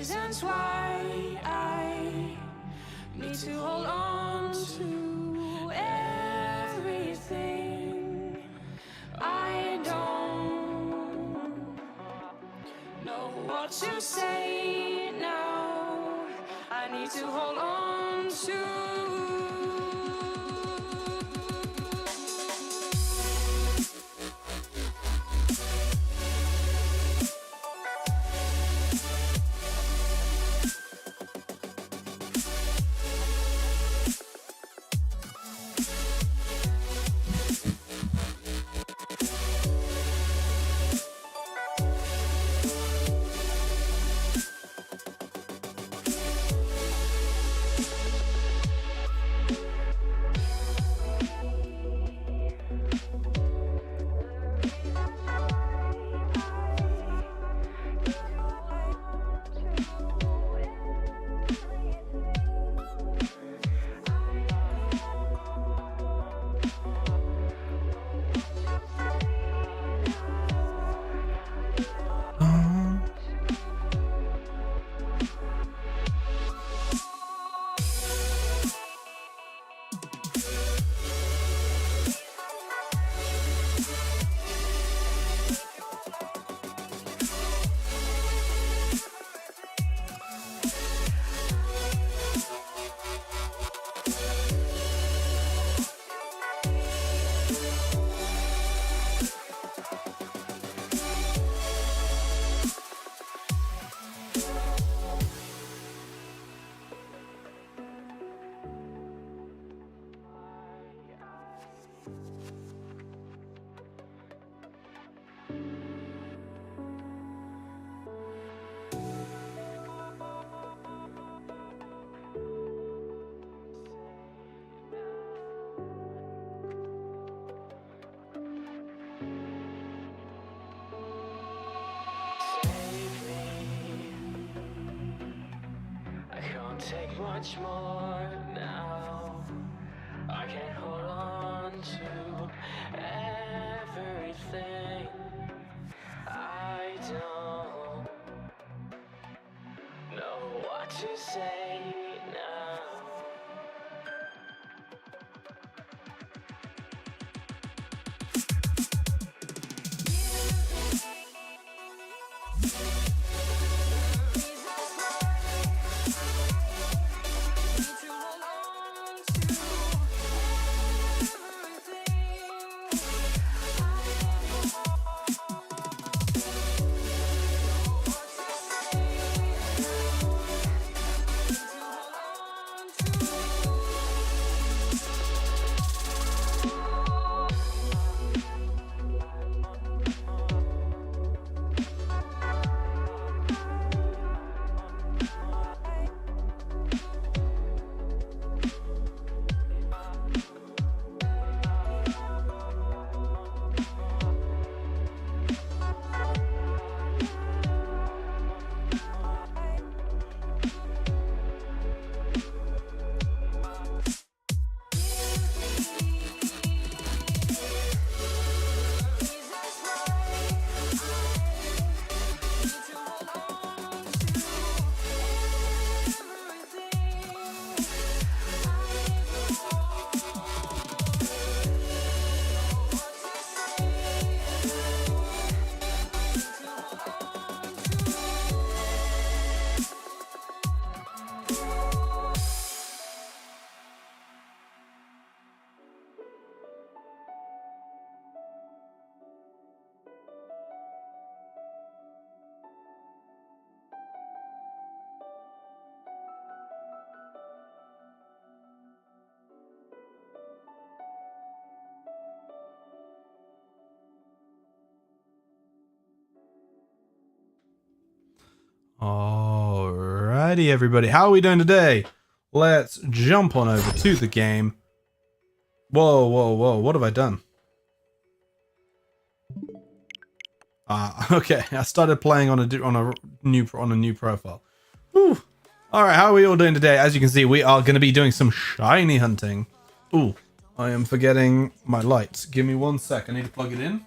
reasons why I need to hold on to everything. I don't know what to say now. I need to hold on to. Take much more now. I can't hold on to everything. I don't know what to say now. Alrighty, everybody. How are we doing today? Let's jump on over to the game. Whoa, whoa, whoa. What have I done? Okay. I started playing on a new profile. Whew. Alright, how are we all doing today? As you can see, we are going to be doing some shiny hunting. Ooh, I am forgetting my lights. Give me 1 sec. I need to plug it in.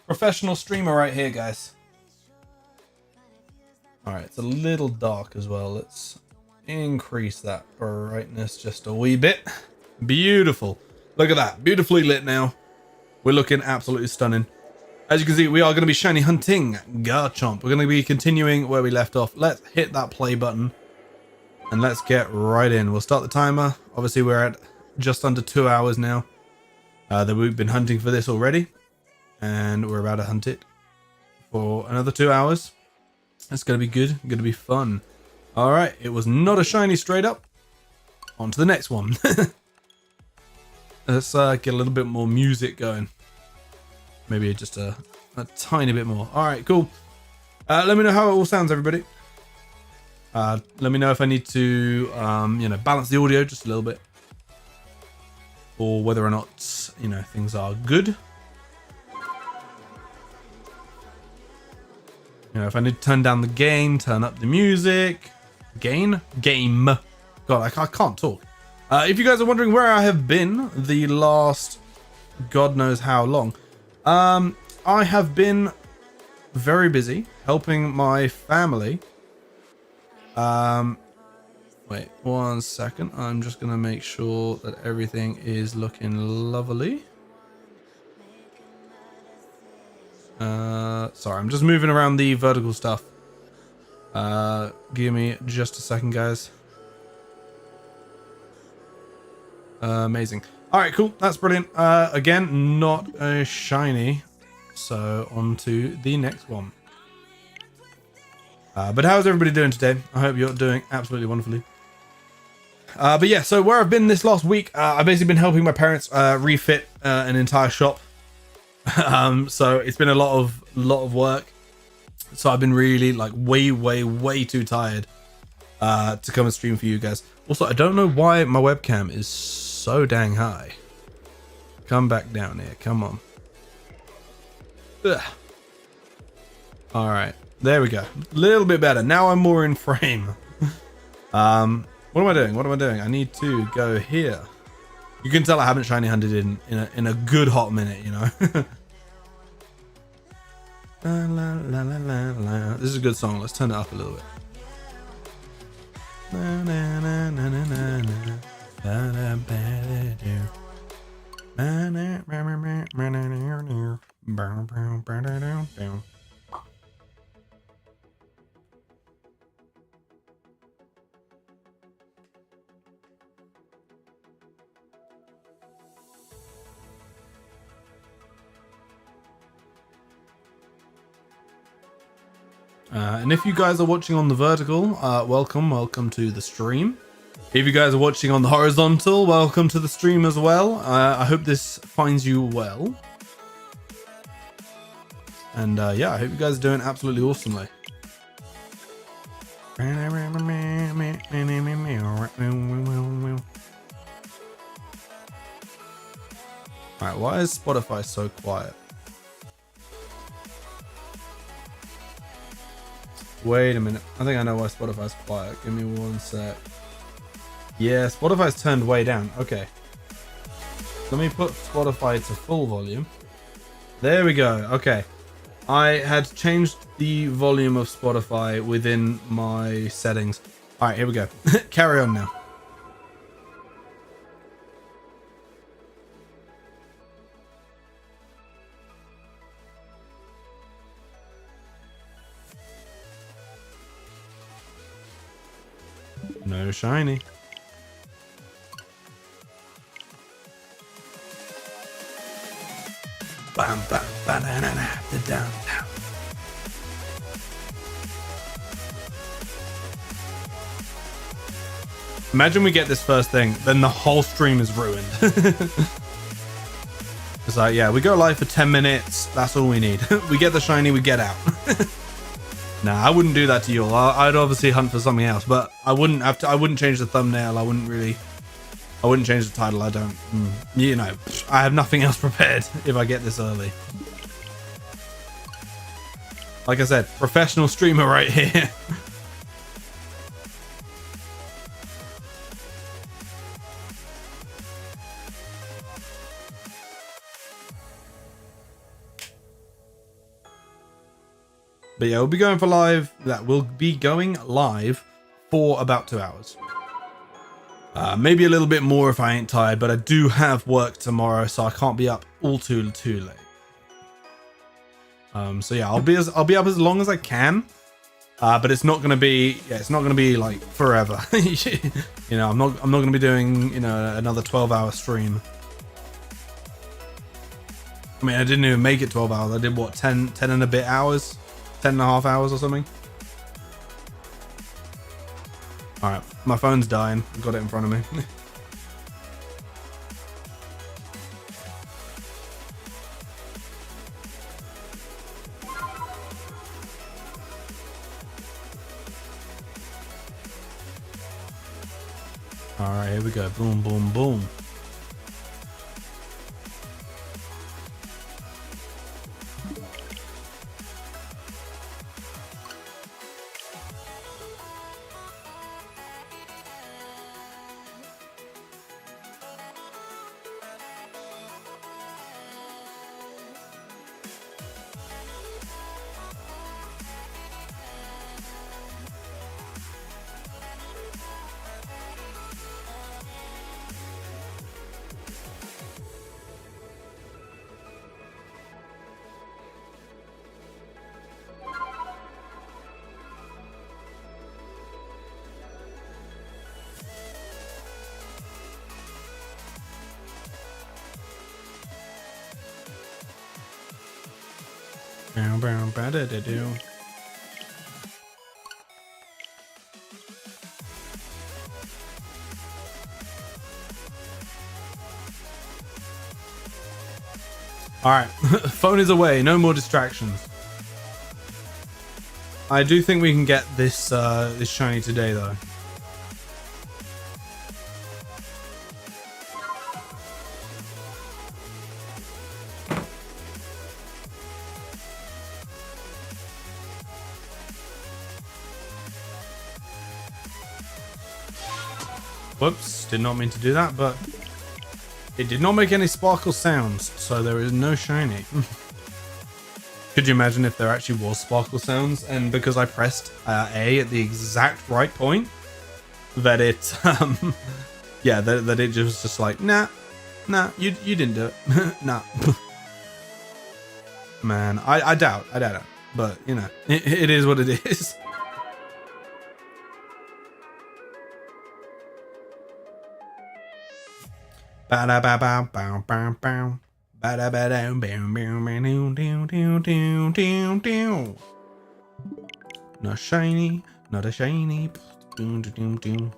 Professional streamer right here, guys. All right, it's a little dark as well. Let's increase that brightness just a wee bit. Beautiful. Look at that. Beautifully lit now. We're looking absolutely stunning. As you can see, we are going to be shiny hunting Garchomp. We're going to be continuing where we left off. Let's hit that play button and let's get right in. We'll start the timer. Obviously, we're at just under 2 hours now that we've been hunting for this already. And we're about to hunt it for another 2 hours. It's going to be good. Going to be fun. All right. It was not a shiny straight up. On to the next one. Let's get a little bit more music going. Maybe just a tiny bit more. All right, cool. Let me know how it all sounds, everybody. Let me know if I need to, balance the audio just a little bit, or whether or not, things are good. If I need to turn down the gain, turn up the music. Game. God, I can't talk. If you guys are wondering where I have been the last God knows how long, I have been very busy helping my family. Wait 1 second. I'm just going to make sure that everything is looking lovely. Sorry, I'm just moving around the vertical stuff. Give me just a second, guys. Amazing. All right, cool. That's brilliant. Again, not a shiny. So on to the next one. But how's everybody doing today? I hope you're doing absolutely wonderfully. But yeah, so where I've been this last week, I've basically been helping my parents refit an entire shop. So it's been a lot of work. So I've been really like way too tired to come and stream for you guys. Also, I don't know why my webcam is so dang high. Come back down here. Come on. Ugh. All right. There we go. A little bit better. Now I'm more in frame. What am I doing? I need to go here. You can tell I haven't shiny hunted in a good hot minute, you know. La, la, la, la, la, la. This is a good song. Let's turn it up a little bit. Na, na, na, na, na, na, na. Da, da, ba, da, do. Na, na, ma, ma, ma, ma, na, na, na. Bow, bow, ba, da, do, do. And if you guys are watching on the vertical, welcome to the stream. If you guys are watching on the horizontal, welcome to the stream as well. I hope this finds you well. And yeah, I hope you guys are doing absolutely awesomely. Alright, why is Spotify so quiet? Wait a minute. I think I know why Spotify's quiet. Give me 1 sec. Yeah, Spotify's turned way down. Okay. Let me put Spotify to full volume. There we go. Okay. I had changed the volume of Spotify within my settings. All right, here we go. Carry on now. No shiny. Bam, bam, ba-da-da-da, da-down, down. Imagine we get this first thing, then the whole stream is ruined. It's like, yeah, we go live for 10 minutes. That's all we need. We get the shiny, we get out. Nah, I wouldn't do that to you all. I'd obviously hunt for something else, but I wouldn't have to. I wouldn't change the thumbnail. I wouldn't change the title. I don't. You know, I have nothing else prepared if I get this early. Like I said, professional streamer right here. But yeah, we'll be going for live. That will be going live for about 2 hours. Maybe a little bit more if I ain't tired, but I do have work tomorrow, so I can't be up all too late. So yeah, I'll be up as long as I can. But it's not gonna be like forever. You know, I'm not gonna be doing, you know, another 12-hour stream. I mean, I didn't even make it 12 hours. I did what, 10 and a bit hours, 10 and a half hours or something. All right, my phone's dying. I've got it in front of me. All right, here we go. Boom, boom, boom. All right, phone is away. No more distractions. I do think we can get this this shiny today, though. Whoops, did not mean to do that, but it did not make any sparkle sounds, so there is no shiny. Could you imagine if there actually was sparkle sounds, and because I pressed A at the exact right point, that it, yeah, that it was just like, nah, you didn't do it, nah. Man, I doubt it, but you know, it is what it is. Ba-da-ba-ba-bow-bow-bow. Ba-da-ba-da-bow-bow-bow-dow-dow-dow-dow-dow. Not shiny, not a shiny. Doom-doom-doom.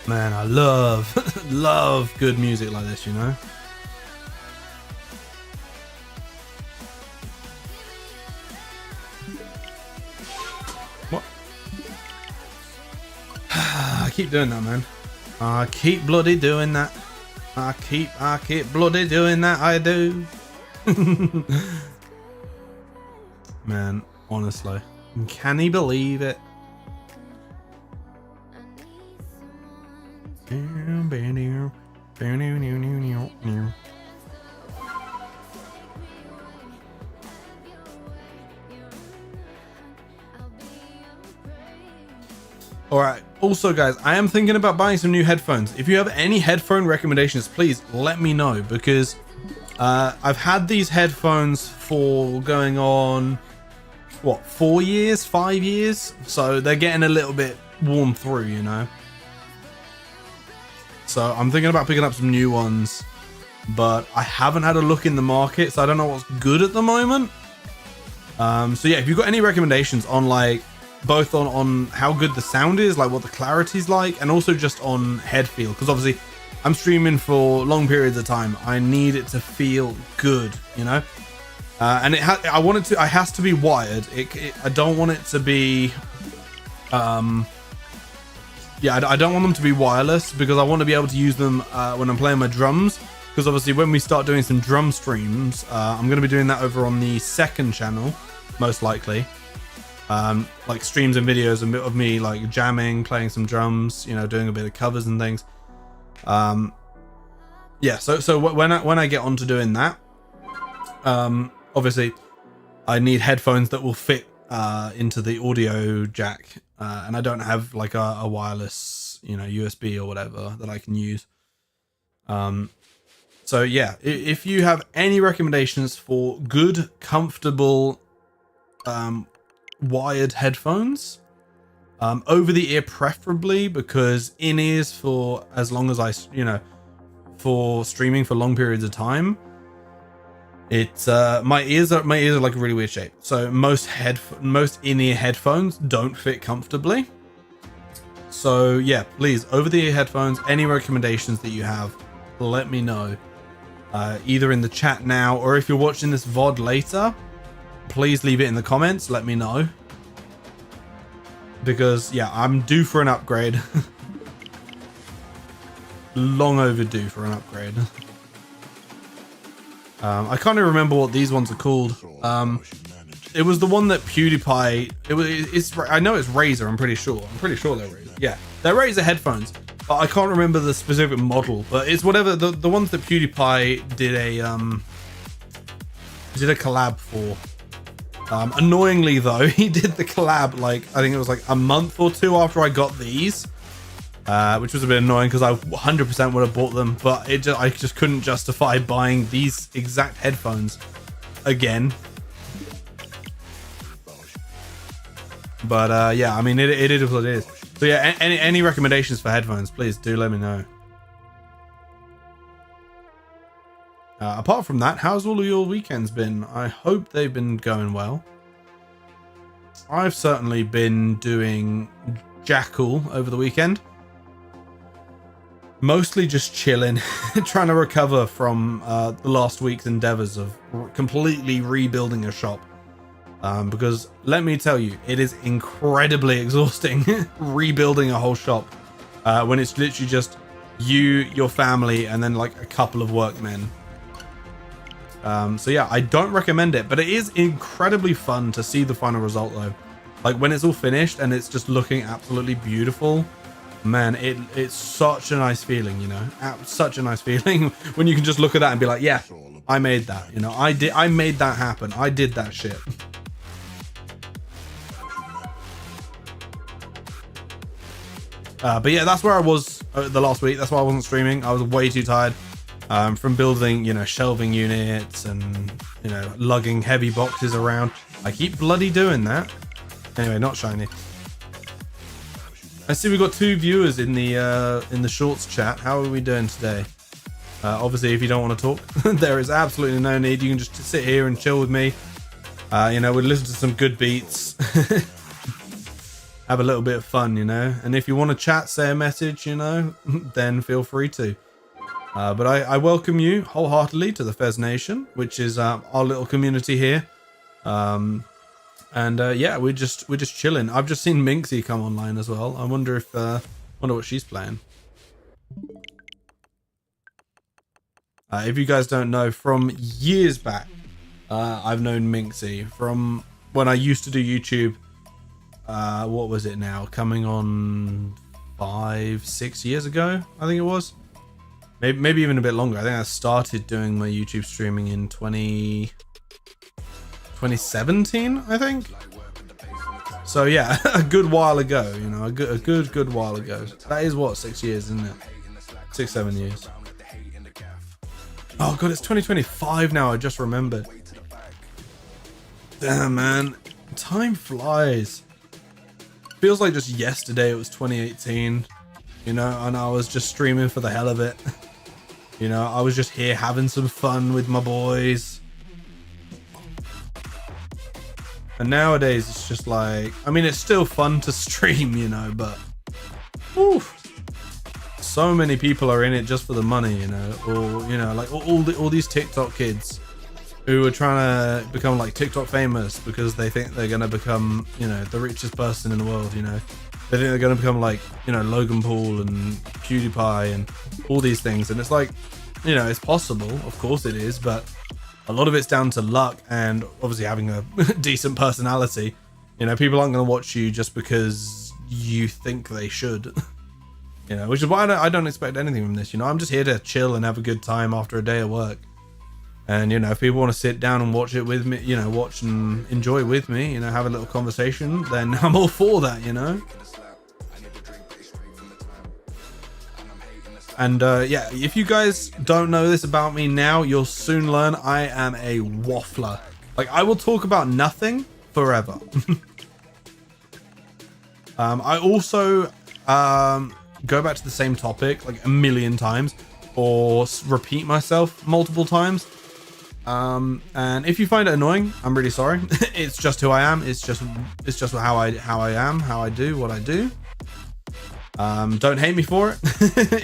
Man, I love good music like this, you know? What? I keep doing that, man. I keep bloody doing that. I keep bloody doing that, I do. Man, honestly. Can he believe it? Also, guys, I am thinking about buying some new headphones. If you have any headphone recommendations, please let me know, because I've had these headphones for going on, what, 4 years, 5 years? So they're getting a little bit worn through, you know? So I'm thinking about picking up some new ones, but I haven't had a look in the market, so I don't know what's good at the moment. So yeah, if you've got any recommendations on like, both on how good the sound is, like what the clarity's like, and also just on head feel, because obviously I'm streaming for long periods of time. I need it to feel good, you know? And it has to be wired. I don't want it to be, yeah, I don't want them to be wireless, because I want to be able to use them when I'm playing my drums, because obviously when we start doing some drum streams, I'm going to be doing that over on the second channel, most likely. Like streams and videos of me like jamming, playing some drums, you know, doing a bit of covers and things. Yeah, so when I get onto doing that, obviously I need headphones that will fit into the audio jack, and I don't have like a wireless, you know, USB or whatever that I can use. So yeah, if you have any recommendations for good, comfortable, wired headphones, over the ear preferably, because in ears for as long as for streaming for long periods of time, it's my ears are like a really weird shape, so most in-ear headphones don't fit comfortably. So yeah, please, over the ear headphones, any recommendations that you have, let me know, either in the chat now, or if you're watching this VOD later, please leave it in the comments, let me know, because yeah, I'm due for an upgrade. Long overdue for an upgrade. I can't even remember what these ones are called. It was the one that PewDiePie, I know it's Razer, I'm pretty sure they're Razer. Yeah, they're Razer headphones, but I can't remember the specific model, but it's whatever, the ones that PewDiePie did a collab for. Annoyingly though, he did the collab like, I think it was like a month or two after I got these, which was a bit annoying because I 100% would have bought them, but I just couldn't justify buying these exact headphones again. But yeah, I mean, it is what it is. So yeah, any recommendations for headphones, please do let me know. Apart from that, how's all of your weekends been? I hope they've been going well. I've certainly been doing jackal over the weekend. Mostly just chilling, trying to recover from the last week's endeavors of completely rebuilding a shop. Because let me tell you, it is incredibly exhausting rebuilding a whole shop when it's literally just you, your family, and then like a couple of workmen. So yeah, I don't recommend it, but it is incredibly fun to see the final result though. Like when it's all finished and it's just looking absolutely beautiful, man, it's such a nice feeling, you know, such a nice feeling when you can just look at that and be like, yeah, I made that, you know, I made that happen. I did that shit. But yeah, that's where I was the last week. That's why I wasn't streaming. I was way too tired. From building, you know, shelving units and, you know, lugging heavy boxes around. I keep bloody doing that. Anyway, not shiny. I see we've got 2 viewers in the shorts chat. How are we doing today? Obviously, if you don't want to talk, there is absolutely no need. You can just sit here and chill with me. You know, we'll listen to some good beats. Have a little bit of fun, you know. And if you want to chat, say a message, you know, then feel free to. But I welcome you wholeheartedly to the Fez Nation, which is our little community here. And yeah, we're just chilling. I've just seen Minxie come online as well. I wonder what she's playing. If you guys don't know, from years back, I've known Minxie from when I used to do YouTube. What was it now? Coming on 5-6 years ago, I think it was. Maybe even a bit longer. I think I started doing my YouTube streaming in 2017, I think. So yeah, a good while ago, you know, a good while ago. That is what, 6 years, isn't it? 6, 7 years. Oh god, it's 2025 now. I just remembered. Damn, man, time flies. Feels like just yesterday it was 2018, you know, and I was just streaming for the hell of it. You know, I was just here having some fun with my boys. And nowadays it's just like, I mean, it's still fun to stream, you know, but whew, so many people are in it just for the money, you know, or, you know, like all these TikTok kids who are trying to become like TikTok famous because they think they're going to become, you know, the richest person in the world, you know. They think they're going to become like, you know, Logan Paul and PewDiePie and all these things. And it's like, you know, it's possible. Of course it is. But a lot of it's down to luck and obviously having a decent personality. You know, people aren't going to watch you just because you think they should. You know, which is why I don't expect anything from this. You know, I'm just here to chill and have a good time after a day of work. And, you know, if people want to sit down and watch it with me, you know, watch and enjoy with me, you know, have a little conversation, then I'm all for that, you know. And yeah, if you guys don't know this about me now, you'll soon learn I am a waffler. Like, I will talk about nothing forever. I also go back to the same topic like a million times or repeat myself multiple times. And if you find it annoying, I'm really sorry. It's just who I am. It's just how I am, how I do what I do. Don't hate me for it.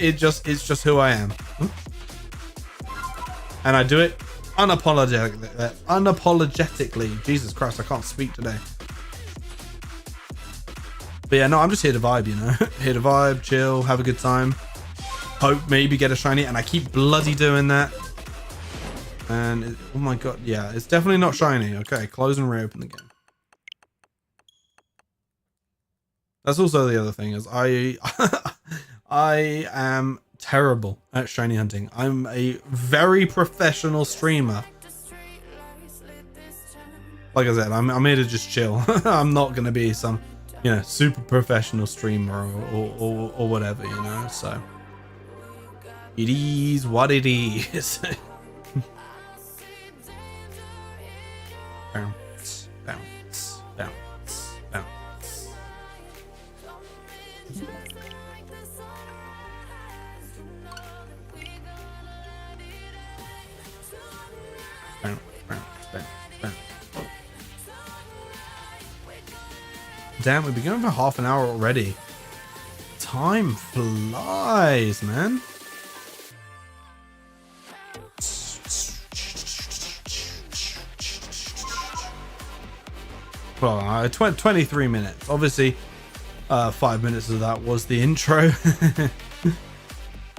It's just who I am. And I do it unapologetically. Jesus Christ, I can't speak today. But yeah, no, I'm just here to vibe, you know. Here to vibe, chill, have a good time. Hope maybe get a shiny, and I keep bloody doing that. And oh my god, yeah, it's definitely not shiny. Okay, close and reopen the game. That's also the other thing is I am terrible at shiny hunting. I'm a very professional streamer. Like I said, I'm here to just chill. I'm not gonna be some, you know, super professional streamer or whatever, you know. So it is what it is. Bounce, bounce, bounce, bounce. Bounce, bounce, bounce, bounce. Damn, we've been going for half an hour already. Time flies, man. Well, 23 minutes. Obviously, 5 minutes of that was the intro.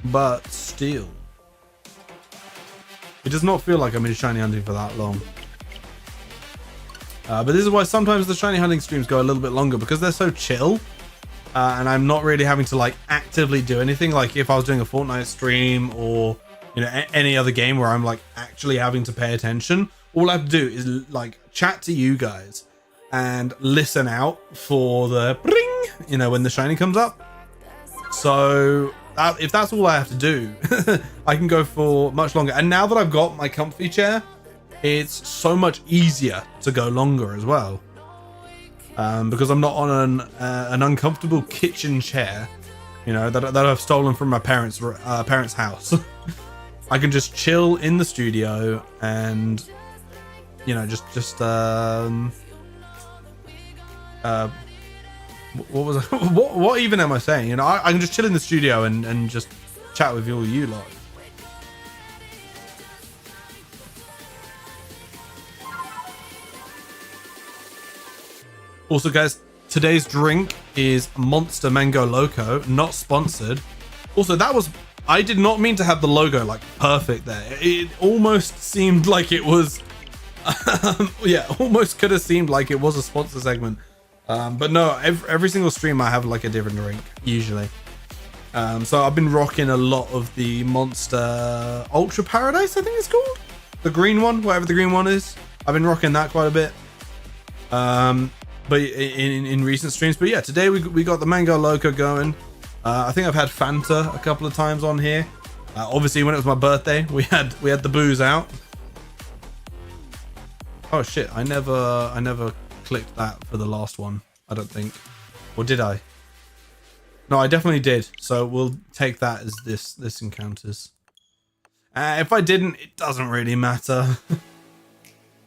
But still. It does not feel like I'm in shiny hunting for that long. But this is why sometimes the shiny hunting streams go a little bit longer, because they're so chill. And I'm not really having to like actively do anything. Like if I was doing a Fortnite stream or, you know, any other game where I'm like actually having to pay attention, all I have to do is like chat to you guys and listen out for the bring, you know, when the shiny comes up. So if that's all I have to do, I can go for much longer. And now that I've got my comfy chair, it's so much easier to go longer as well. Because I'm not on an uncomfortable kitchen chair, you know, that I've stolen from my parents' house. I can just chill in the studio and, you know, what was I, what even am I saying? You know, I can just chill in the studio and just chat with all you lot. Also, guys, today's drink is Monster Mango Loco, not sponsored. Also, I did not mean to have the logo like perfect there. It almost seemed like it was, yeah, almost could have seemed like it was a sponsor segment. But no, every single stream I have like a different drink, usually. So I've been rocking a lot of the Monster Ultra Paradise, I think it's called. The green one, whatever the green one is. I've been rocking that quite a bit. but in recent streams. But yeah, today we got the Mango Loco going. I think I've had Fanta a couple of times on here. Obviously, when it was my birthday, we had the booze out. Oh shit! I never clicked that for the last one. I don't think, or did I? No, I definitely did. So we'll take that as this encounters. If I didn't, it doesn't really matter.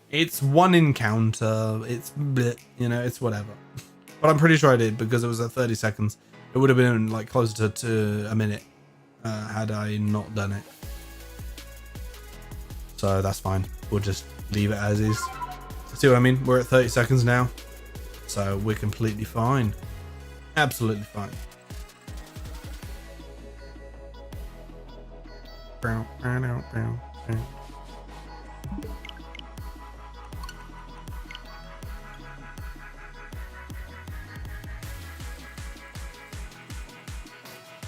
It's one encounter. It's bleh, you know, it's whatever. But I'm pretty sure I did because it was at 30 seconds. It would have been like closer to a minute had I not done it. So that's fine. We'll just leave it as is. See what I mean? We're at 30 seconds now. So we're completely fine. Absolutely fine.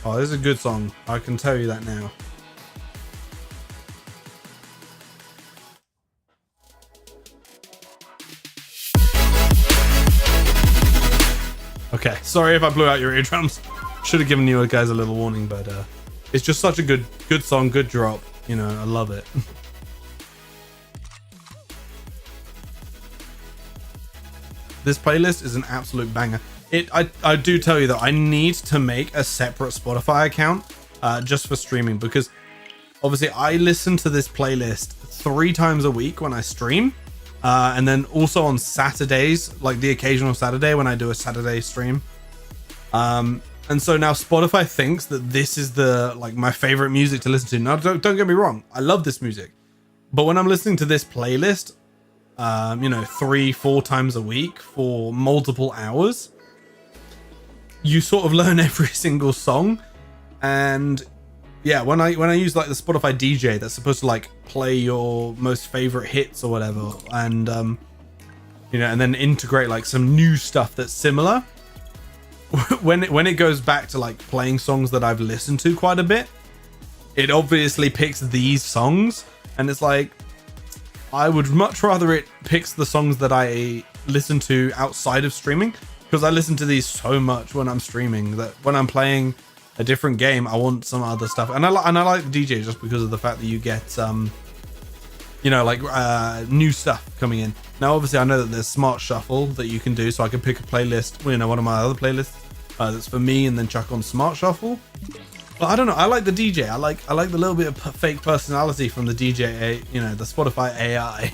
Oh, this is a good song. I can tell you that now. Okay, sorry if I blew out your eardrums. Should have given you guys a little warning, but it's just such a good song, good drop. You know, I love it. This playlist is an absolute banger. I do tell you that I need to make a separate Spotify account just for streaming, because obviously I listen to this playlist 3 times a week when I stream, and then also on Saturdays, like the occasional Saturday when I do a Saturday stream. And so now Spotify thinks that this is my favorite music to listen to. Now, don't get me wrong, I love this music, but when I'm listening to this playlist, 3-4 times a week for multiple hours, you sort of learn every single song. And yeah, when I use like the Spotify DJ that's supposed to like play your most favorite hits or whatever, and and then integrate like some new stuff that's similar, when it goes back to like playing songs that I've listened to quite a bit, it obviously picks these songs, and it's like, I would much rather it picks the songs that I listen to outside of streaming, because I listen to these so much when I'm streaming that when I'm playing a different game, I want some other stuff. And I like the DJ just because of the fact that you get new stuff coming in. Now obviously I know that there's smart shuffle that you can do, so I can pick a playlist, one of my other playlists that's for me, and then chuck on smart shuffle. But I don't know, I like the DJ. I like the little bit of fake personality from the DJ, the Spotify AI.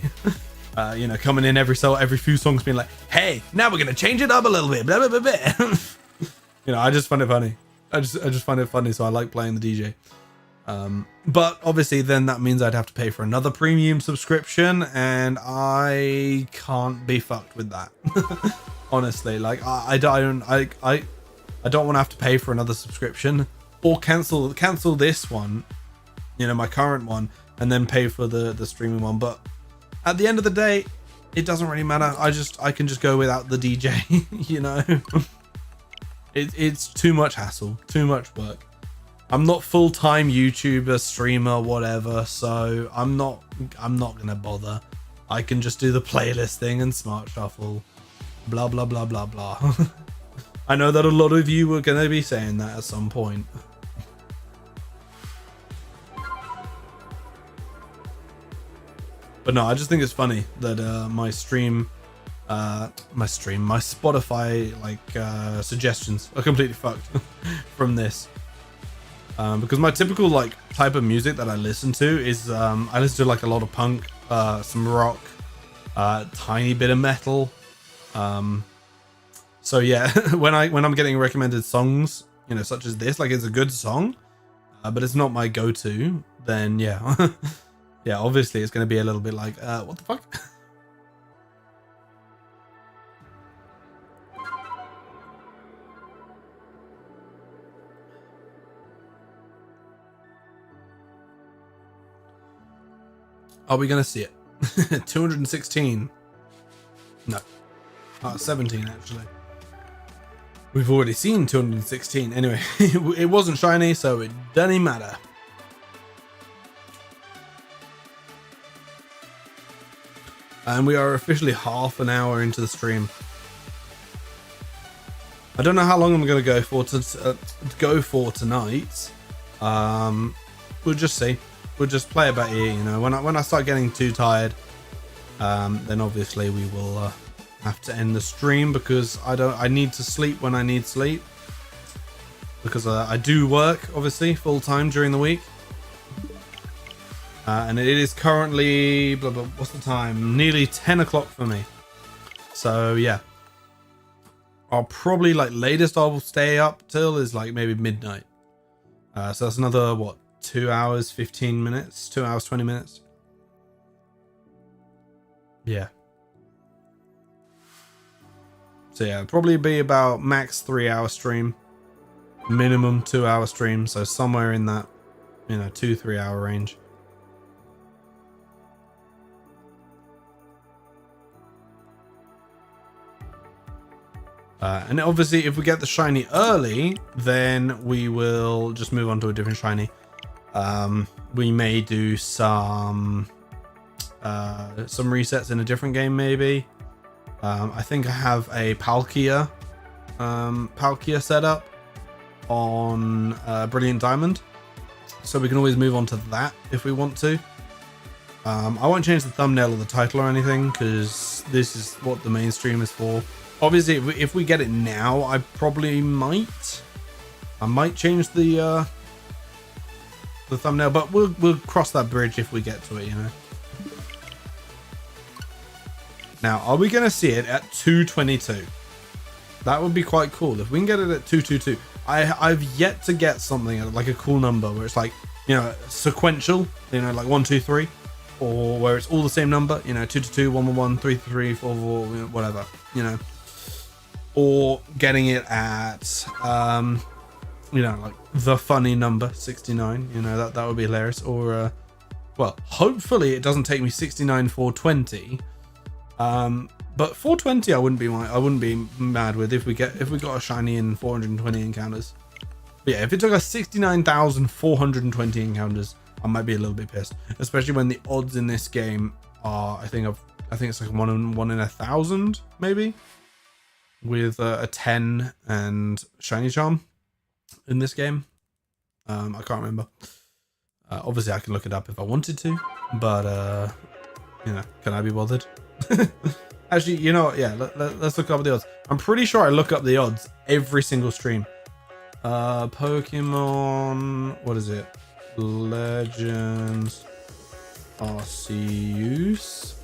Coming in every few songs being like, hey, now we're gonna change it up a little bit, blah blah blah blah. I just find it funny. I just find it funny, so I like playing the DJ. But obviously then that means I'd have to pay for another premium subscription, and I can't be fucked with that. Honestly, like I don't want to have to pay for another subscription or cancel this one, my current one, and then pay for the streaming one. But at the end of the day, it doesn't really matter. I can just go without the DJ. It's too much hassle, too much work. I'm not full-time YouTuber, streamer, whatever, so I'm not gonna bother. I can just do the playlist thing and smart shuffle, blah blah blah blah blah. I know that a lot of you were gonna be saying that at some point. But no, I just think it's funny that my Spotify suggestions are completely fucked from this. Because my typical type of music that I listen to is I listen to like a lot of punk, some rock, tiny bit of metal. So yeah, when I'm getting recommended songs, such as this, like it's a good song, but it's not my go-to, then yeah. Yeah, obviously it's going to be a little bit like, what the fuck? Are we going to see it? 216. No. 17 actually. We've already seen 216. Anyway, it wasn't shiny, so it doesn't matter. And we are officially half an hour into the stream. I don't know how long I'm going to go for tonight. We'll just see. We'll just play it by ear, you know. When I start getting too tired, then obviously we will have to end the stream, because I need to sleep when I need sleep, because I do work obviously full time during the week. And it is currently what's the time? Nearly 10 o'clock for me. So yeah, I'll probably, like, latest I'll stay up till is like maybe midnight. So that's another, what, 2 hours 15 minutes, 2 hours 20 minutes. Yeah. So yeah, probably be about max 3 hour stream, minimum 2 hour stream. So somewhere in that, you know, 2-3 hour range. And obviously, if we get the shiny early, then we will just move on to a different shiny. We may do some resets in a different game, maybe. I think I have a Palkia set up on Brilliant Diamond, so we can always move on to that if we want to. I won't change the thumbnail or the title or anything, because this is what the main stream is for. Obviously, if we get it now, I probably might. I might change the thumbnail, but we'll cross that bridge if we get to it, you know. Now, are we going to see it at 222? That would be quite cool if we can get it at 222. I've yet to get something like a cool number where it's like, you know, sequential, you know, like 1 2 3, or where it's all the same number, you know, 2 2 2, 1 1 1, 3 3 4 4, whatever, you know. Or getting it at, you know, like the funny number 69. You know, that would be hilarious. Or, well, hopefully it doesn't take me 69 420. But 420, I wouldn't be mad with if we got a shiny in 420 encounters. But yeah, if it took us 69,420 encounters, I might be a little bit pissed, especially when the odds in this game are, I think it's like 1 in 1,000 maybe. With a 10 and shiny charm in this game. I can't remember. Obviously I can look it up if I wanted to, but you know, can I be bothered? Actually, you know what? Yeah, let's look up the odds. I'm pretty sure I look up the odds every single stream. Pokemon, what is it? Legends Arceus.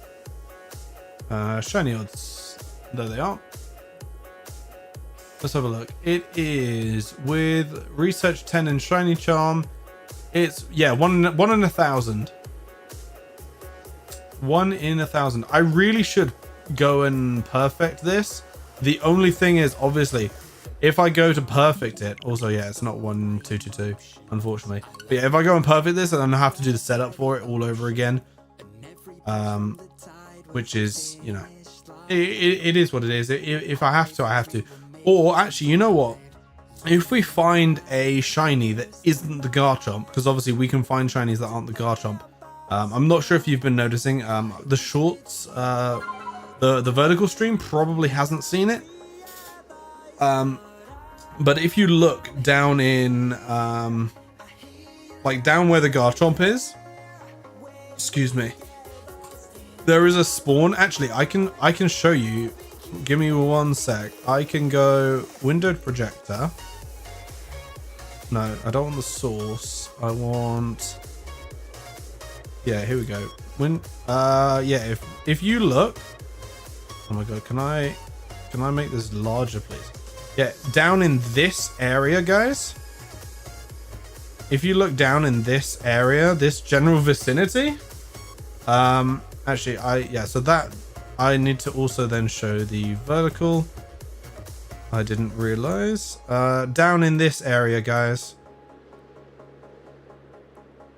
Shiny odds. There they are. Let's have a look. It is with Research 10 and Shiny Charm. It's, yeah, 1 in 1,000. 1 in 1,000. I really should go and perfect this. The only thing is, obviously, if I go to perfect it, also, yeah, it's not 1 2 2 2, unfortunately. But yeah, if I go and perfect this, then I have to do the setup for it all over again. Which is, you know, it is what it is. If I have to, I have to. Or actually, you know what? If we find a shiny that isn't the Garchomp, because obviously we can find shinies that aren't the Garchomp. I'm not sure if you've been noticing the shorts, the vertical stream probably hasn't seen it. But if you look down in, like down where the Garchomp is, excuse me, there is a spawn. Actually, I can show you. Give me 1 sec. I can go windowed projector. No, I don't want the source. I want. Yeah, here we go. Yeah. If you look. Oh my god, can I make this larger, please? Yeah, down in this area, guys. If you look down in this area, this general vicinity. Actually, so that. I need to also then show the vertical. I didn't realize. Down in this area, guys.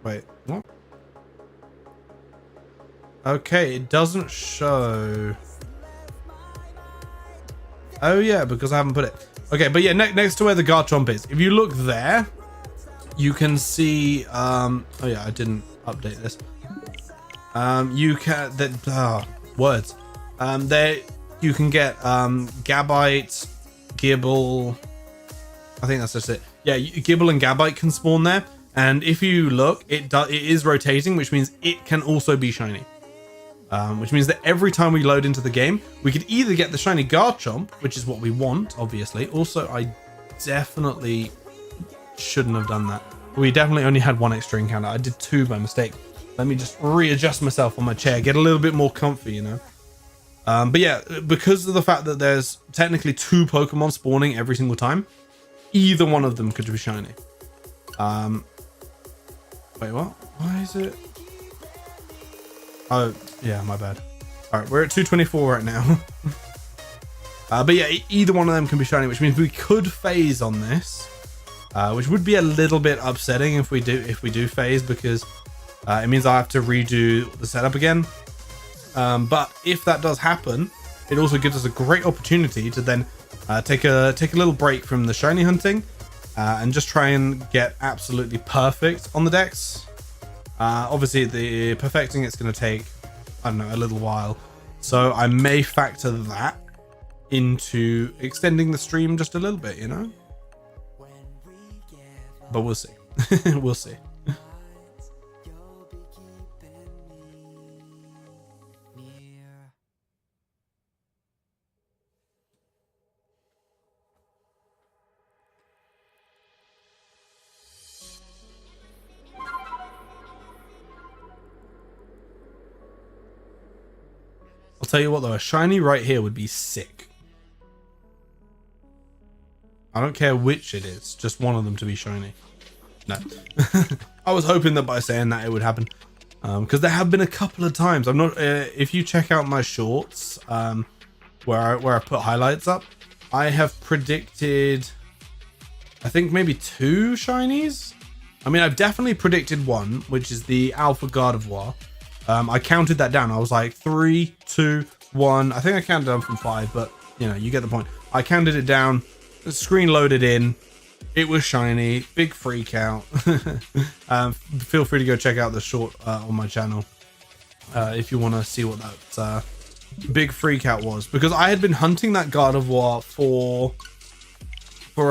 Wait, what? Okay, it doesn't show. Oh yeah, because I haven't put it. Okay, but yeah, next to where the Garchomp is. If you look there, you can see. Oh yeah, I didn't update this. You can words. There you can get Gabite, Gibble. I think that's just it. Yeah, Gibble and Gabite can spawn there. And if you look, it is rotating, which means it can also be shiny. Which means that every time we load into the game, we could either get the shiny Garchomp, which is what we want, obviously. Also, I definitely shouldn't have done that. We definitely only had one extra encounter. I did 2 by mistake. Let me just readjust myself on my chair, get a little bit more comfy, you know. But yeah, because of the fact that there's technically 2 Pokemon spawning every single time, either one of them could be shiny. Wait, what? Why is it? Oh, yeah, my bad. All right, we're at 224 right now. But yeah, either one of them can be shiny, which means we could phase on this, which would be a little bit upsetting if we do phase, because it means I have to redo the setup again. But if that does happen, it also gives us a great opportunity to then take a little break from the shiny hunting and just try and get absolutely perfect on the decks. Obviously, the perfecting it's going to take, I don't know, a little while, so I may factor that into extending the stream just a little bit, you know. But we'll see. We'll see. I'll tell you what though, a shiny right here would be sick. I don't care which it is, just one of them to be shiny. No. I was hoping that by saying that it would happen. Because there have been a couple of times. I'm not. If you check out my shorts, where I put highlights up, I have predicted, I think maybe 2 shinies. I mean, I've definitely predicted 1, which is the Alpha Garchomp. I counted that down. I was like 3, 2, 1. I think I counted down from 5, but you know, you get the point. I counted it down. The screen loaded in. It was shiny. Big freak out. Feel free to go check out the short on my channel if you want to see what that big freak out was, because I had been hunting that Gardevoir for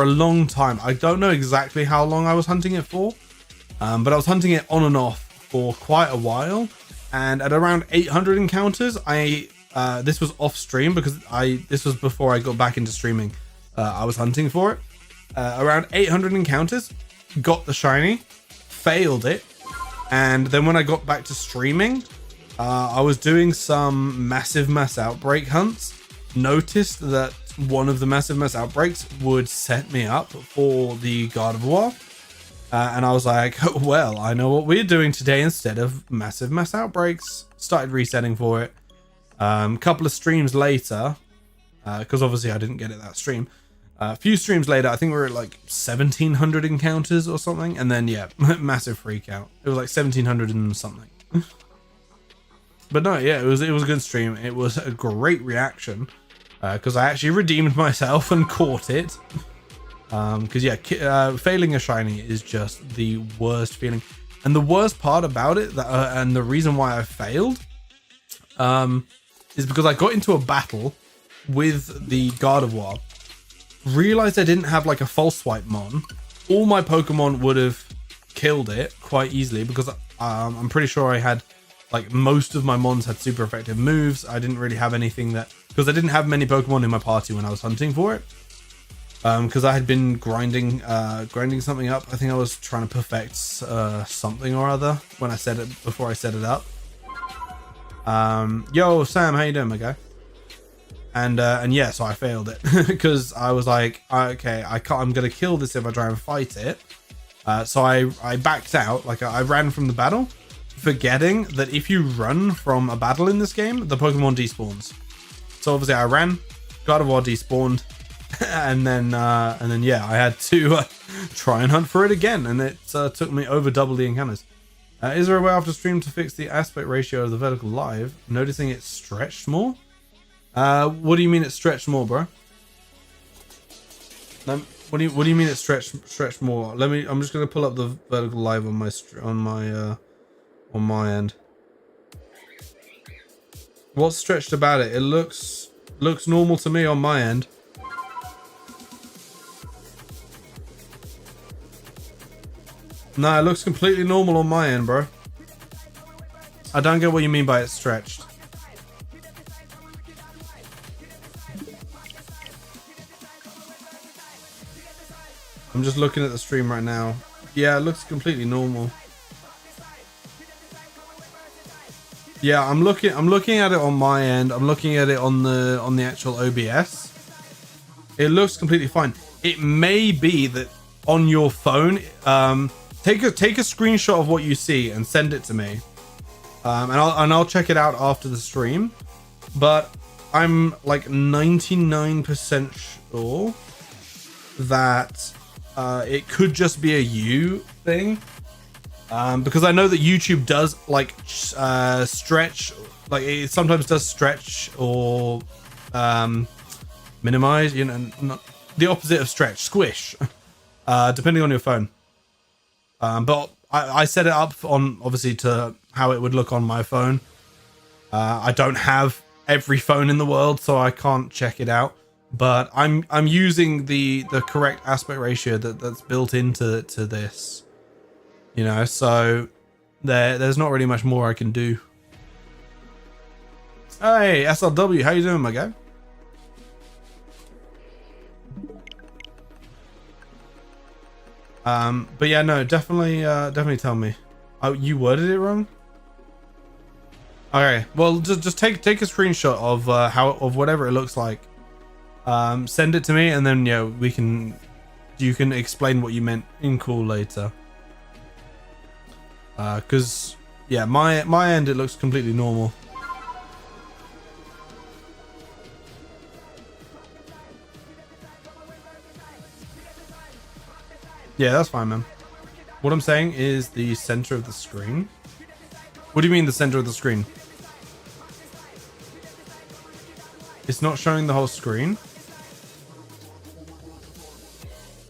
a long time. I don't know exactly how long I was hunting it for, but I was hunting it on and off for quite a while. And at around 800 encounters, this was off stream because this was before I got back into streaming. I was hunting for it. Around 800 encounters, got the shiny, failed it, and then when I got back to streaming, I was doing some massive mass outbreak hunts. Noticed that one of the massive mass outbreaks would set me up for the Gardevoir. And I was like, well, I know what we're doing today instead of massive mass outbreaks. Started resetting for it. Couple of streams later, because obviously I didn't get it that stream. A few streams later, I think we were at like 1700 encounters or something. And then, yeah, massive freak out. It was like 1700 and something. But no, yeah, it was a good stream. It was a great reaction because I actually redeemed myself and caught it. Because yeah, failing a shiny is just the worst feeling, and the worst part about it, and the reason why I failed, is because I got into a battle with the Gardevoir, realized I didn't have like a false swipe mon. All my Pokemon would have killed it quite easily because I'm pretty sure I had like most of my mons had super effective moves. I didn't really have anything that, because I didn't have many Pokemon in my party when I was hunting for it. Because I had been grinding something up. I think I was trying to perfect something or other when I said it, before I set it up. Yo, Sam, how you doing, my guy? And yeah, so I failed it because I was like, okay, I'm gonna kill this if I try and fight it. So I backed out, like I ran from the battle, forgetting that if you run from a battle in this game, the Pokemon despawns. So obviously I ran, Gardevoir despawned. And then yeah, I had to try and hunt for it again, and it took me over double the encounters. Is there a way after stream to fix the aspect ratio of the vertical live? Noticing it stretched more? What do you mean it stretched more, bro? No, what do you mean it stretched more? I'm just gonna pull up the vertical live on my end. What's stretched about it? It looks normal to me on my end. No, it looks completely normal on my end, bro. I don't get what you mean by it's stretched. I'm just looking at the stream right now. Yeah, it looks completely normal. Yeah, I'm looking at it on my end. I'm looking at it on the actual OBS. It looks completely fine. It may be that on your phone, take a screenshot of what you see and send it to me. And I'll check it out after the stream. But I'm like 99% sure that it could just be a you thing. Because I know that YouTube does like stretch, like it sometimes does stretch or minimize, you know, not the opposite of stretch, squish, depending on your phone. But I set it up on obviously to how it would look on my phone. I don't have every phone in the world, so I can't check it out. But I'm using the correct aspect ratio that's built into this. You know, so there's not really much more I can do. Hey, SLW, how you doing, my guy? But yeah, no, definitely tell me. Oh, you worded it wrong? Okay, well, just take a screenshot of whatever it looks like. Send it to me, and then yeah, you can explain what you meant in call later. Because yeah, my end it looks completely normal. Yeah, that's fine, man. What I'm saying is the center of the screen. What do you mean the center of the screen? It's not showing the whole screen.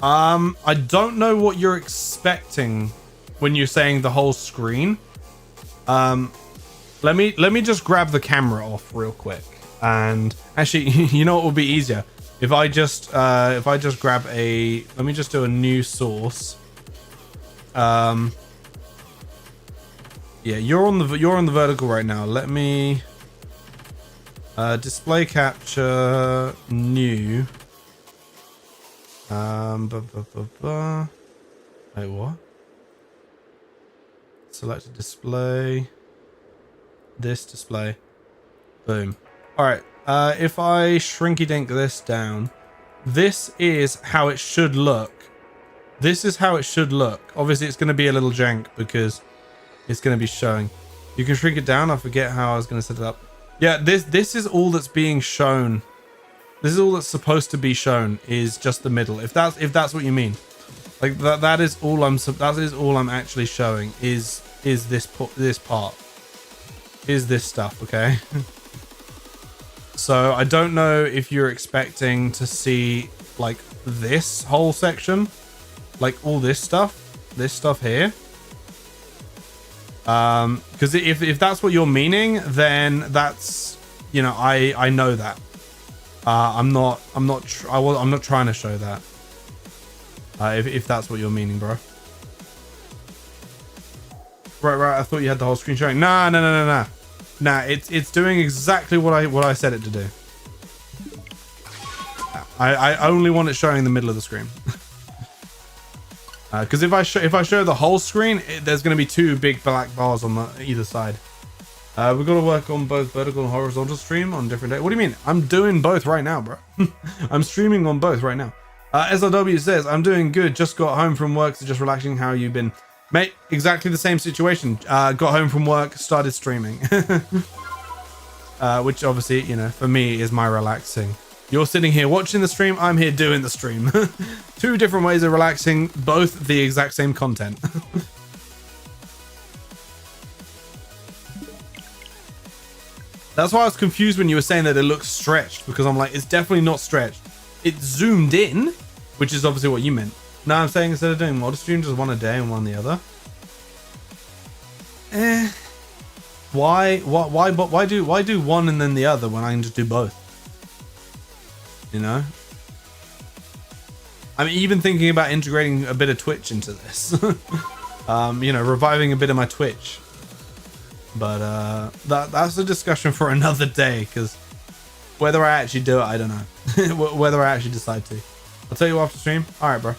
I don't know what you're expecting when you're saying the whole screen. Let me just grab the camera off real quick. And actually, you know what would be easier? If I just grab a, let me just do a new source. Yeah, you're on the vertical right now. Let me display capture new. Wait, what? Select a display. This display. Boom. All right. If I shrinky dink this down, this is how it should look. This is how it should look. Obviously, it's going to be a little jank because it's going to be showing. You can shrink it down. I forget how I was going to set it up. Yeah, this is all that's being shown. This is all that's supposed to be shown is just the middle. If that's what you mean, like that is all I'm actually showing is this part. Is this stuff, okay? So I don't know if you're expecting to see like this whole section, like all this stuff here. Because if that's what you're meaning, then that's, you know, I know that. I'm not trying to show that. If that's what you're meaning, bro. Right. I thought you had the whole screen showing. Nah. Nah, it's doing exactly what I said it to do. I only want it showing the middle of the screen. Because if I show the whole screen, there's going to be two big black bars on either side. We've got to work on both vertical and horizontal stream on different days. What do you mean? I'm doing both right now, bro. I'm streaming on both right now. SLW says, I'm doing good. Just got home from work, so just relaxing. How you been? Mate, exactly the same situation. Got home from work, started streaming. Which obviously, you know, for me is my relaxing. You're sitting here watching the stream, I'm here doing the stream. Two different ways of relaxing, both the exact same content. That's why I was confused when you were saying that it looks stretched, because I'm like, it's definitely not stretched. It's zoomed in, which is obviously what you meant. Now I'm saying instead of doing mod stream, just one a day and one the other. Why do one and then the other when I can just do both? You know? I'm even thinking about integrating a bit of Twitch into this. You know, reviving a bit of my Twitch. But that's a discussion for another day, because whether I actually do it, I don't know. Whether I actually decide to. I'll tell you after stream. All right, bro.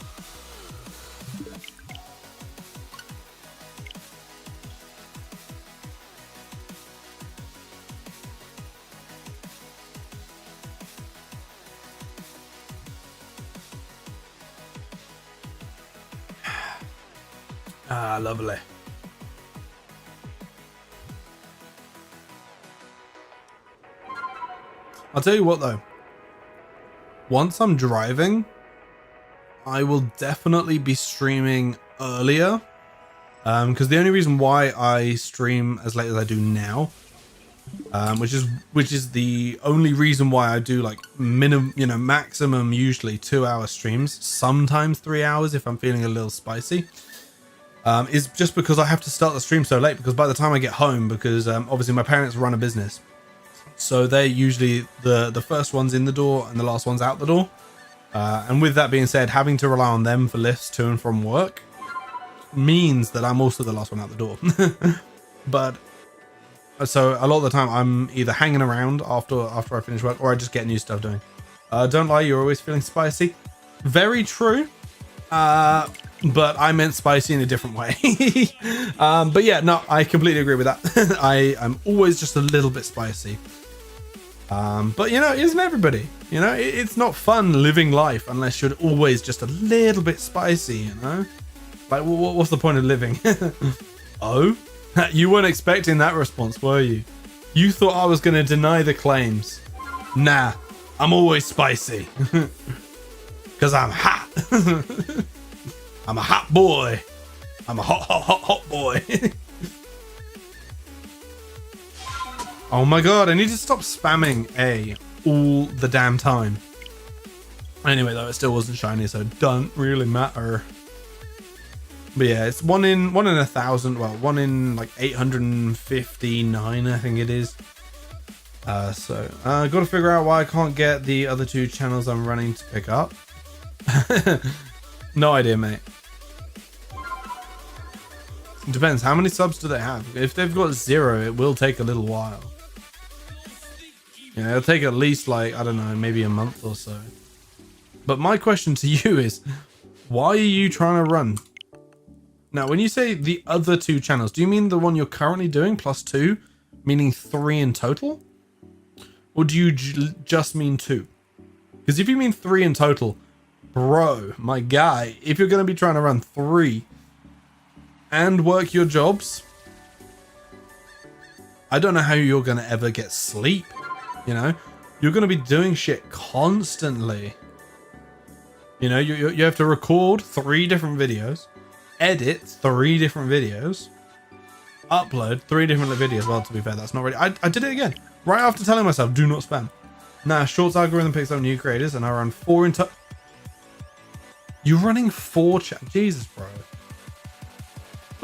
Ah, lovely. I'll tell you what though. Once I'm driving, I will definitely be streaming earlier. Because the only reason why I stream as late as I do now, which is the only reason why I do like maximum usually 2-hour streams, sometimes 3 hours if I'm feeling a little spicy. Is just because I have to start the stream so late, because by the time I get home, because obviously my parents run a business, so they're usually the first ones in the door and the last ones out the door. And with that being said, having to rely on them for lifts to and from work means that I'm also the last one out the door. But so a lot of the time I'm either hanging around after I finish work, or I just get new stuff doing. Don't lie, you're always feeling spicy. Very true. But I meant spicy in a different way. But yeah, no, I completely agree with that. I'm always just a little bit spicy. But you know, isn't everybody? You know, it's not fun living life unless you're always just a little bit spicy, you know? Like, what's the point of living? Oh? You weren't expecting that response, were you? You thought I was going to deny the claims. Nah, I'm always spicy. Because I'm hot. I'm a hot boy. I'm a hot boy. Oh my god, I need to stop spamming A all the damn time. Anyway, though, it still wasn't shiny, so it doesn't really matter. But yeah, it's one in 1,000. Well, one in like 859, I think it is. So got to figure out why I can't get the other 2 channels I'm running to pick up. No idea, mate. It depends. How many subs do they have? If they've got 0, it will take a little while. Yeah, it'll take at least like, I don't know, maybe a month or so. But my question to you is, why are you trying to run? Now, when you say the other 2 channels, do you mean the one you're currently doing plus 2, meaning 3 in total? Or do you just mean 2? Because if you mean 3 in total, bro, my guy, if you're going to be trying to run 3 and work your jobs, I don't know how you're going to ever get sleep. You know, you're going to be doing shit constantly. You know, you have to record 3 different videos, edit 3 different videos, upload 3 different videos. Well, to be fair, that's not really. I did it again right after telling myself do not spam. Nah, Shorts algorithm picks up new creators, and I run 4 into. You're running 4 Jesus, bro.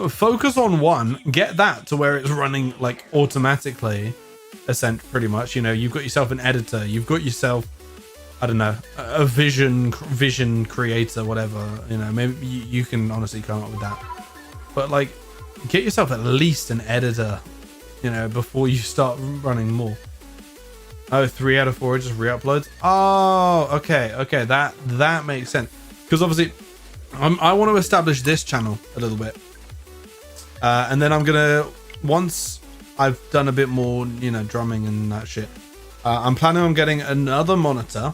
Focus on 1. Get that to where it's running like automatically. Pretty much. You know, you've got yourself an editor. You've got yourself, I don't know, a vision creator, whatever. You know, maybe you can honestly come up with that. But like, get yourself at least an editor. You know, before you start running more. Oh, 3 out of 4 just re-uploads. Oh, okay, that makes sense. Because obviously, I want to establish this channel a little bit, and then I'm gonna, once I've done a bit more, you know, drumming and that shit, I'm planning on getting another monitor,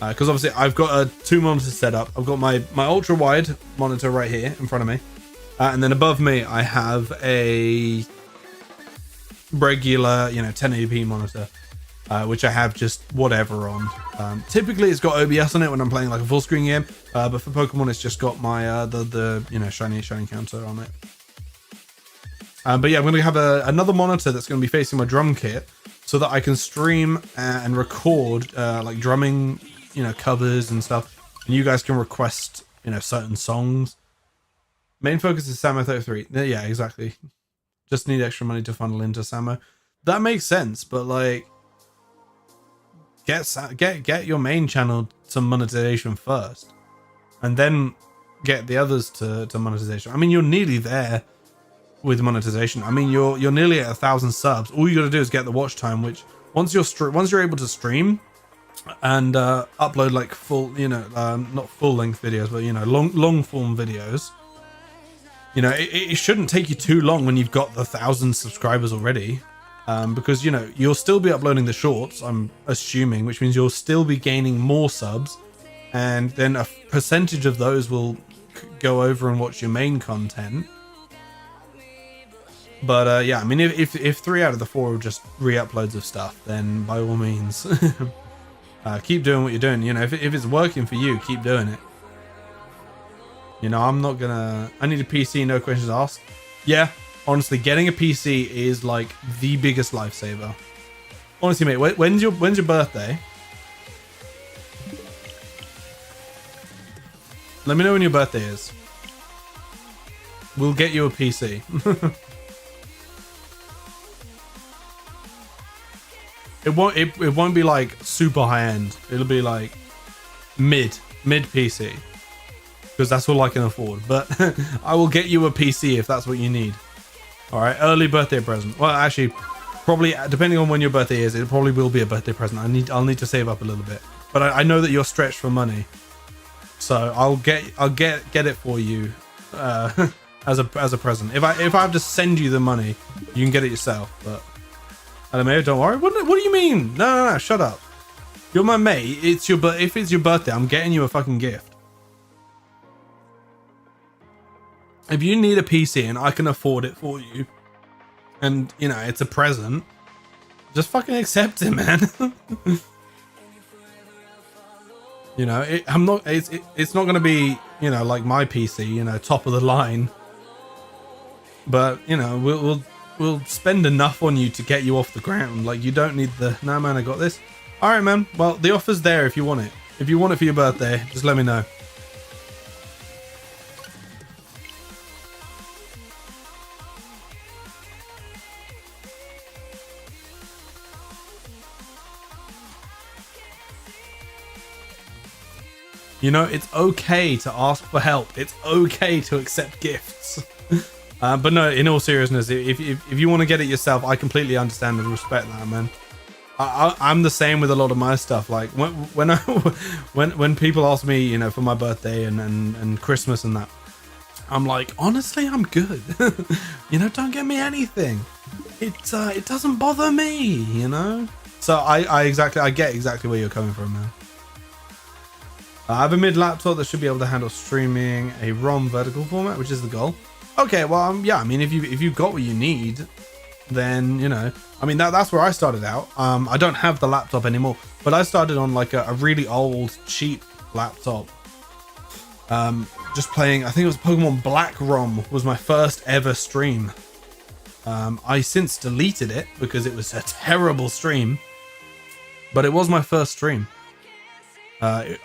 because obviously I've got 2 monitors set up. I've got my ultra wide monitor right here in front of me, and then above me I have a regular, you know, 1080p monitor. Which I have just whatever on. Typically it's got OBS on it when I'm playing like a full screen game, but for Pokemon it's just got my the you know, shiny counter on it. But yeah, I'm gonna have another monitor that's gonna be facing my drum kit, so that I can stream and record like drumming, you know, covers and stuff, and you guys can request, you know, certain songs. Main focus is Samo 33. Yeah, exactly. Just need extra money to funnel into Samo. That makes sense, but like, get your main channel some monetization first, and then get the others to monetization. I mean, you're nearly there with monetization. I mean, you're nearly at 1,000 subs. All you got to do is get the watch time, which once you're able to stream and upload like full, not full length videos, but long form videos. It shouldn't take you too long when you've got the 1,000 subscribers already, because you'll still be uploading the shorts, I'm assuming, which means you'll still be gaining more subs, and then a percentage of those will go over and watch your main content. But yeah, I mean, if 3 out of the 4 are just re-uploads of stuff, then by all means, keep doing what you're doing. If it's working for you, keep doing it. I'm not gonna. I need a PC, no questions asked. Yeah, honestly, getting a PC is like the biggest lifesaver. Honestly, mate, when's your birthday? Let me know when your birthday is. We'll get you a PC. It won't be like super high end. It'll be like mid PC, because that's all I can afford. But I will get you a PC if that's what you need. All right, early birthday present. Well, actually, probably depending on when your birthday is, it probably will be a birthday present. I'll need to save up a little bit, but I know that you're stretched for money, so I'll get it for you as a present. If I have to send you the money, you can get it yourself. But Maybe don't worry. What do you mean? No, shut up. You're my mate. If it's your birthday, I'm getting you a fucking gift. If you need a PC and I can afford it for you, and it's a present, just fucking accept it, man. It's not gonna be like my PC, top of the line. But we'll spend enough on you to get you off the ground. Like, you don't need the, nah man, I got this. All right, man. Well, the offer's there if you want it. If you want it for your birthday, just let me know. It's okay to ask for help. It's okay to accept gifts. But no, in all seriousness, if you want to get it yourself, I completely understand and respect that, man. I'm the same with a lot of my stuff. Like when people ask me, for my birthday and Christmas and that, I'm like, honestly, I'm good. Don't get me anything. It doesn't bother me, So I get exactly where you're coming from, man. I have a mid laptop that should be able to handle streaming a ROM vertical format, which is the goal. Okay, well, yeah, I mean, if you've got what you need, then, I mean, that's where I started out. I don't have the laptop anymore, but I started on like a really old, cheap laptop. Just playing, I think it was Pokemon Black ROM was my first ever stream. I since deleted it because it was a terrible stream, but it was my first stream. I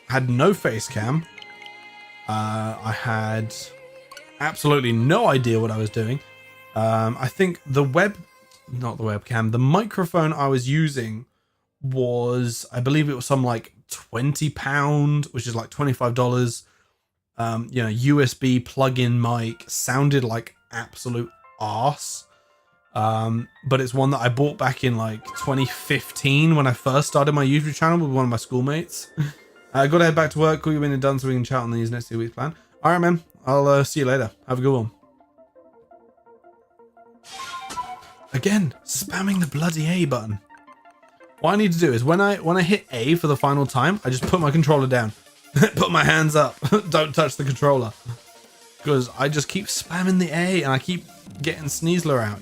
had no face cam. I had absolutely no idea what I was doing. I think the microphone I was using was, I believe it was some like £20, which is like $25. USB plug-in mic, sounded like absolute arse. But it's one that I bought back in like 2015 when I first started my YouTube channel with one of my schoolmates. I got to head back to work. Call you when you're done so we can chat on these next 2 weeks plan. All right, man. I'll see you later. Have a good one. Again, spamming the bloody A button. What I need to do is when I hit A for the final time, I just put my controller down. Put my hands up. Don't touch the controller. Because I just keep spamming the A and I keep getting Sneasler out,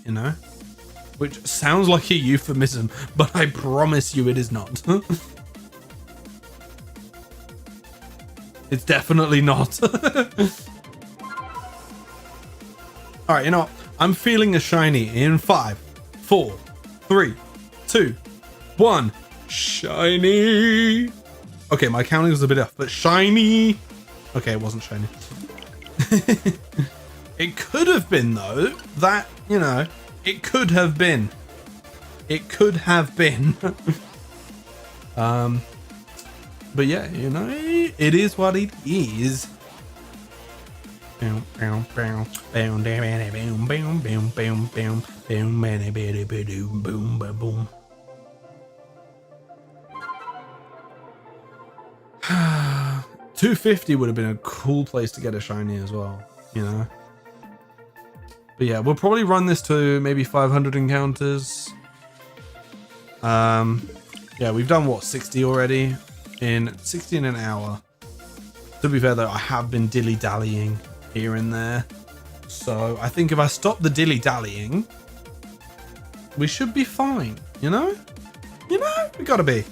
Which sounds like a euphemism, but I promise you it is not. It's definitely not. All right, you know what? I'm feeling a shiny in 5, 4, 3, 2, 1. Shiny. Okay, my counting was a bit off, but shiny. Okay, it wasn't shiny. It could have been, though. That, it could have been. It could have been. But yeah, it is what it is. $250 would have been a cool place to get a shiny as well, you know. But yeah, we'll probably run this to maybe 500 encounters. Yeah, we've done what, 60 already in 60 in an hour. To be fair though, I have been dilly-dallying here and there. So I think if I stop the dilly-dallying, we should be fine, you know? You know, we gotta be.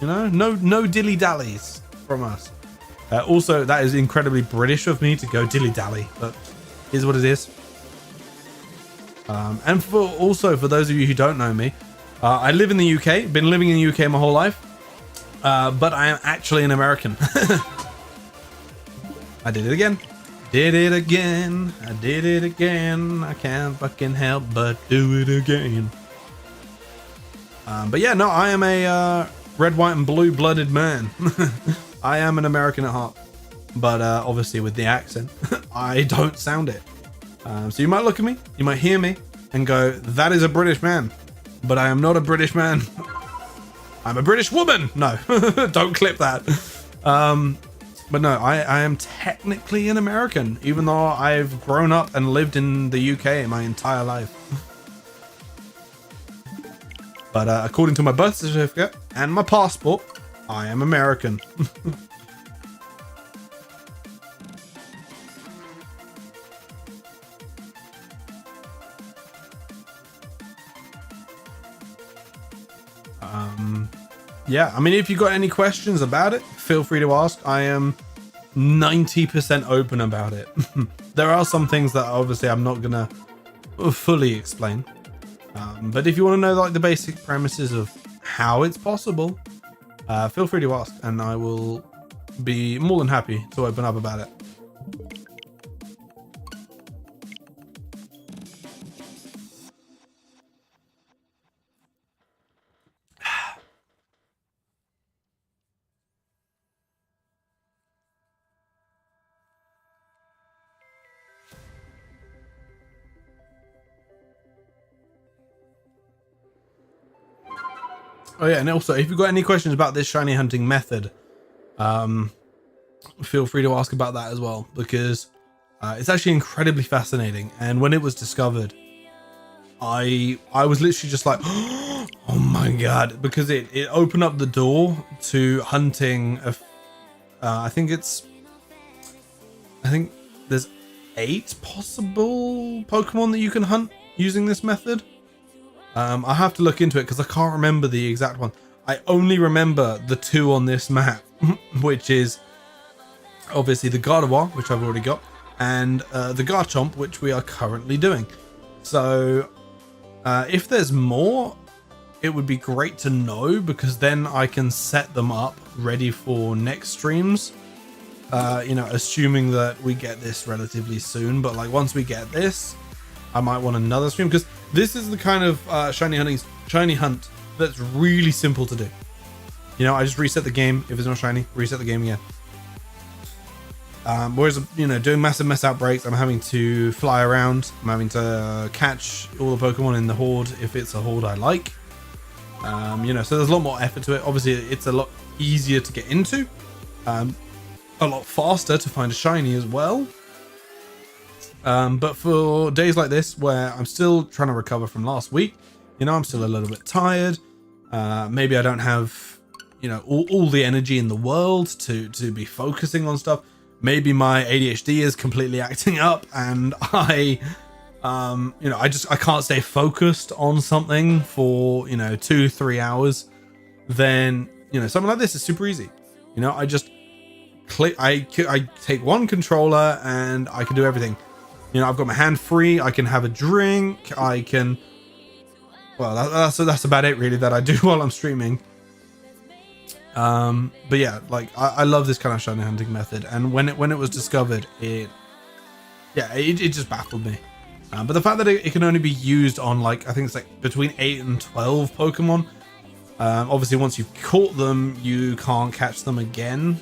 You know, no dilly-dallies from us. Also, that is incredibly British of me to go dilly-dally, but here's what it is. And for those of you who don't know me, I live in the UK, been living in the UK my whole life, but I am actually an American. I did it again. I did it again. I can't fucking help but do it again. But yeah, no, I am a red, white, and blue-blooded man. I am an American at heart, but obviously with the accent, I don't sound it. So you might look at me, you might hear me, and go, "That is a British man," but I am not a British man. I'm a British woman. No, don't clip that. But no, I am technically an American, even though I've grown up and lived in the UK my entire life. But according to my birth certificate and my passport, I am American. Yeah, I mean, if you've got any questions about it, feel free to ask. I am 90% open about it. There are some things that obviously I'm not gonna fully explain. But if you want to know like the basic premises of how it's possible, feel free to ask and I will be more than happy to open up about it. Oh yeah, and also if you've got any questions about this shiny hunting method, feel free to ask about that as well, because it's actually incredibly fascinating. And when it was discovered, I was literally just like, oh my god, because it opened up the door to hunting. I think there's 8 possible Pokemon that you can hunt using this method. I have to look into it because I can't remember the exact one. I only remember the 2 on this map, which is obviously the Gardevoir, which I've already got, and the Garchomp, which we are currently doing. So if there's more, it would be great to know, because then I can set them up ready for next streams. You know, assuming that we get this relatively soon, but like once we get this, I might want another stream, because this is the kind of shiny hunt that's really simple to do. You know, I just reset the game. If it's not shiny, reset the game again. Whereas, you know, doing massive mess outbreaks, I'm having to fly around. I'm having to catch all the Pokemon in the horde if it's a horde I like. You know, so there's a lot more effort to it. Obviously, it's a lot easier to get into. A lot faster to find a shiny as well. But for days like this, where I'm still trying to recover from last week, you know, I'm still a little bit tired. Maybe I don't have, you know, all the energy in the world to be focusing on stuff. Maybe my ADHD is completely acting up, and you know, I can't stay focused on something for, you know, 2-3 hours. Then, you know, something like this is super easy. You know, I just click, I take one controller and I can do everything. You know, I've got my hand free. I can have a drink. I can, well, that's about it really that I do while I'm streaming. But yeah, like I love this kind of shiny hunting method, and when it was discovered, it just baffled me. But the fact that it can only be used on, like, I think it's like between 8 and 12 Pokemon. Obviously, once you've caught them, you can't catch them again.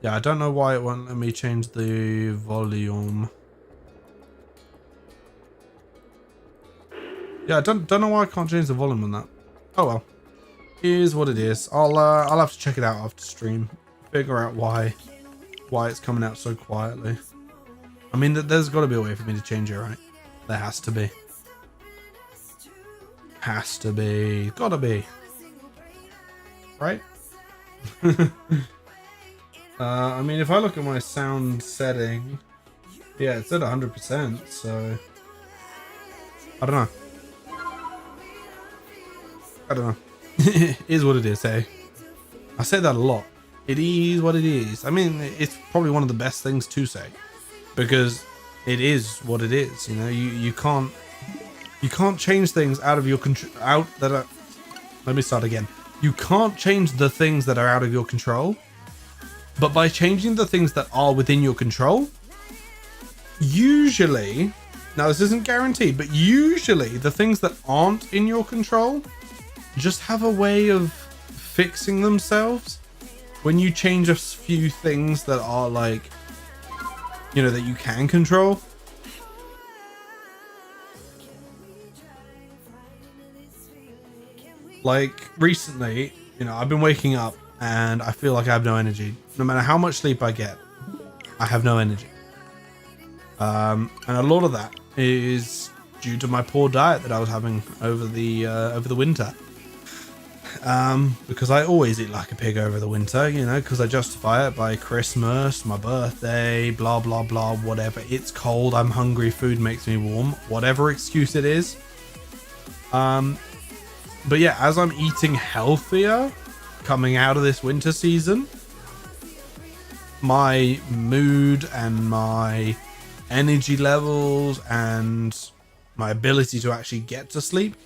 Yeah, I don't know why it won't let me change the volume. Yeah, I don't know why I can't change the volume on that. Oh well, is what it is. I'll have to check it out after stream, figure out why it's coming out so quietly. I mean, there's got to be a way for me to change it, right? There has to be. Has to be. Gotta be. Right? I mean, if I look at my sound setting, yeah, it's at 100%, so I don't know. I don't know. It is what it is, hey? I say that a lot. It is what it is. I mean, it's probably one of the best things to say, because it is what it is. You know, you can't change things out of your control. Let me start again. You can't change the things that are out of your control, but by changing the things that are within your control, usually, now this isn't guaranteed, but usually the things that aren't in your control just have a way of fixing themselves when you change a few things that are like, you know, that you can control. Like recently, you know, I've been waking up and I feel like I have no energy. No matter how much sleep I get, I have no energy. And a lot of that is due to my poor diet that I was having over the winter. Because I always eat like a pig over the winter, you know, because I justify it by Christmas, my birthday, blah, blah, blah, whatever. It's cold, I'm hungry, food makes me warm, whatever excuse it is. But yeah, as I'm eating healthier coming out of this winter season, my mood and my energy levels and my ability to actually get to sleep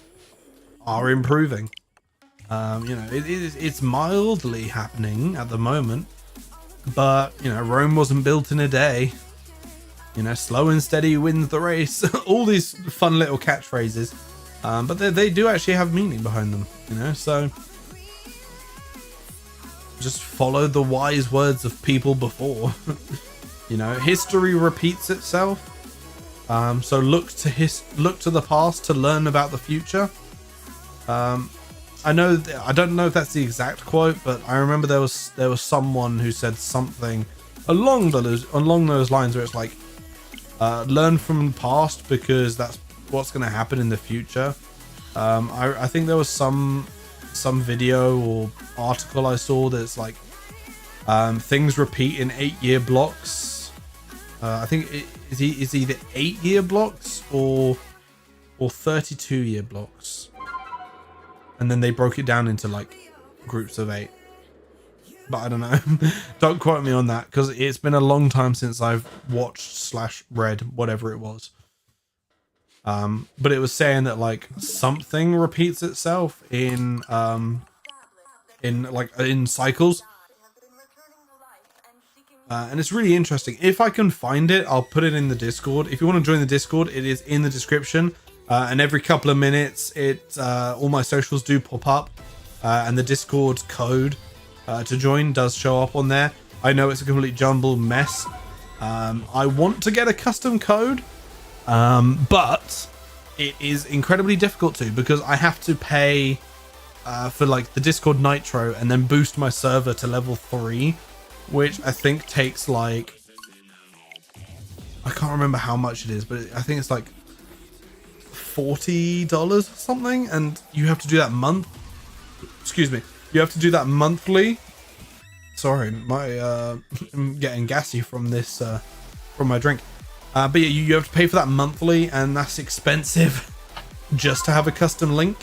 are improving. You know, it's mildly happening at the moment, but you know, Rome wasn't built in a day. You know, slow and steady wins the race. All these fun little catchphrases, but they do actually have meaning behind them. You know, so just follow the wise words of people before. You know, history repeats itself. So look to the past to learn about the future. I don't know if that's the exact quote, but I remember there was someone who said something along those lines where it's like, learn from the past because that's what's going to happen in the future. I think there was some video or article I saw that's like, things repeat in 8-year blocks. I think it's either 8-year blocks or 32-year blocks. And then they broke it down into like groups of 8. But I don't know. Don't quote me on that because it's been a long time since I've watched / read whatever it was. But it was saying that like something repeats itself in cycles. And it's really interesting. If I can find it, I'll put it in the Discord. If you want to join the Discord, it is in the description. And every couple of minutes, all my socials do pop up, and the Discord code to join does show up on there. I know it's a complete jumbled mess. I want to get a custom code, but it is incredibly difficult because I have to pay for like the Discord Nitro and then boost my server to level 3, which I think takes like, I can't remember how much it is, but I think it's like $40 or something, and you have to do that you have to do that monthly. Sorry, I'm getting gassy from this from my drink, but yeah, you have to pay for that monthly, and that's expensive just to have a custom link.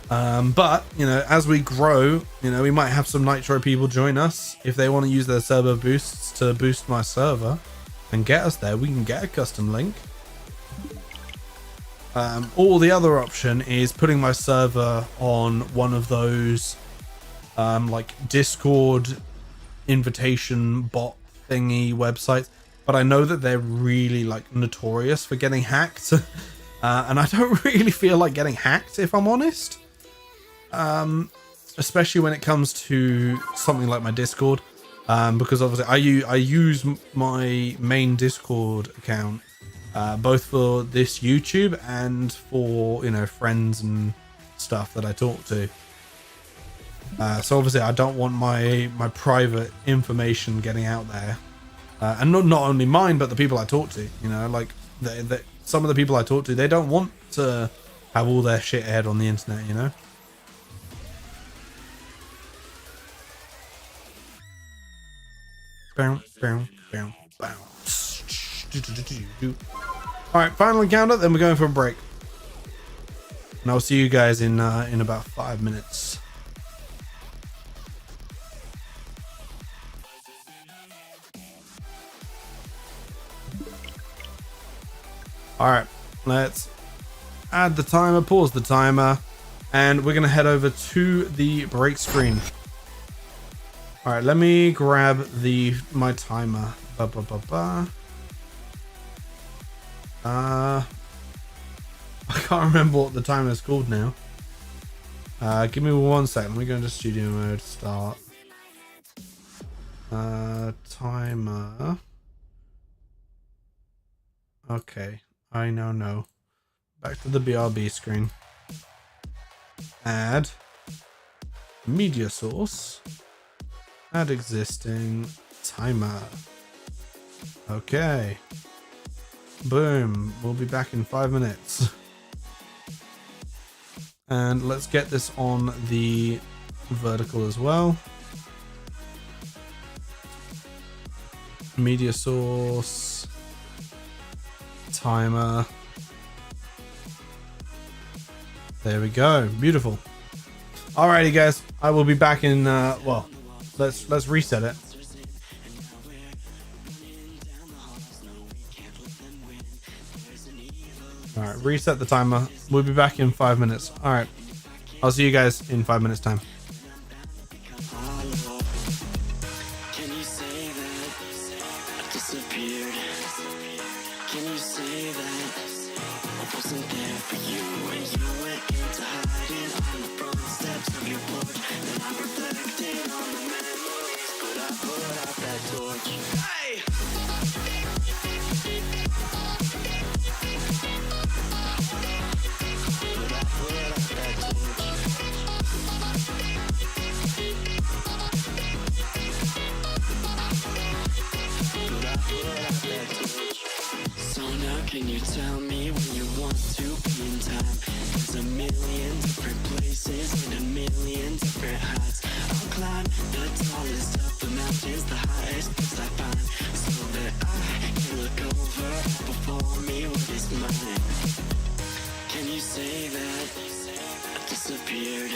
But you know, as we grow, you know, we might have some Nitro people join us if they want to use their server boosts to boost my server and get us there. We can get a custom link. Or the other option is putting my server on one of those like Discord invitation bot thingy websites, but I know that they're really like notorious for getting hacked. And I don't really feel like getting hacked, if I'm honest. Especially when it comes to something like my Discord. because obviously I use my main Discord account both for this YouTube and for, you know, friends and stuff that I talk to. So obviously I don't want my private information getting out there, and not only mine but the people I talk to. You know, like some of the people I talk to, they don't want to have all their shit aired on the internet. You know. Bow, bow, bow, bow. All right, final encounter. Then we're going for a break, and I'll see you guys in about 5 minutes. All right, let's add the timer, pause the timer, and we're gonna head over to the break screen. All right, let me grab my timer. I can't remember what the timer is called now. Give me 1 second. Let me go into studio mode. Start. Timer. Okay, I now know. Back to the BRB screen. Add media source. Add existing timer. Okay. Boom. We'll be back in 5 minutes. And let's get this on the vertical as well. Media source. Timer. There we go. Beautiful. Alrighty guys, I will be back in well, let's reset it. Alright, reset the timer. We'll be back in 5 minutes. Alright. I'll see you guys in 5 minutes time. Can you tell me when you want to be in time? There's a million different places and a million different heights. I'll climb the tallest of the mountains, the highest peaks I find, so that I can look over before me what is mine. Can you say that I disappeared?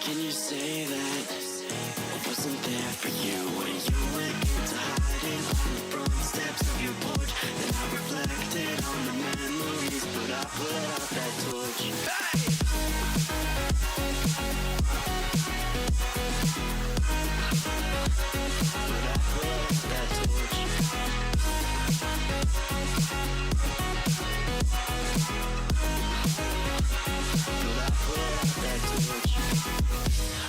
Can you say that I wasn't there for you when you went into hiding on the front steps of your porch? Then I reflected on the memories, but I put out that torch. Hey! But I put out that torch. But I put out that torch.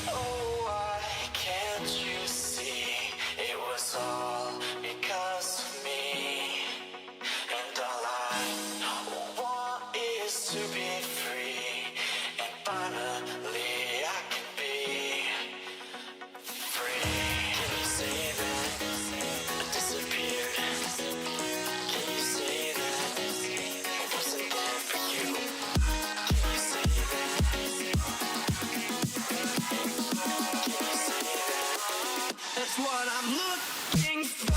Oh, why can't you see it was all because of me? And all I want is to be free, and finally I can be free. Can you say that I disappeared? Can you say that I wasn't there for you? Can you say that? That's what I'm looking for.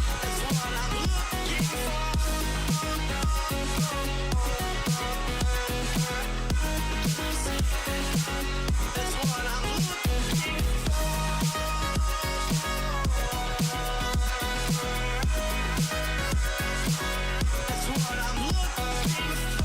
That's what I'm looking for. That's what I'm looking for. That's what I'm looking for.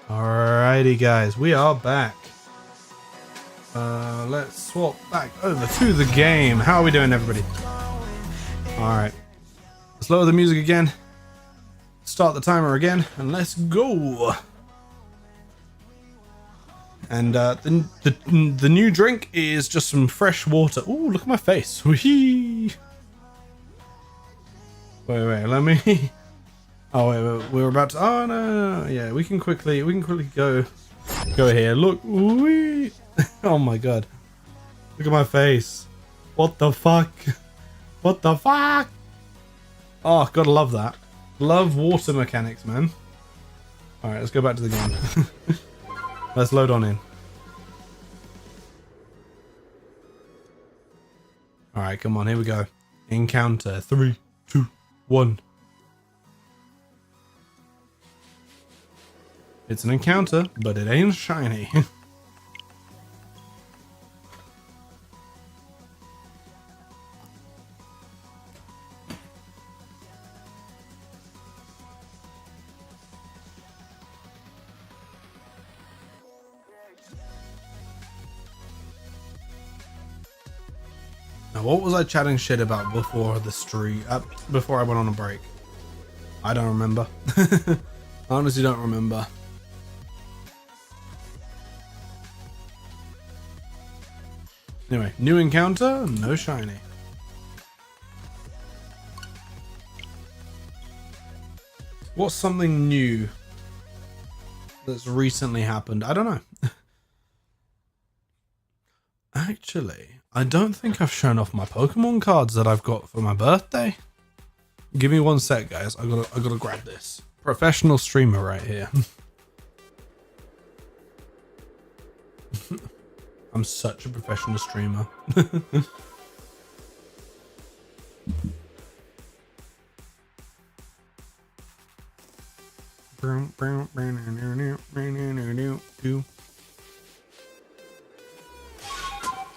Alrighty, guys, we are back. Let's swap back over to the game. How are we doing, everybody? Alright. Let's lower the music again. Start the timer again, and let's go. And the new drink is just some fresh water. Ooh, look at my face. Wee. Wait, let me. Oh wait, we're about to. Oh no, yeah, we can quickly go here. Look, wee. Oh my god, look at my face. What the fuck? What the fuck? Oh, gotta love that. Love water mechanics, man. All right, let's go back to the game. Let's load on in. All right, come on, here we go. Encounter 3, 2, 1. It's an encounter, but it ain't shiny. Now, what was I chatting shit about before the stream? Before I went on a break? I don't remember. I honestly don't remember. Anyway, new encounter, no shiny. What's something new that's recently happened? I don't know. Actually, I don't think I've shown off my Pokemon cards that I've got for my birthday. Give me one sec, guys. I gotta grab this. Professional streamer right here. I'm such a professional streamer. I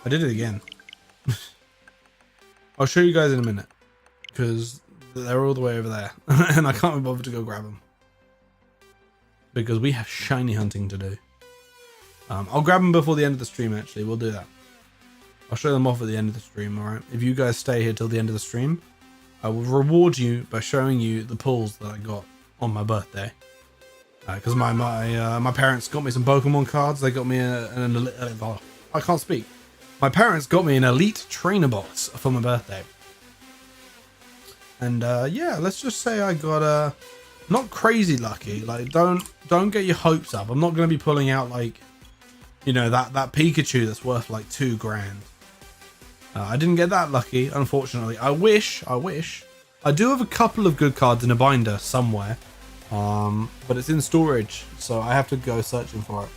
did it again. I'll show you guys in a minute because they're all the way over there and I can't be bothered to go grab them because we have shiny hunting to do. I'll grab them before the end of the stream, actually. We'll do that. I'll show them off at the end of the stream, alright? If you guys stay here till the end of the stream, I will reward you by showing you the pulls that I got on my birthday. Because my parents got me some Pokemon cards. They got me I can't speak. My parents got me an Elite Trainer box for my birthday. And yeah, let's just say I got not crazy lucky. Like, don't get your hopes up. I'm not going to be pulling out, like, you know, that Pikachu that's worth like $2,000. I didn't get that lucky, unfortunately. I wish. I do have a couple of good cards in a binder somewhere, but it's in storage, so I have to go searching for it.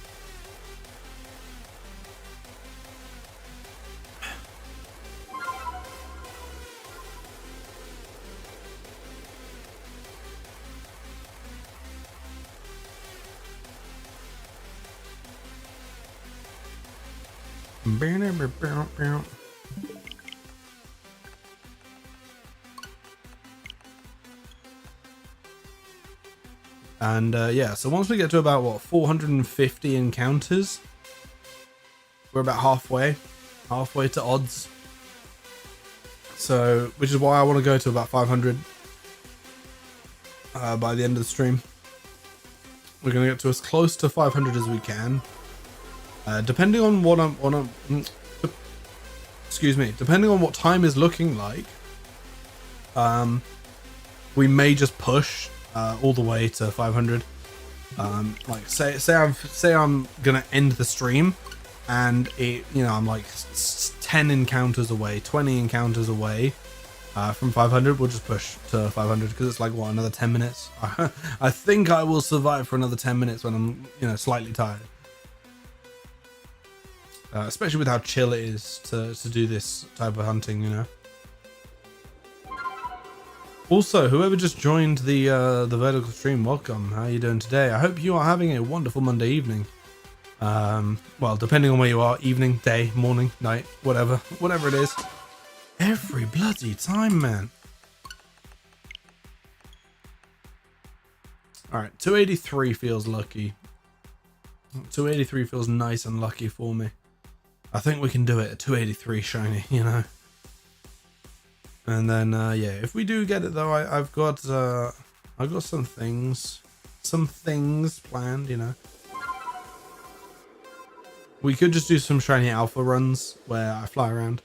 And yeah, so once we get to about what 450 encounters, we're about halfway to odds. So, which is why I want to go to about 500 by the end of the stream. We're going to get to as close to 500 as we can. Depending on what depending on what time is looking like, we may just push all the way to 500. Like say I'm gonna end the stream, and I'm like 10 encounters away, 20 encounters away from 500. We'll just push to 500 because it's like, what, another 10 minutes? I think I will survive for another 10 minutes when I'm slightly tired. Especially with how chill it is to do this type of hunting, you know. Also, whoever just joined the vertical stream, welcome. How are you doing today? I hope you are having a wonderful Monday evening. Well, depending on where you are, evening, day, morning, night, whatever it is. Every bloody time, man. All right, 283 feels lucky. 283 feels nice and lucky for me. I think we can do it at 283 shiny, you know. And then yeah, if we do get it though, I've got some things planned, you know. We could just do some shiny alpha runs where I fly around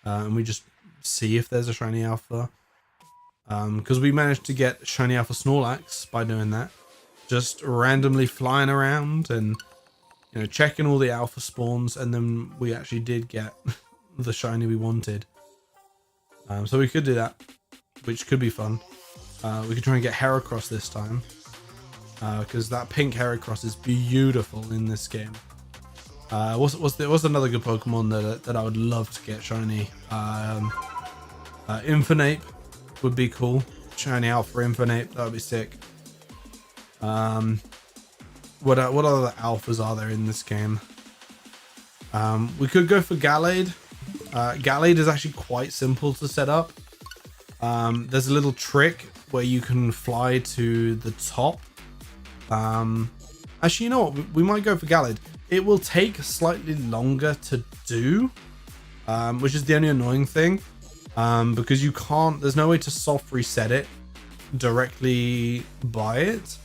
and we just see if there's a shiny alpha. Because we managed to get shiny alpha Snorlax by doing that, just randomly flying around and, you know, checking all the alpha spawns, and then we actually did get the shiny we wanted. So we could do that, which could be fun. We could try and get Heracross this time, because that pink Heracross is beautiful in this game. What's another good Pokemon that I would love to get shiny? Infernape would be cool. Shiny Alpha Infernape, that would be sick. What other alphas are there in this game? We could go for Gallade. Gallade is actually quite simple to set up. There's a little trick where you can fly to the top. Actually, you know what? We might go for Gallade. It will take slightly longer to do, which is the only annoying thing, because you can't. There's no way to soft reset it directly by it.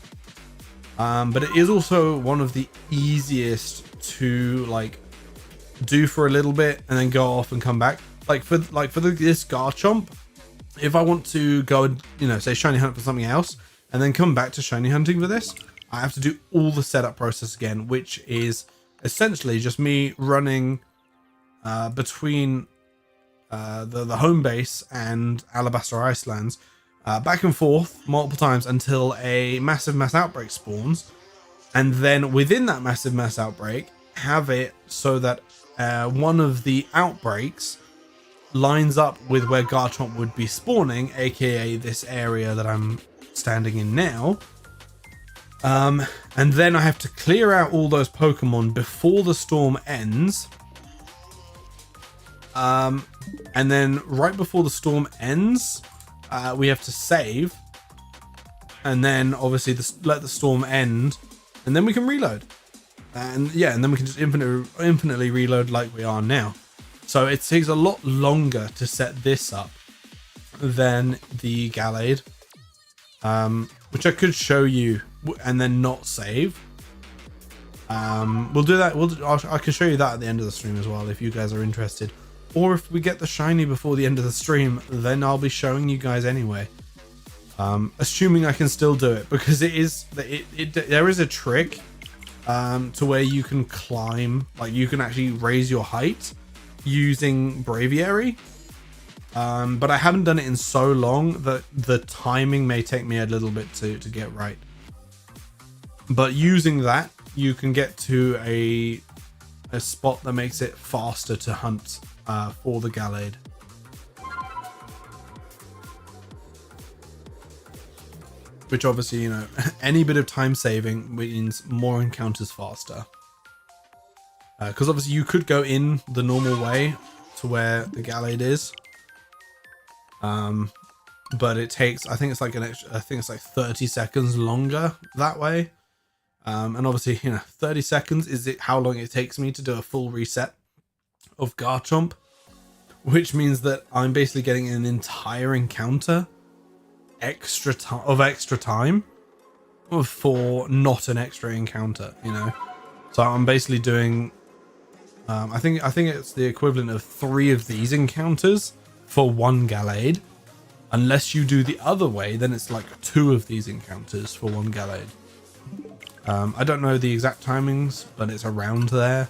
But it is also one of the easiest to like do for a little bit and then go off and come back. Like for this Garchomp, if I want to go and, you know, say shiny hunt for something else and then come back to shiny hunting for this, I have to do all the setup process again, which is essentially just me running between the home base and Alabaster Icelands, back and forth multiple times until a massive mass outbreak spawns, and then within that massive mass outbreak have it so that one of the outbreaks lines up with where Garchomp would be spawning, aka this area that I'm standing in now. And then I have to clear out all those Pokemon before the storm ends. And then right before the storm ends, we have to save, and then obviously let the storm end, and then we can reload, and yeah, and then we can just infinitely reload like we are now. So it takes a lot longer to set this up than the Gallade, which I could show you and then not save. We'll do that. I can show you that at the end of the stream as well if you guys are interested. Or if we get the shiny before the end of the stream, then I'll be showing you guys anyway. Assuming I can still do it, because there is a trick to where you can climb, like you can actually raise your height using Braviary. But I haven't done it in so long that the timing may take me a little bit to get right. But using that, you can get to a spot that makes it faster to hunt for the Gallade. Which obviously, you know, any bit of time saving means more encounters faster. Because obviously you could go in the normal way to where the Gallade is. But it takes, I think it's like 30 seconds longer that way. And obviously, you know, 30 seconds is how long it takes me to do a full reset of Garchomp, which means that I'm basically getting an entire encounter extra time for not an extra encounter, you know. So I'm basically doing I think it's the equivalent of 3 of these encounters for 1 Gallade. Unless you do the other way, then it's like 2 of these encounters for 1 Gallade. I don't know the exact timings, but it's around there.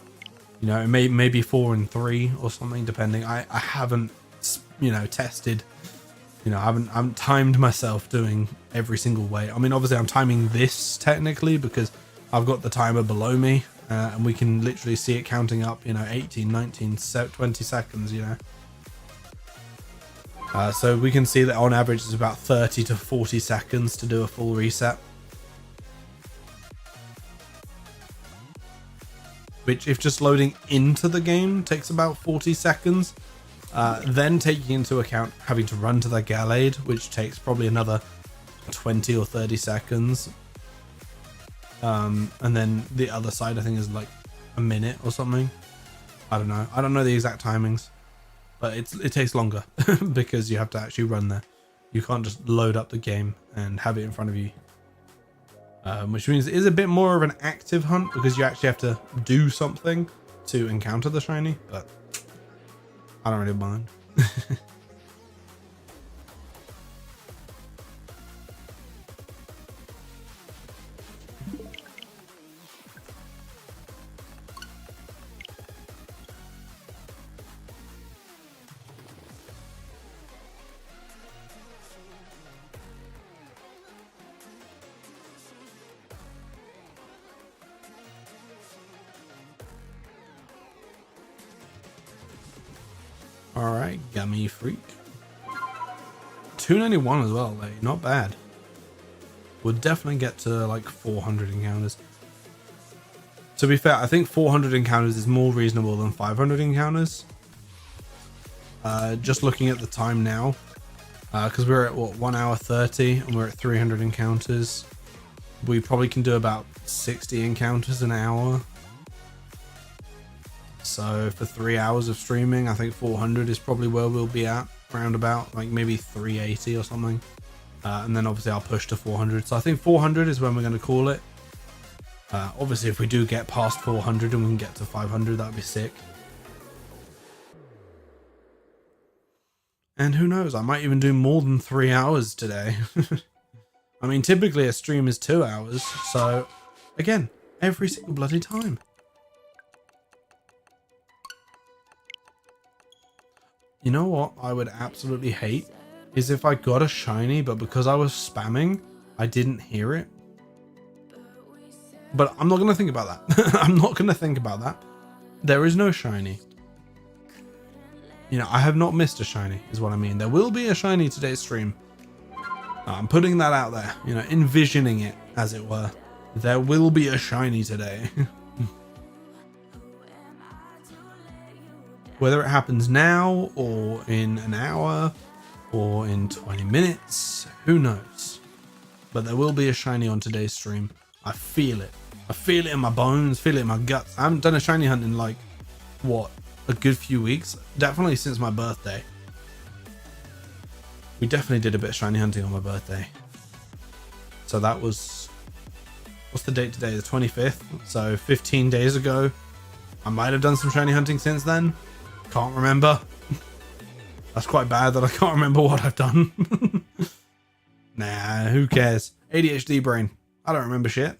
You know, it may be 4 and 3 or something, depending. I haven't, you know, tested. You know, I haven't timed myself doing every single way. I mean, obviously I'm timing this technically because I've got the timer below me, and we can literally see it counting up, you know, 18, 19, 20 seconds, you know. So we can see that on average it's about 30 to 40 seconds to do a full reset. Which, if just loading into the game takes about 40 seconds, then taking into account having to run to the Gallade, which takes probably another 20 or 30 seconds, And then the other side I think is like a minute or something. I don't know. I don't know the exact timings, but it takes longer because you have to actually run there. You can't just load up the game and have it in front of you, which means it is a bit more of an active hunt because you actually have to do something to encounter the shiny, but I don't really mind. All right, Gummy Freak. 291 as well, like, not bad. We'll definitely get to like 400 encounters. To be fair, I think 400 encounters is more reasonable than 500 encounters. Just looking at the time now, because we're at what, 1 hour 30 and we're at 300 encounters. We probably can do about 60 encounters an hour. So for 3 hours of streaming, I think 400 is probably where we'll be at, round about, like maybe 380 or something. And then obviously I'll push to 400. So I think 400 is when we're going to call it. Obviously if we do get past 400 and we can get to 500, that would be sick. And who knows, I might even do more than 3 hours today. I mean, typically a stream is 2 hours. So again, every single bloody time. You know what I would absolutely hate is if I got a shiny, but because I was spamming, I didn't hear it. But I'm not going to think about that. I'm not going to think about that. There is no shiny. You know, I have not missed a shiny, is what I mean. There will be a shiny today's stream. I'm putting that out there, you know, envisioning it, as it were. There will be a shiny today. Whether it happens now or in an hour or in 20 minutes, who knows? But there will be a shiny on today's stream. I feel it. I feel it in my bones, feel it in my guts. I haven't done a shiny hunt in like, what, a good few weeks? Definitely since my birthday. We definitely did a bit of shiny hunting on my birthday. So that was, what's the date today? The 25th. So 15 days ago. I might have done some shiny hunting since then. Can't remember. That's quite bad that I can't remember what I've done. Nah, who cares? ADHD brain. I don't remember shit.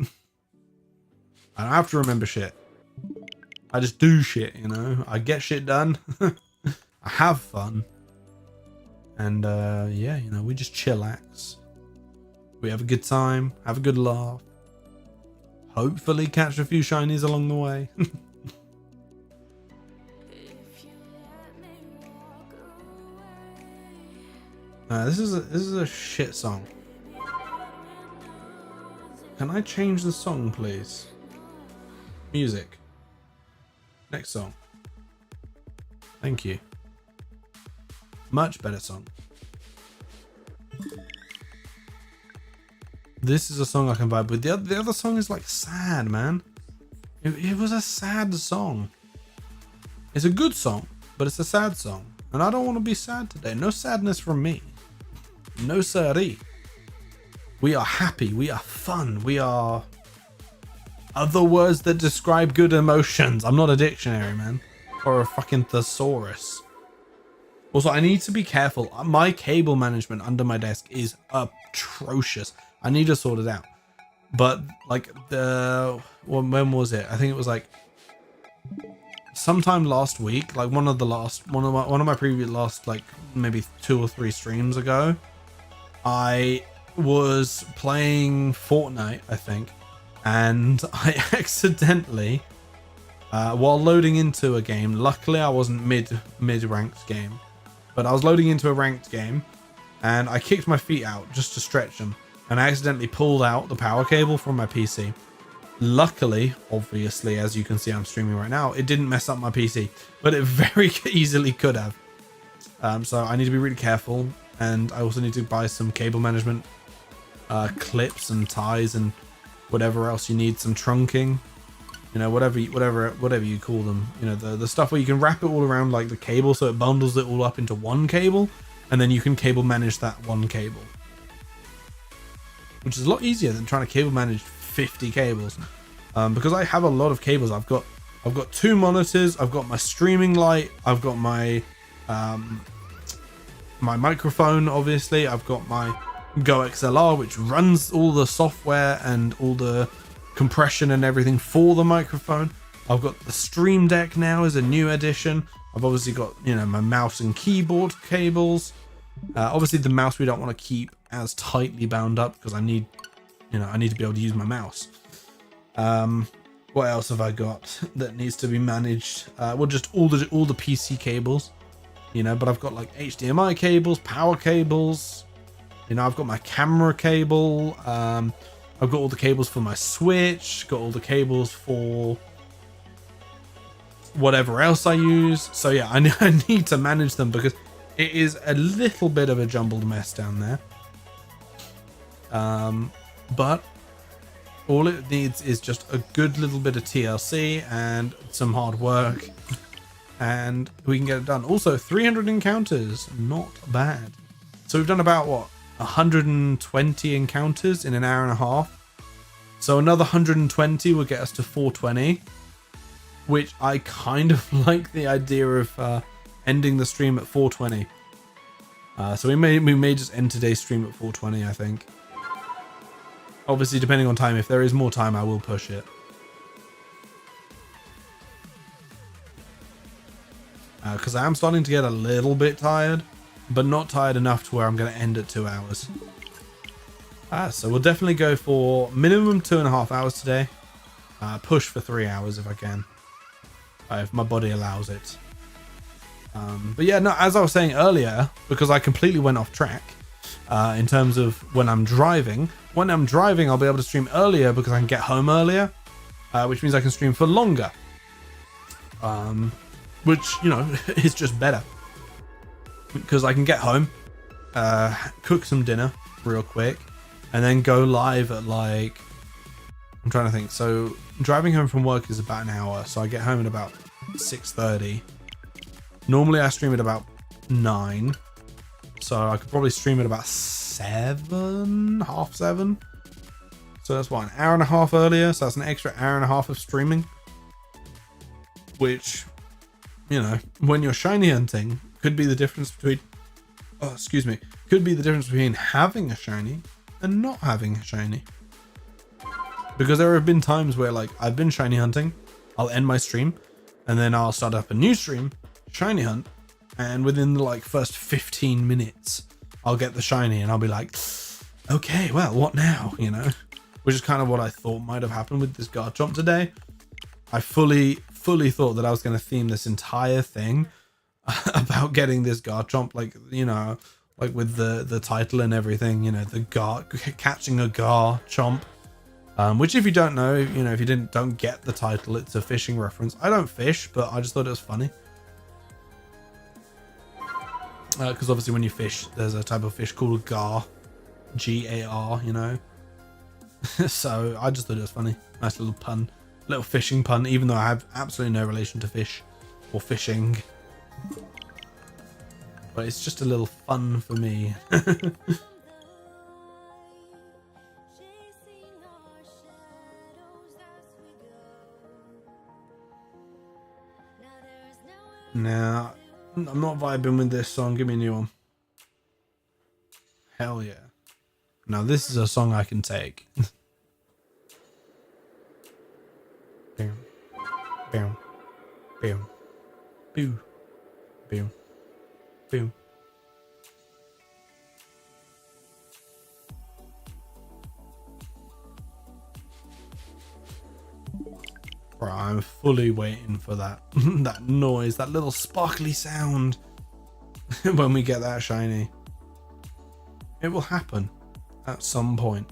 I don't have to remember shit. I just do shit, you know. I get shit done. I have fun. And yeah, you know, we just chillax. We have a good time, have a good laugh. Hopefully catch a few shinies along the way. This is a shit song. Can I change the song, please? Music. Next song. Thank you. Much better song. This is a song I can vibe with. The other song is like sad, man. It was a sad song. It's a good song, but it's a sad song. And I don't want to be sad today. No sadness from me. No siree. We are happy. We are fun. We are other words that describe good emotions. I'm not a dictionary, man. Or a fucking thesaurus. Also, I need to be careful. My cable management under my desk is atrocious. I need to sort it out. But like when was it? I think it was like sometime last week. Like one of my previous last like maybe 2 or 3 streams ago. I was playing Fortnite, I think, and I accidentally, while loading into a game, luckily I wasn't mid-ranked game, but I was loading into a ranked game, and I kicked my feet out just to stretch them, and I accidentally pulled out the power cable from my PC. Luckily, obviously, as you can see I'm streaming right now, it didn't mess up my PC, but it very easily could have. So I need to be really careful. And I also need to buy some cable management clips and ties and whatever else you need, some trunking, you know, whatever you call them, you know, the stuff where you can wrap it all around like the cable so it bundles it all up into one cable, and then you can cable manage that one cable, which is a lot easier than trying to cable manage 50 cables. Because I have a lot of cables. I've got 2 monitors, I've got my streaming light, I've got my my microphone, obviously, I've got my Go XLR, which runs all the software and all the compression and everything for the microphone. I've got the Stream Deck now as a new addition. I've obviously got, you know, my mouse and keyboard cables. Obviously the mouse we don't want to keep as tightly bound up because I need to be able to use my mouse. What else have I got that needs to be managed? Well, just all the PC cables, you know, but I've got like HDMI cables, power cables, you know, I've got my camera cable, I've got all the cables for my Switch, got all the cables for whatever else I use. So yeah, I need to manage them because it is a little bit of a jumbled mess down there. But all it needs is just a good little bit of TLC and some hard work, and we can get it done. Also, 300 encounters, not bad. So we've done about, what, 120 encounters in an hour and a half. So another 120 will get us to 420, which I kind of like the idea of ending the stream at 420. So we may just end today's stream at 420, I think. Obviously, depending on time, if there is more time, I will push it. Because I am starting to get a little bit tired, but not tired enough to where I'm going to end at 2 hours. So we'll definitely go for minimum 2.5 hours today. Push for 3 hours if I can. If my body allows it. But yeah, no, as I was saying earlier, because I completely went off track in terms of when I'm driving. When I'm driving, I'll be able to stream earlier because I can get home earlier, which means I can stream for longer. Which, you know, is just better. Because I can get home, cook some dinner real quick, and then go live at like, I'm trying to think. So driving home from work is about an hour. So I get home at about 6:30. Normally I stream at about 9. So I could probably stream at about 7, half 7. So that's what, an hour and a half earlier. So that's an extra hour and a half of streaming. Which, you know, when you're shiny hunting, could be the difference between, could be the difference between having a shiny and not having a shiny. Because there have been times where, like, I've been shiny hunting, I'll end my stream, and then I'll start up a new stream, shiny hunt, and within the, like, first 15 minutes, I'll get the shiny, and I'll be like, okay, well, what now, you know? Which is kind of what I thought might have happened with this Garchomp today. I fully thought that I was going to theme this entire thing about getting this Garchomp, like, you know, like with the title and everything, you know, catching a Garchomp. Which, if you don't know, you know, if you don't get the title, it's a fishing reference. I don't fish, but I just thought it was funny. Because obviously when you fish, there's a type of fish called gar, G-A-R, you know. So I just thought it was funny. Nice little pun, little fishing pun, even though I have absolutely no relation to fish or fishing. But it's just a little fun for me. Now, I'm not vibing with this song. Give me a new one. Hell yeah. Now, this is a song I can take. Bam. Bam. Bam. Boo. Bam. Boom. Right, I'm fully waiting for that that noise, that little sparkly sound when we get that shiny. It will happen at some point.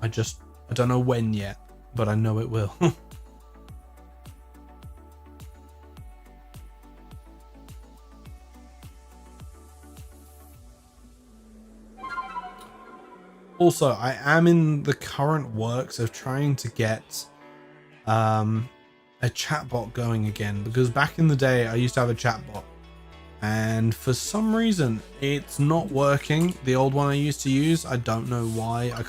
I don't know when yet, but I know it will. Also, I am in the current works of trying to get a chatbot going again, because back in the day I used to have a chatbot, and for some reason it's not working. The old one I used to use, I don't know why. I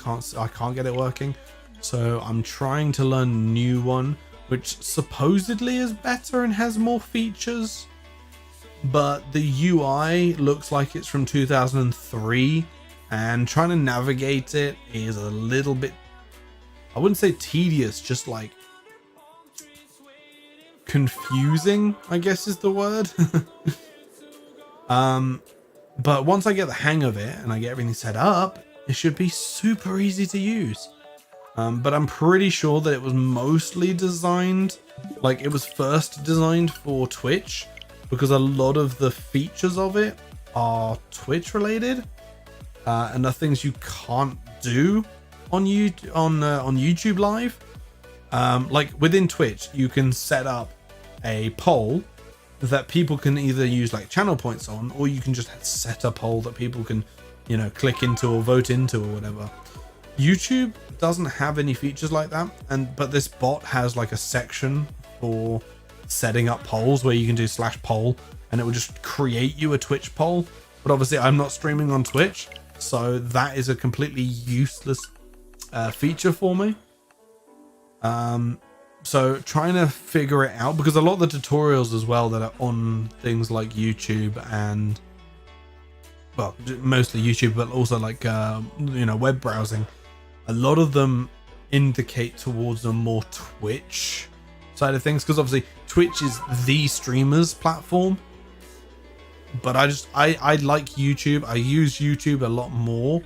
can't get it working. So I'm trying to learn a new one, which supposedly is better and has more features, but the UI looks like it's from 2003, and trying to navigate it is a little bit, I wouldn't say tedious, just like confusing, I guess is the word. But once I get the hang of it and I get everything set up, it should be super easy to use. But I'm pretty sure that it was mostly designed, like it was first designed for Twitch, because a lot of the features of it are Twitch related, and are things you can't do on YouTube Live. Like within Twitch, you can set up a poll that people can either use like channel points on, or you can just set a poll that people can, you know, click into or vote into or whatever. YouTube doesn't have any features like that, but this bot has like a section for setting up polls where you can do /poll, and it will just create you a Twitch poll. But obviously I'm not streaming on Twitch, so that is a completely useless feature for me. So trying to figure it out, because a lot of the tutorials as well that are on things like YouTube and, well, mostly YouTube, but also like you know, web browsing, a lot of them indicate towards a more Twitch side of things, because obviously Twitch is the streamers platform, but I like YouTube. I use YouTube a lot more,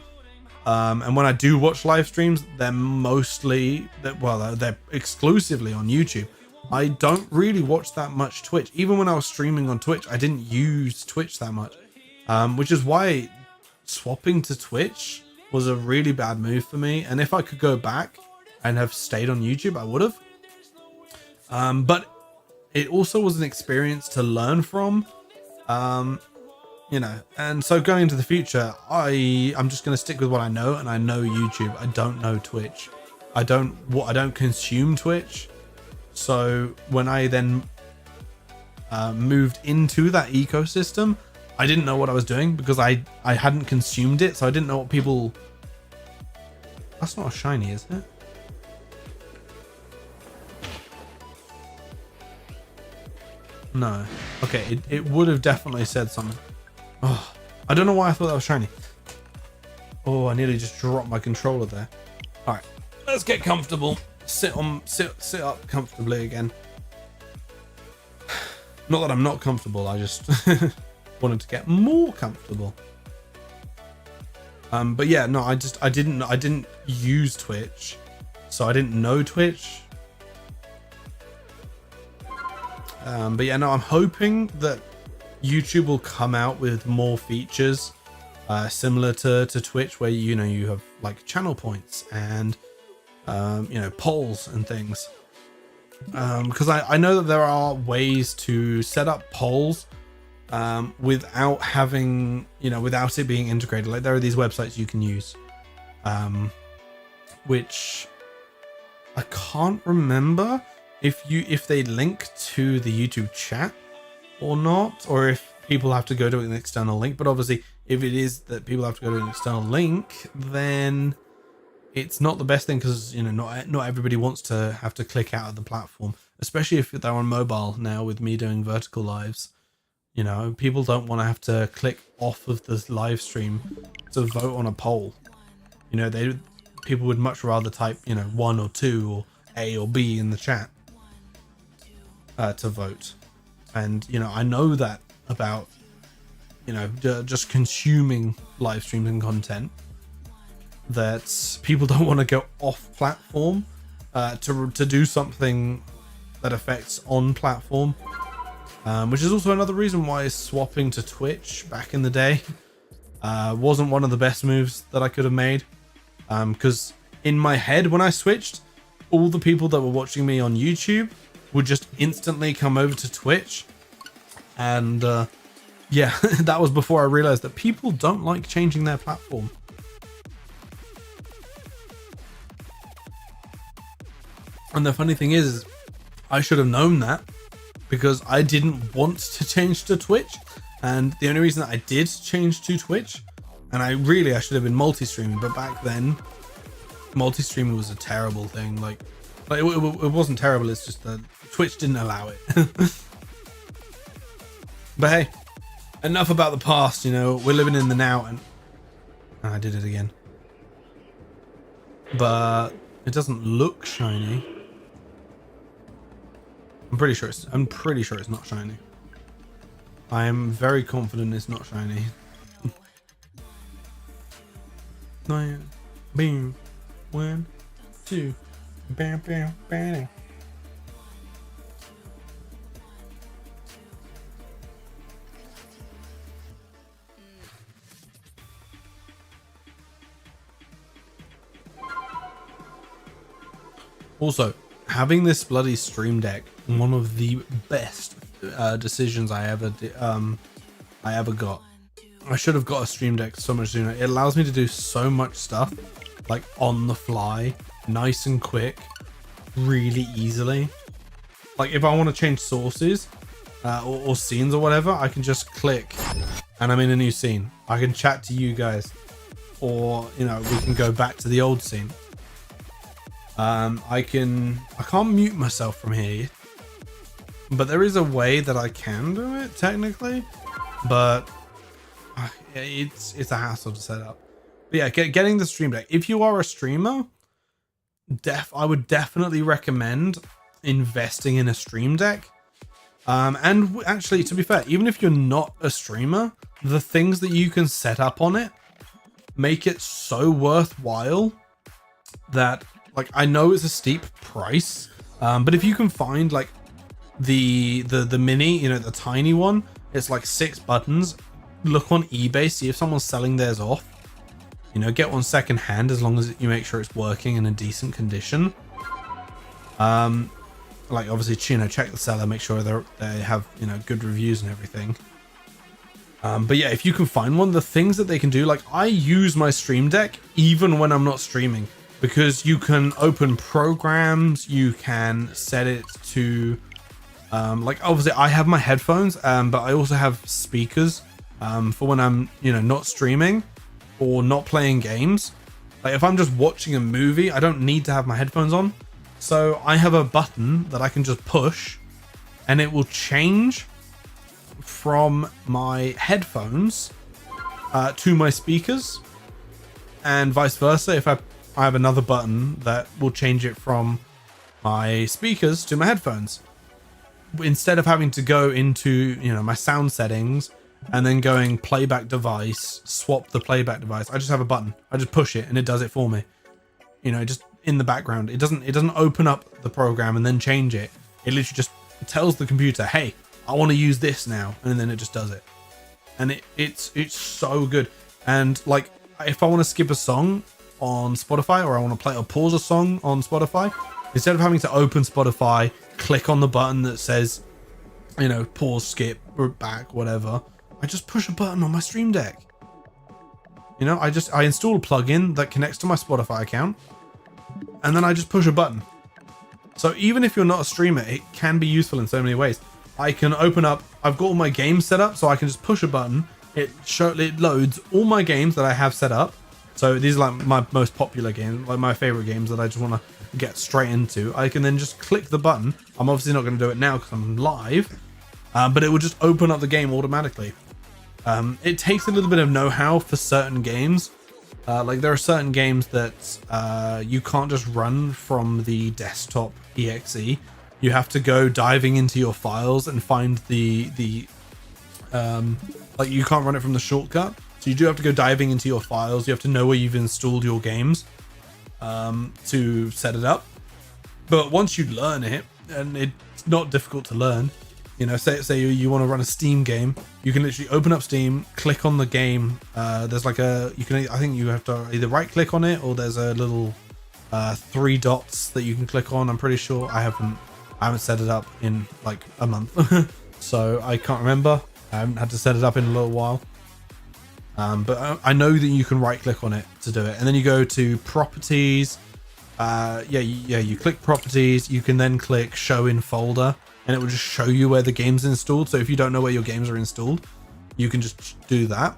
and when I do watch live streams, they're mostly they're exclusively on YouTube. I don't really watch that much Twitch. Even when I was streaming on Twitch, I didn't use Twitch that much, which is why swapping to Twitch was a really bad move for me. And if I could go back and have stayed on YouTube, I would have. But it also was an experience to learn from, you know. And so going into the future, I'm just going to stick with what I know, and I know YouTube. I don't know Twitch. I don't consume Twitch. So when I then moved into that ecosystem, I didn't know what I was doing, because I hadn't consumed it, so I didn't know what people... That's not a shiny, is it? No. Okay, it would have definitely said something. Oh, I don't know why I thought that was shiny. Oh, I nearly just dropped my controller there. All right, let's get comfortable. Sit up comfortably again. Not that I'm not comfortable, I just wanted to get more comfortable. But yeah, no, I didn't use Twitch, so I didn't know Twitch. But yeah, no, I'm hoping that YouTube will come out with more features similar to Twitch, where you know, you have like channel points and you know, polls and things. Because I know that there are ways to set up polls without having, you know, without it being integrated. Like there are these websites you can use, which I can't remember if they link to the YouTube chat or not, or if people have to go to an external link. But obviously, if it is that people have to go to an external link, then it's not the best thing, because, you know, not everybody wants to have to click out of the platform, especially if they're on mobile now with me doing vertical lives. You know, people don't want to have to click off of the live stream to vote on a poll. You know, people would much rather type, you know, 1 or 2 or A or B in the chat to vote. And, you know, I know that about, you know, just consuming live streams and content, that people don't want to go off platform to do something that affects on platform, which is also another reason why swapping to Twitch back in the day wasn't one of the best moves that I could have made, because in my head when I switched, all the people that were watching me on YouTube would just instantly come over to Twitch. And yeah, that was before I realized that people don't like changing their platform. And the funny thing is I should have known that because I didn't want to change to Twitch. And the only reason that I did change to Twitch, and I should have been multi-streaming, but back then multi-streaming was a terrible thing. Like it wasn't terrible, it's just that Twitch didn't allow it. But hey, enough about the past, you know, we're living in the now. And I did it again. But it doesn't look shiny. I'm pretty sure it's not shiny. I am very confident it's not shiny. Boom. 1, 2. Bam, bam, bam. Also, having this bloody Stream Deck, one of the best decisions I ever got. I should have got a Stream Deck so much sooner. It allows me to do so much stuff, like on the fly, nice and quick, really easily. Like if I want to change sources or scenes or whatever, I can just click and I'm in a new scene. I can chat to you guys, or you know, we can go back to the old scene. I can't mute myself from here, but there is a way that I can do it technically, but it's a hassle to set up. But yeah, getting the Stream Deck. If you are a streamer, I would definitely recommend investing in a Stream Deck. And actually, to be fair, even if you're not a streamer, the things that you can set up on it make it so worthwhile that, like, I know it's a steep price, but if you can find like the mini, you know, the tiny one, it's like 6 buttons. Look on eBay, see if someone's selling theirs off. You know, get one second hand as long as you make sure it's working in a decent condition. Like obviously, you know, check the seller, make sure they have, you know, good reviews and everything. But yeah, if you can find one, the things that they can do, like I use my Stream Deck even when I'm not streaming, because you can open programs, you can set it to, like obviously I have my headphones, but I also have speakers for when I'm, you know, not streaming or not playing games. Like if I'm just watching a movie, I don't need to have my headphones on. So I have a button that I can just push and it will change from my headphones to my speakers, and vice versa. If I have another button that will change it from my speakers to my headphones, instead of having to go into, you know, my sound settings and then going playback device, swap the playback device. I just have a button. I just push it and it does it for me. You know, just in the background. It doesn't open up the program and then change it. It literally just tells the computer, hey, I want to use this now, and then it just does it. And it's so good. And like if I want to skip a song on Spotify, or I want to play or pause a song on Spotify, instead of having to open Spotify, click on the button that says, you know, pause, skip, or back, whatever, I just push a button on my Stream Deck. You know, I install a plugin that connects to my Spotify account, and then I just push a button. So even if you're not a streamer, it can be useful in so many ways. I can open up, I've got all my games set up, so I can just push a button. It loads all my games that I have set up. So these are like my most popular games, like my favorite games that I just want to get straight into. I can then just click the button. I'm obviously not going to do it now because I'm live, but it will just open up the game automatically. It takes a little bit of know-how for certain games. Like there are certain games that you can't just run from the desktop exe. You have to go diving into your files and find the like you can't run it from the shortcut. So you do have to go diving into your files. You have to know where you've installed your games to set it up. But once you learn it, and it's not difficult to learn, you know, say you want to run a Steam game, you can literally open up Steam, click on the game. There's like I think you have to either right click on it, or there's a little 3 dots that you can click on. I'm pretty sure I haven't set it up in like a month. So I can't remember. I haven't had to set it up in a little while. But I know that you can right click on it to do it. And then you go to properties, you click properties. You can then click show in folder, and it will just show you where the game's installed. So if you don't know where your games are installed, you can just do that.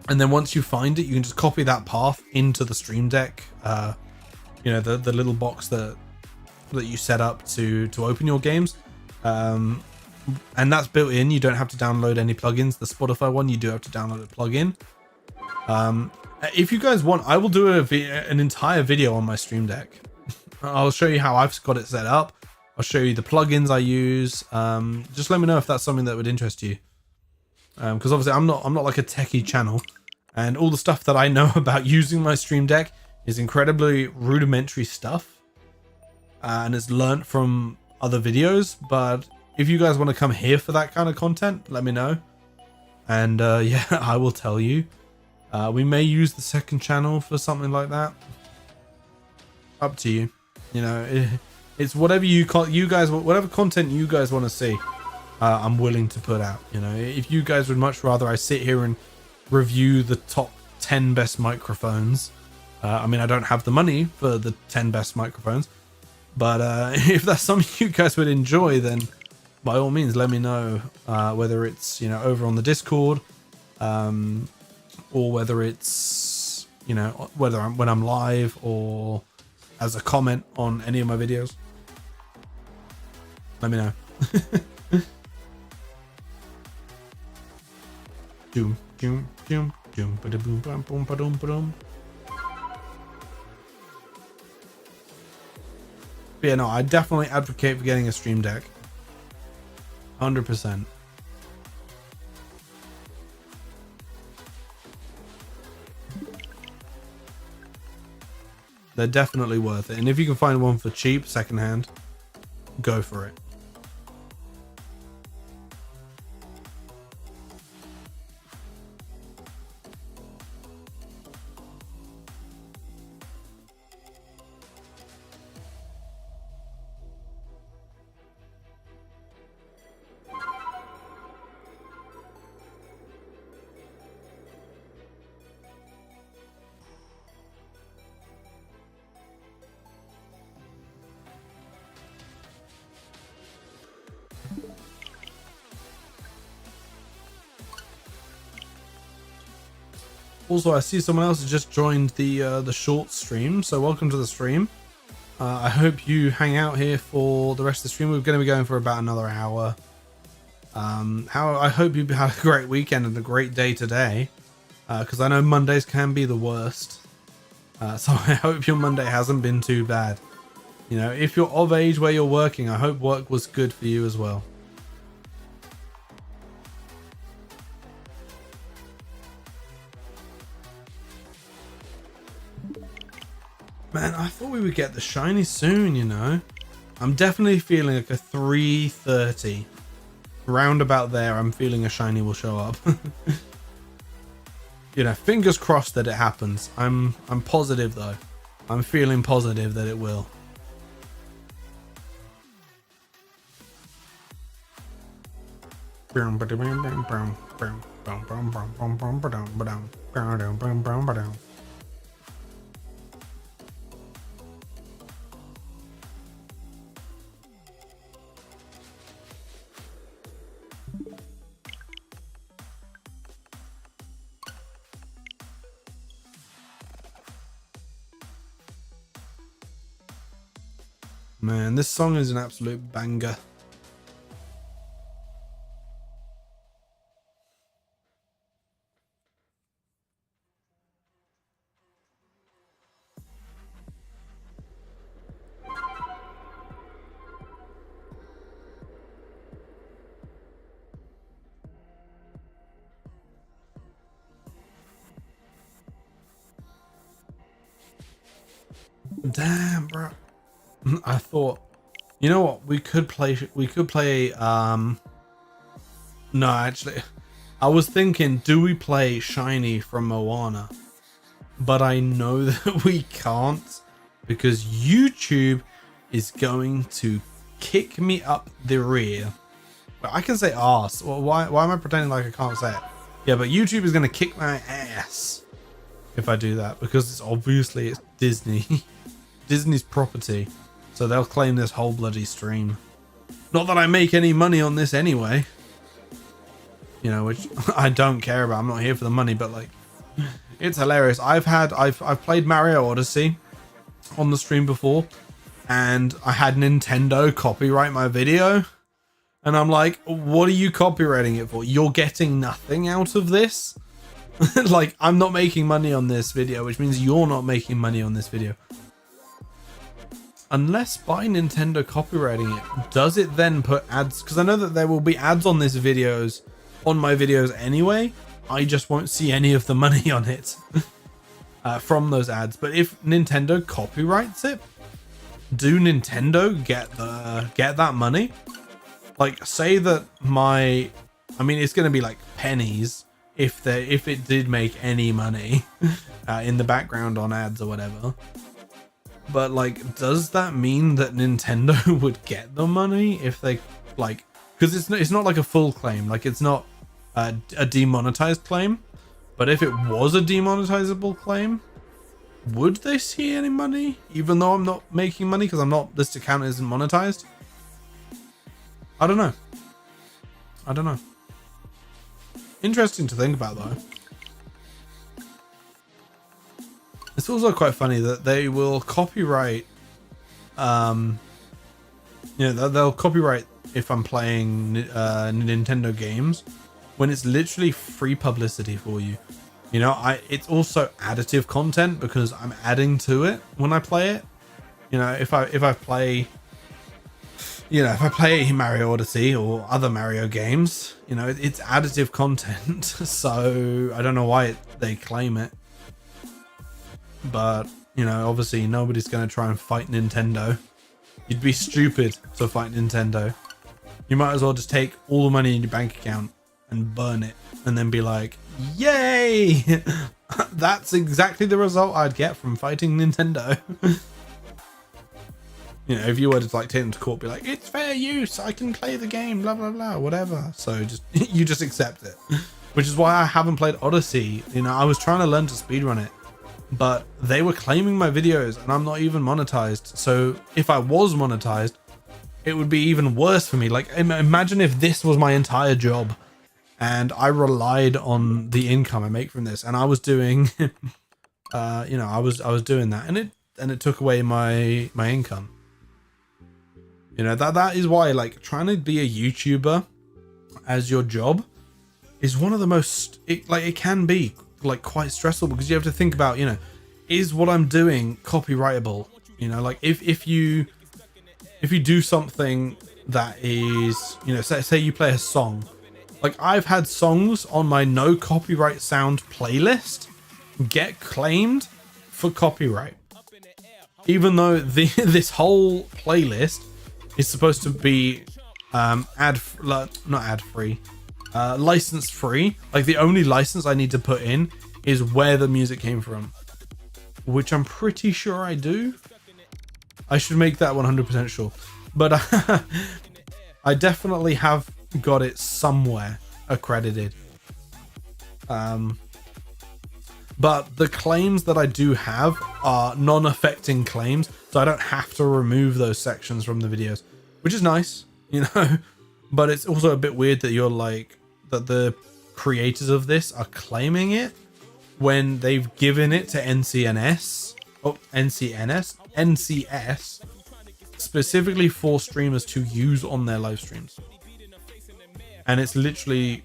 And then once you find it, you can just copy that path into the Stream Deck. The little box that you set up to open your games. And that's built in. You don't have to download any plugins. The Spotify one, you do have to download a plugin. If you guys want, I will do an entire video on my Stream Deck. I'll show you how I've got it set up. I'll show you the plugins I use. Just let me know if that's something that would interest you. Because obviously I'm not like a techie channel, and all the stuff that I know about using my Stream Deck is incredibly rudimentary stuff, and it's learnt from other videos. But if you guys want to come here for that kind of content, let me know, and yeah, I will tell you. We may use the second channel for something like that. Up to you. You know, it's whatever whatever content you guys want to see. I'm willing to put out. You know, if you guys would much rather I sit here and review the top 10 best microphones, I mean, I don't have the money for the 10 best microphones, but if that's something you guys would enjoy, then by all means let me know, whether it's, you know, over on the Discord, or whether it's, you know, when I'm live, or as a comment on any of my videos. Let me know. Doom, doom, doom, doom, ba-da-boom, bam, boom, ba-doom, ba-doom. But yeah, no, I definitely advocate for getting a Stream Deck. 100%. They're definitely worth it. And if you can find one for cheap, secondhand, go for it. Also, I see someone else has just joined the short stream, so welcome to the stream. I hope you hang out here for the rest of the stream. We're going to be going for about another hour. I hope you had a great weekend and a great day today, because I know Mondays can be the worst. So I hope your Monday hasn't been too bad. You know, if you're of age where you're working, I hope work was good for you as well. Man, I thought we would get the shiny soon, you know. I'm definitely feeling like a 3:30. Round about there, I'm feeling a shiny will show up. You know, fingers crossed that it happens. I'm positive though. I'm feeling positive that it will. Man, this song is an absolute banger. Damn, bro. I thought, you know what, we could play no, actually I was thinking, do we play Shiny from Moana? But I know that we can't, because YouTube is going to kick me up the rear. But I can say arse. Well, why am I pretending like I can't say it? Yeah, but YouTube is going to kick my ass if I do that, because it's obviously it's Disney. Disney's property, so they'll claim this whole bloody stream. Not that I make any money on this anyway, you know, which I don't care about. I'm not here for the money, but like, it's hilarious. I've played Mario Odyssey on the stream before, and I had Nintendo copyright my video, and I'm like, what are you copywriting it for? You're getting nothing out of this. Like, I'm not making money on this video, which means you're not making money on this video. Unless by Nintendo copywriting it, does it then put ads? Because I know that there will be ads on this videos, on my videos anyway. I just won't see any of the money on it from those ads. But if Nintendo copyrights it, do Nintendo get that money? Like, say that I mean, it's going to be like pennies if it did make any money in the background on ads or whatever. But like, does that mean that Nintendo would get the money if they like? Because it's not like a full claim. Like, it's not a demonetized claim. But if it was a demonetizable claim, would they see any money? Even though I'm not making money because this account isn't monetized. I don't know. Interesting to think about though. It's also quite funny that they will copyright, they'll copyright if I'm playing Nintendo games when it's literally free publicity for you. You know, it's also additive content because I'm adding to it when I play it. You know, if I play Mario Odyssey or other Mario games, you know, it's additive content. So I don't know why they claim it. But, you know, obviously nobody's going to try and fight Nintendo. You'd be stupid to fight Nintendo. You might as well just take all the money in your bank account and burn it and then be like, yay! That's exactly the result I'd get from fighting Nintendo. You know, if you were to like take them to court, be like, it's fair use, I can play the game, blah, blah, blah, whatever. So you just accept it. Which is why I haven't played Odyssey. You know, I was trying to learn to speedrun it, but they were claiming my videos and I'm not even monetized. So if I was monetized, it would be even worse for me. Like, imagine if this was my entire job and I relied on the income I make from this, and I was doing, I was doing that, and it took away my income. You know, that is why, like, trying to be a YouTuber as your job is one of the most, it can be like quite stressful, because you have to think about, you know, is what I'm doing copyrightable? You know, like if you do something that is, you know, say you play a song, like I've had songs on my no copyright sound playlist get claimed for copyright, even though this whole playlist is supposed to be license free. Like, the only license I need to put in is where the music came from, which I'm pretty sure I do. I should make that 100% sure, but I definitely have got it somewhere accredited. But the claims that I do have are non-affecting claims, so I don't have to remove those sections from the videos, which is nice, you know. But it's also a bit weird that you're like, that the creators of this are claiming it when they've given it to NCS specifically for streamers to use on their live streams. And it's literally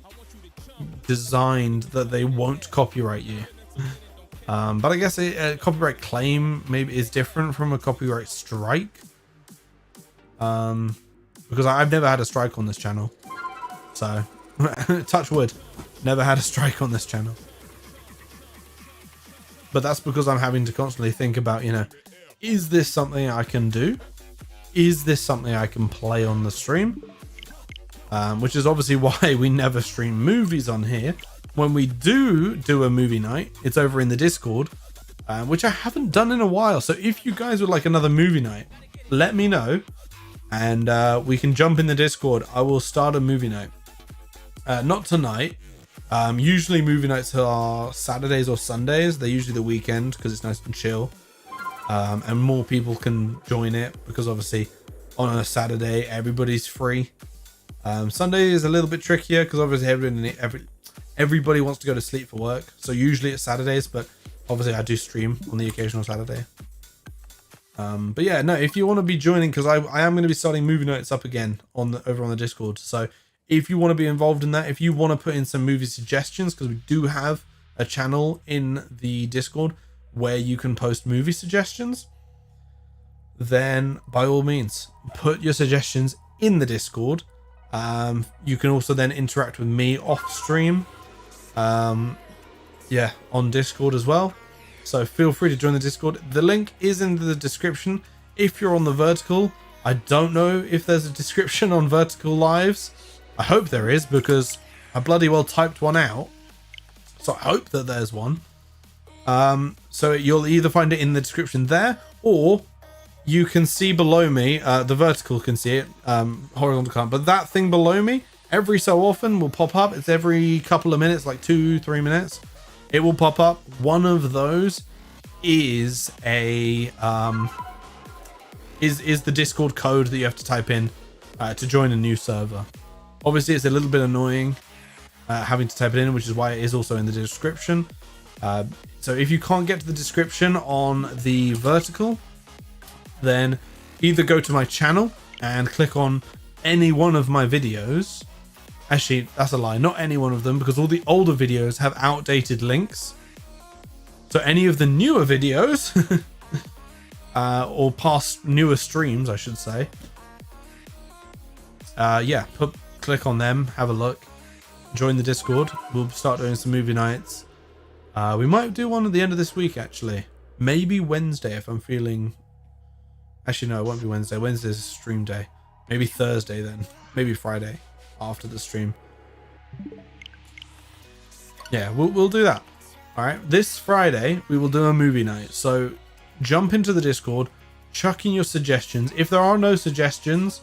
designed that they won't copyright you. But I guess a copyright claim maybe is different from a copyright strike. Because I've never had a strike on this channel. So, touch wood, never had a strike on this channel. But that's because I'm having to constantly think about, you know, is this something I can do? Is this something I can play on the stream? Which is obviously why we never stream movies on here. When we do a movie night, it's over in the Discord, which I haven't done in a while. So if you guys would like another movie night, let me know, and we can jump in the Discord. I will start a movie night. Not tonight. Usually movie nights are Saturdays or Sundays. They're usually the weekend because it's nice and chill. and more people can join it, because obviously on a Saturday everybody's free. Sunday is a little bit trickier because obviously everybody wants to go to sleep for work, so usually it's Saturdays, but obviously I do stream on the occasional Saturday. But yeah, no, if you want to be joining, because I am going to be starting movie nights up again over on the Discord, so if you want to be involved in that, if you want to put in some movie suggestions, because we do have a channel in the Discord where you can post movie suggestions, then by all means put your suggestions in the Discord. You can also then interact with me off stream, on Discord as well. So feel free to join the Discord. The link is in the description. If you're on the vertical, I don't know if there's a description on vertical lives. I hope there is, because I bloody well typed one out. So I hope that there's one. So you'll either find it in the description there, or you can see below me, the vertical can see it, horizontal can't, but that thing below me every so often will pop up. It's every couple of minutes, like 2-3 minutes, it will pop up. One of those is a is the Discord code that you have to type in to join a new server. Obviously it's a little bit annoying having to type it in, which is why it is also in the description. So if you can't get to the description on the vertical, then either go to my channel and click on any one of my videos. Actually, that's a lie, not any one of them, because all the older videos have outdated links. So any of the newer videos, or past newer streams, I should say, click on them, have a look, join the Discord. We'll start doing some movie nights. We might do one at the end of this week, actually. Maybe Wednesday if I'm feeling... Actually, no, it won't be Wednesday. Wednesday's a stream day. Maybe Thursday then. Maybe Friday after the stream. Yeah, we'll do that. All right. This Friday, we will do a movie night. So jump into the Discord, chuck in your suggestions. If there are no suggestions,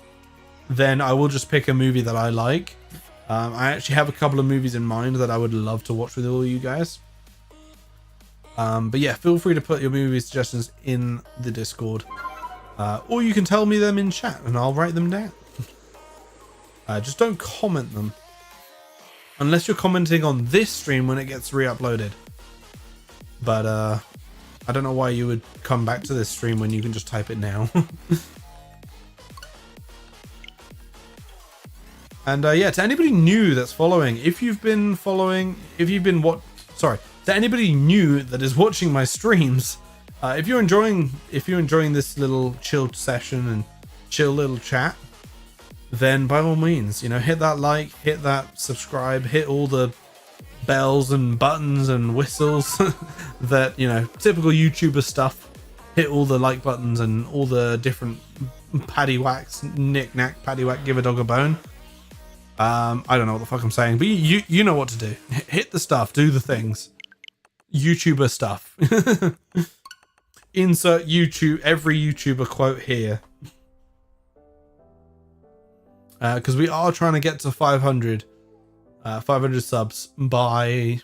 then I will just pick a movie that I like. I actually have a couple of movies in mind that I would love to watch with all you guys. But yeah, feel free to put your movie suggestions in the Discord. Or you can tell me them in chat and I'll write them down. Just don't comment them. Unless you're commenting on this stream when it gets re-uploaded. But I don't know why you would come back to this stream when you can just type it now. And yeah, to anybody new that's following, to anybody new that is watching my streams, if you're enjoying this little chilled session and chill little chat, then by all means, hit that like, hit that subscribe, hit all the bells and buttons and whistles that, typical YouTuber stuff. Hit all the like buttons and all the different paddywhacks, knick-knack, paddywhack, give a dog a bone. I don't know what the fuck I'm saying, but you know what to do. Hit the stuff, do the things. YouTuber stuff. Insert every YouTuber quote here. Because we are trying to get to 500 subs by,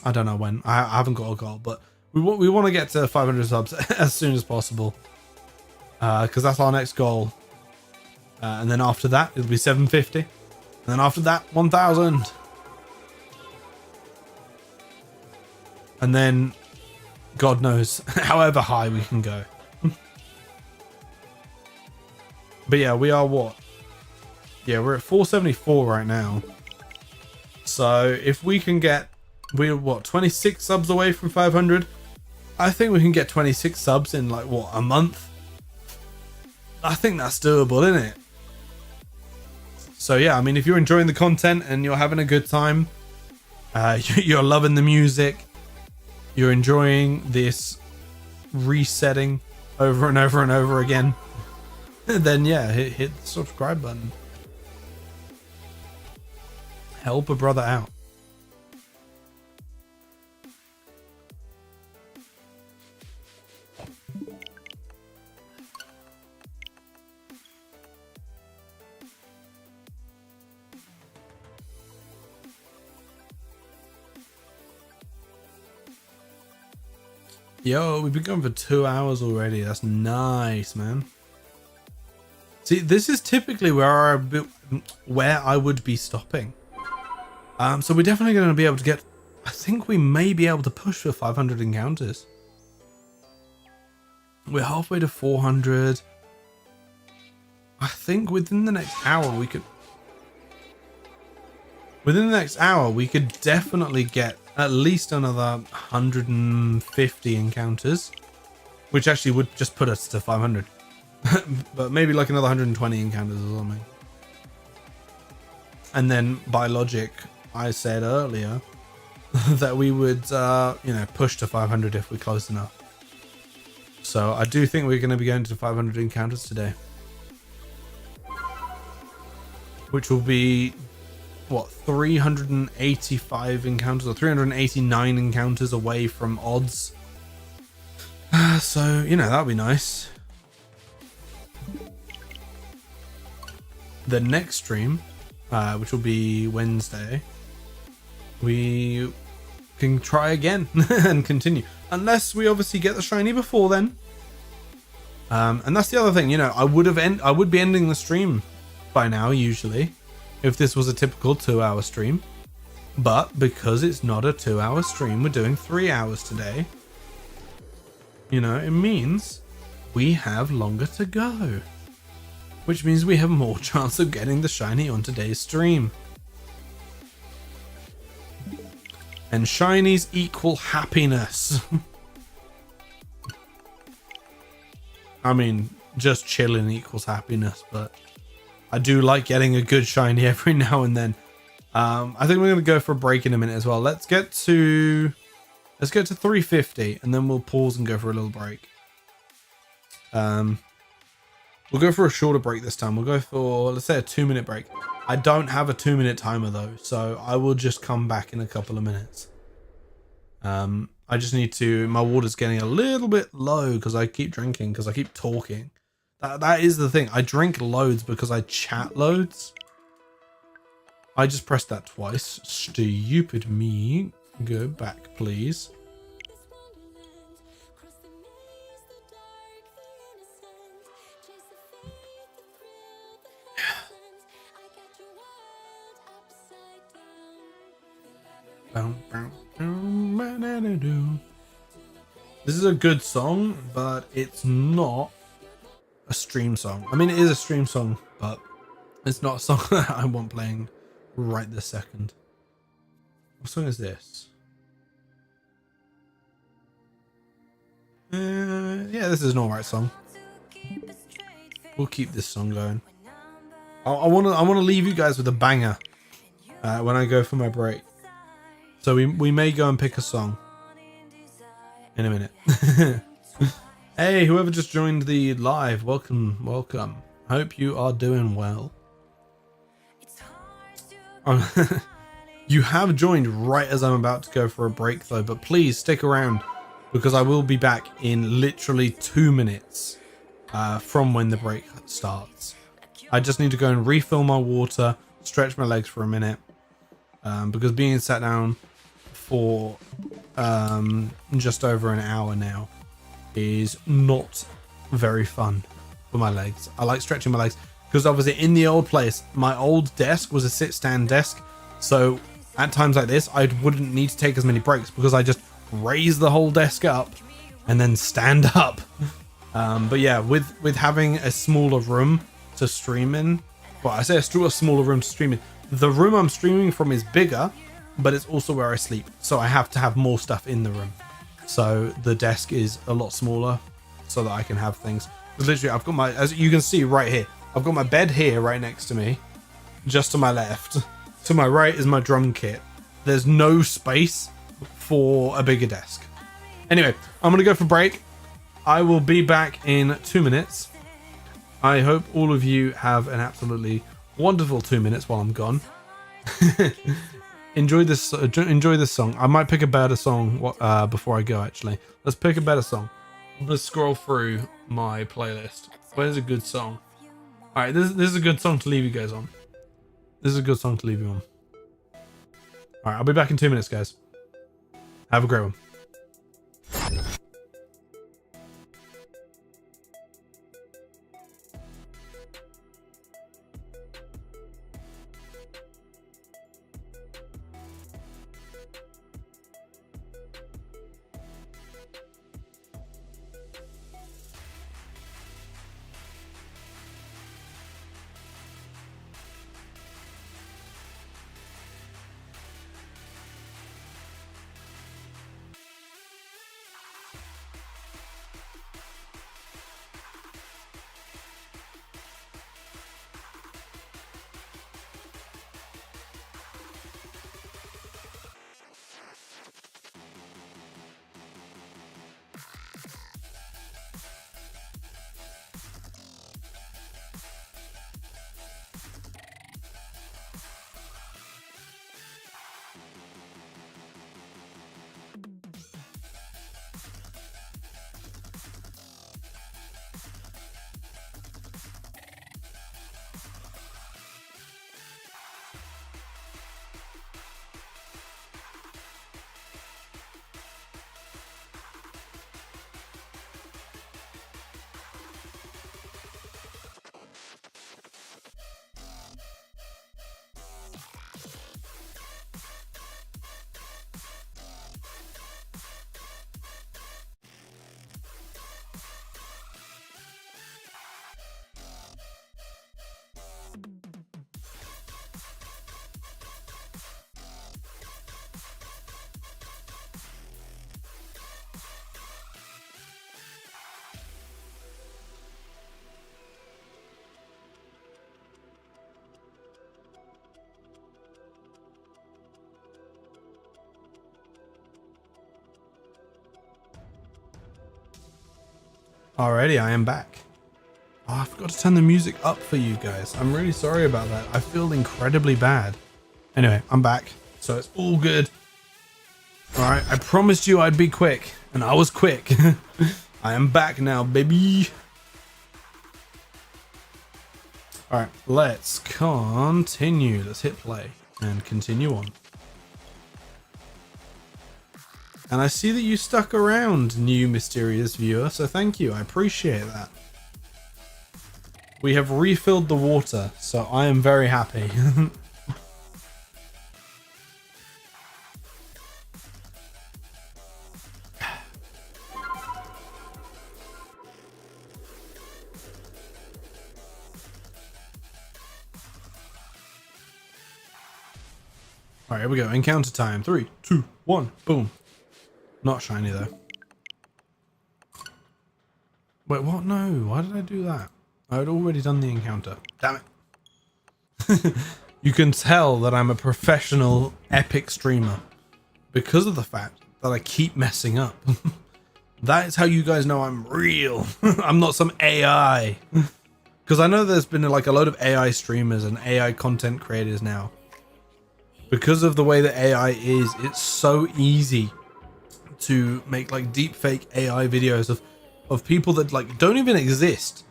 I don't know when. I haven't got a goal, but we want to get to 500 subs as soon as possible. Because that's our next goal. And then after that, it'll be 750. And then after that, 1,000. And then, God knows, however high we can go. But yeah, we are what? Yeah, we're at 474 right now. So if we can get, we're what, 26 subs away from 500? I think we can get 26 subs in like, what, a month? I think that's doable, isn't it? So yeah, I mean, if you're enjoying the content and you're having a good time, you're loving the music, you're enjoying this resetting over and over and over again, then yeah, hit the subscribe button. Help a brother out. Yo, we've been going for 2 hours already. That's nice, man. See, this is typically where I would be stopping. So we're definitely going to be able to get... I think we may be able to push for 500 encounters. We're halfway to 400. I think within the next hour we could... Within the next hour, we could definitely get at least another 150 encounters, which actually would just put us to 500. But maybe like another 120 encounters or something. And then by logic, I said earlier that we would, you know, push to 500 if we're close enough. So I do think we're going to be going to 500 encounters today, which will be what, 385 encounters or 389 encounters away from odds. So, you know, that'll be nice. The next stream, which will be Wednesday, we can try again and continue, unless we obviously get the shiny before then. And that's the other thing, you know, I would be ending the stream by now usually if this was a typical 2-hour stream, but because it's not a 2-hour stream, we're doing 3 hours today. You know, it means we have longer to go, which means we have more chance of getting the shiny on today's stream. And shinies equal happiness. I mean, just chilling equals happiness, but I do like getting a good shiny every now and then. I think we're going to go for a break in a minute as well. Let's get to 350 and then we'll pause and go for a little break. We'll go for a shorter break this time. We'll go for, let's say, a 2-minute break. I don't have a 2-minute timer though, so I will just come back in a couple of minutes. I just need to, my water's getting a little bit low because I keep drinking, because I keep talking. That is the thing. I drink loads because I chat loads. I just pressed that twice. Stupid me. Go back, please. This is a good song, but it's not a stream song. I mean, it is a stream song, but it's not a song that I want playing right this second. What song is this? Yeah, this is an alright song. We'll keep this song going. I want to leave you guys with a banger when I go for my break. So we may go and pick a song in a minute. Hey, whoever just joined the live, welcome. Hope you are doing well. You have joined right as I'm about to go for a break though, but please stick around because I will be back in literally 2 minutes from when the break starts. I just need to go and refill my water, stretch my legs for a minute, because being sat down for just over an hour now is not very fun for my legs. I like stretching my legs because obviously in the old place, my old desk was a sit-stand desk. So at times like this, I wouldn't need to take as many breaks because I just raise the whole desk up and then stand up. But yeah, with having a smaller room to stream in, well, I say a smaller room to stream in. The room I'm streaming from is bigger, but it's also where I sleep. So I have to have more stuff in the room. So the desk is a lot smaller so that I can have things. Because literally I've got my, as you can see right here, I've got my bed here right next to me, just to my left. To my right is my drum kit. There's no space for a bigger desk. Anyway, I'm going to go for break. I will be back in 2 minutes. I hope all of you have an absolutely wonderful 2 minutes while I'm gone. Enjoy this song. I might pick a better song before I go, actually. Let's pick a better song. I'm going to scroll through my playlist. Where's a good song? Alright, this is a good song to leave you guys on. This is a good song to leave you on. Alright, I'll be back in 2 minutes, guys. Have a great one. Alrighty, I am back. Oh, I forgot to turn the music up for you guys. I'm really sorry about that. I feel incredibly bad. Anyway, I'm back, so it's all good. Alright, I promised you I'd be quick, and I was quick. I am back now, baby. Alright, let's continue. Let's hit play and continue on. And I see that you stuck around, new mysterious viewer, so thank you. I appreciate that. We have refilled the water, so I am very happy. Alright, here we go. Encounter time. 3, 2, 1, boom. Not shiny though. Wait, what? No, why did I do that? I had already done the encounter. Damn it. You can tell that I'm a professional epic streamer because of the fact that I keep messing up. That is how you guys know I'm real. I'm not some AI. Because I know there's been like a load of AI streamers and AI content creators now. Because of the way that AI is, it's so easy to make like deep fake AI videos of people that like don't even exist.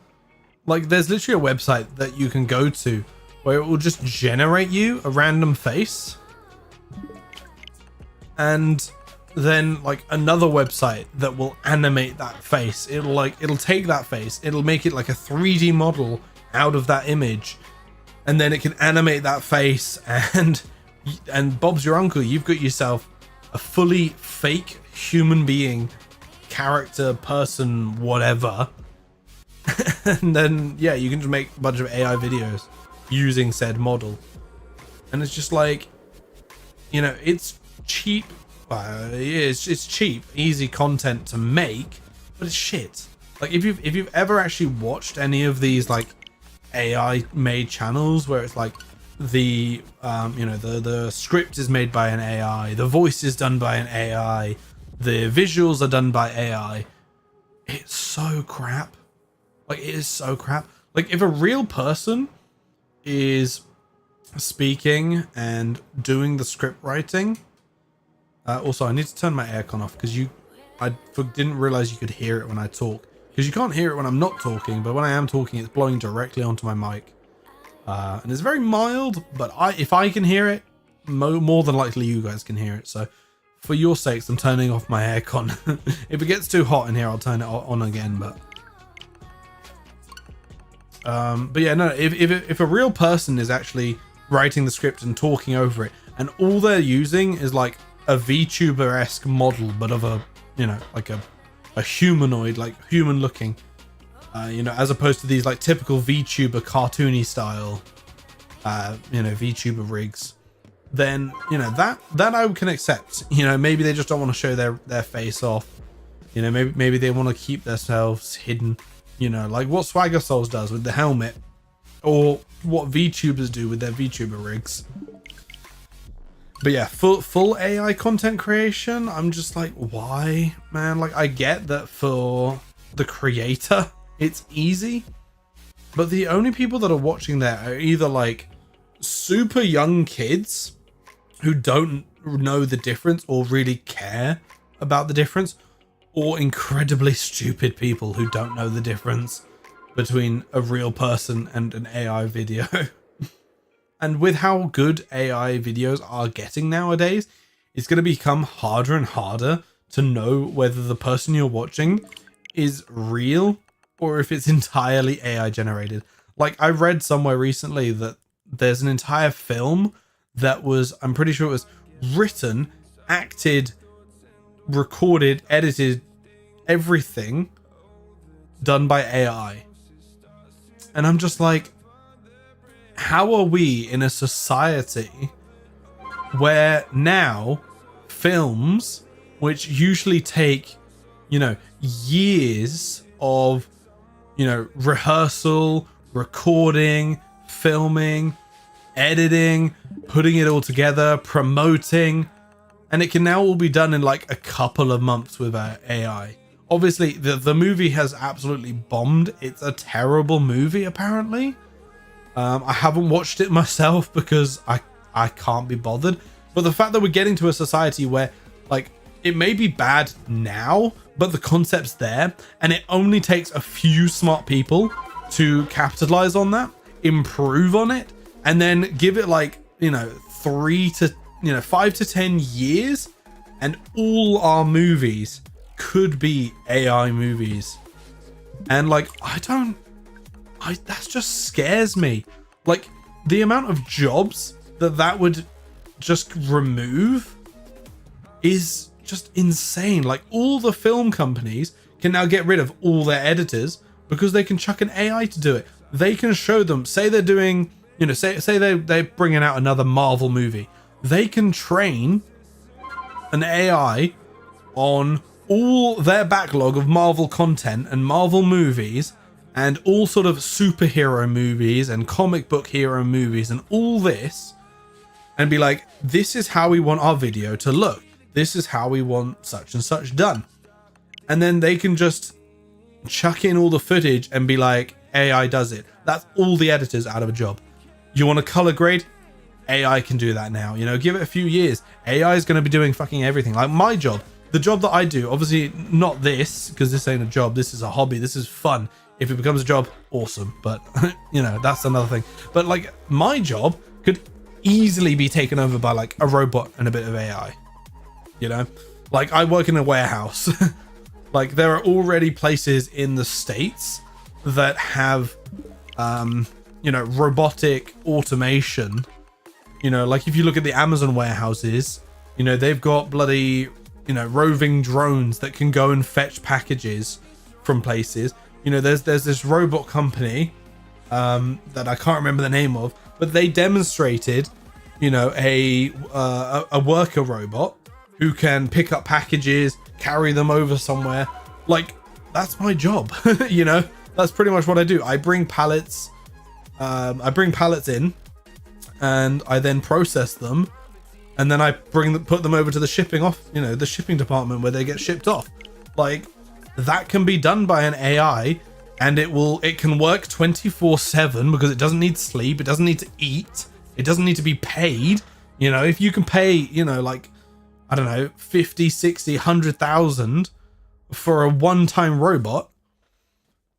Like there's literally a website that you can go to where it will just generate you a random face, and then like another website that will animate that face. It'll take that face, it'll make it like a 3D model out of that image, and then it can animate that face, and Bob's your uncle, you've got yourself a fully fake human being, character, person, whatever. And then yeah, you can just make a bunch of AI videos using said model, and it's just like, you know, it's cheap. It's cheap, easy content to make, but it's shit. Like if you've ever actually watched any of these like AI made channels where it's like the you know, the script is made by an AI, the voice is done by an AI, the visuals are done by AI, it's so crap. Like it is so crap. Like if a real person is speaking and doing the script writing, also I need to turn my aircon off because I didn't realize you could hear it when I talk, because you can't hear it when I'm not talking, but when I am talking it's blowing directly onto my mic. And it's very mild, but if I can hear it, more than likely you guys can hear it. So for your sakes, I'm turning off my aircon. If it gets too hot in here, I'll turn it on again. But yeah, no, if a real person is actually writing the script and talking over it, and all they're using is like a VTuber-esque model, but of a, you know, like a humanoid, like human looking, you know, as opposed to these like typical VTuber cartoony style, you know, VTuber rigs, then, you know, that I can accept. You know, maybe they just don't want to show their face off. You know, maybe they want to keep themselves hidden. You know, like what Swagger Souls does with the helmet, or what VTubers do with their VTuber rigs. But yeah, full AI content creation, I'm just like, why, man? Like I get that for the creator, it's easy, but the only people that are watching that are either like super young kids who don't know the difference or really care about the difference, or incredibly stupid people who don't know the difference between a real person and an AI video. And with how good AI videos are getting nowadays, it's going to become harder and harder to know whether the person you're watching is real or if it's entirely AI generated. Like I read somewhere recently that there's an entire film that was, I'm pretty sure it was written, acted, recorded, edited, everything done by AI. And I'm just like, how are we in a society where now films, which usually take, years of, rehearsal, recording, filming, editing, putting it all together, promoting, and it can now all be done in like a couple of months with AI. Obviously, the movie has absolutely bombed. It's a terrible movie, apparently. I haven't watched it myself because I can't be bothered. But the fact that we're getting to a society where, like, it may be bad now, but the concept's there, and it only takes a few smart people to capitalize on that, improve on it, and then give it like, 5 to 10 years, and all our movies could be AI movies. And like, that just scares me. Like, the amount of jobs that would just remove is just insane. Like, all the film companies can now get rid of all their editors because they can chuck an AI to do it. They can show them, say they're doing, say they're bringing out another Marvel movie. They can train an AI on all their backlog of Marvel content and Marvel movies and all sort of superhero movies and comic book hero movies and all this, and be like, this is how we want our video to look. This is how we want such and such done. And then they can just chuck in all the footage and be like, AI does it. That's all the editors out of a job. You want a color grade? AI can do that now. Give it a few years. AI is going to be doing fucking everything. Like my job, the job that I do, obviously not this, because this ain't a job. This is a hobby. This is fun. If it becomes a job, awesome. But, that's another thing. But like my job could easily be taken over by like a robot and a bit of AI. Like I work in a warehouse. Like there are already places in the States that have, robotic automation. Like if you look at the Amazon warehouses, they've got bloody, roving drones that can go and fetch packages from places. There's this robot company that I can't remember the name of, but they demonstrated, a worker robot who can pick up packages, carry them over somewhere. Like that's my job. That's pretty much what I do. I bring pallets in, and I then process them, and then I put them over to the shipping the shipping department where they get shipped off. Like that can be done by an AI, and it can work 24/7 because it doesn't need sleep, it doesn't need to eat, it doesn't need to be paid. If you can pay, like, I don't know, 50, 60, 100,000 for a one-time robot,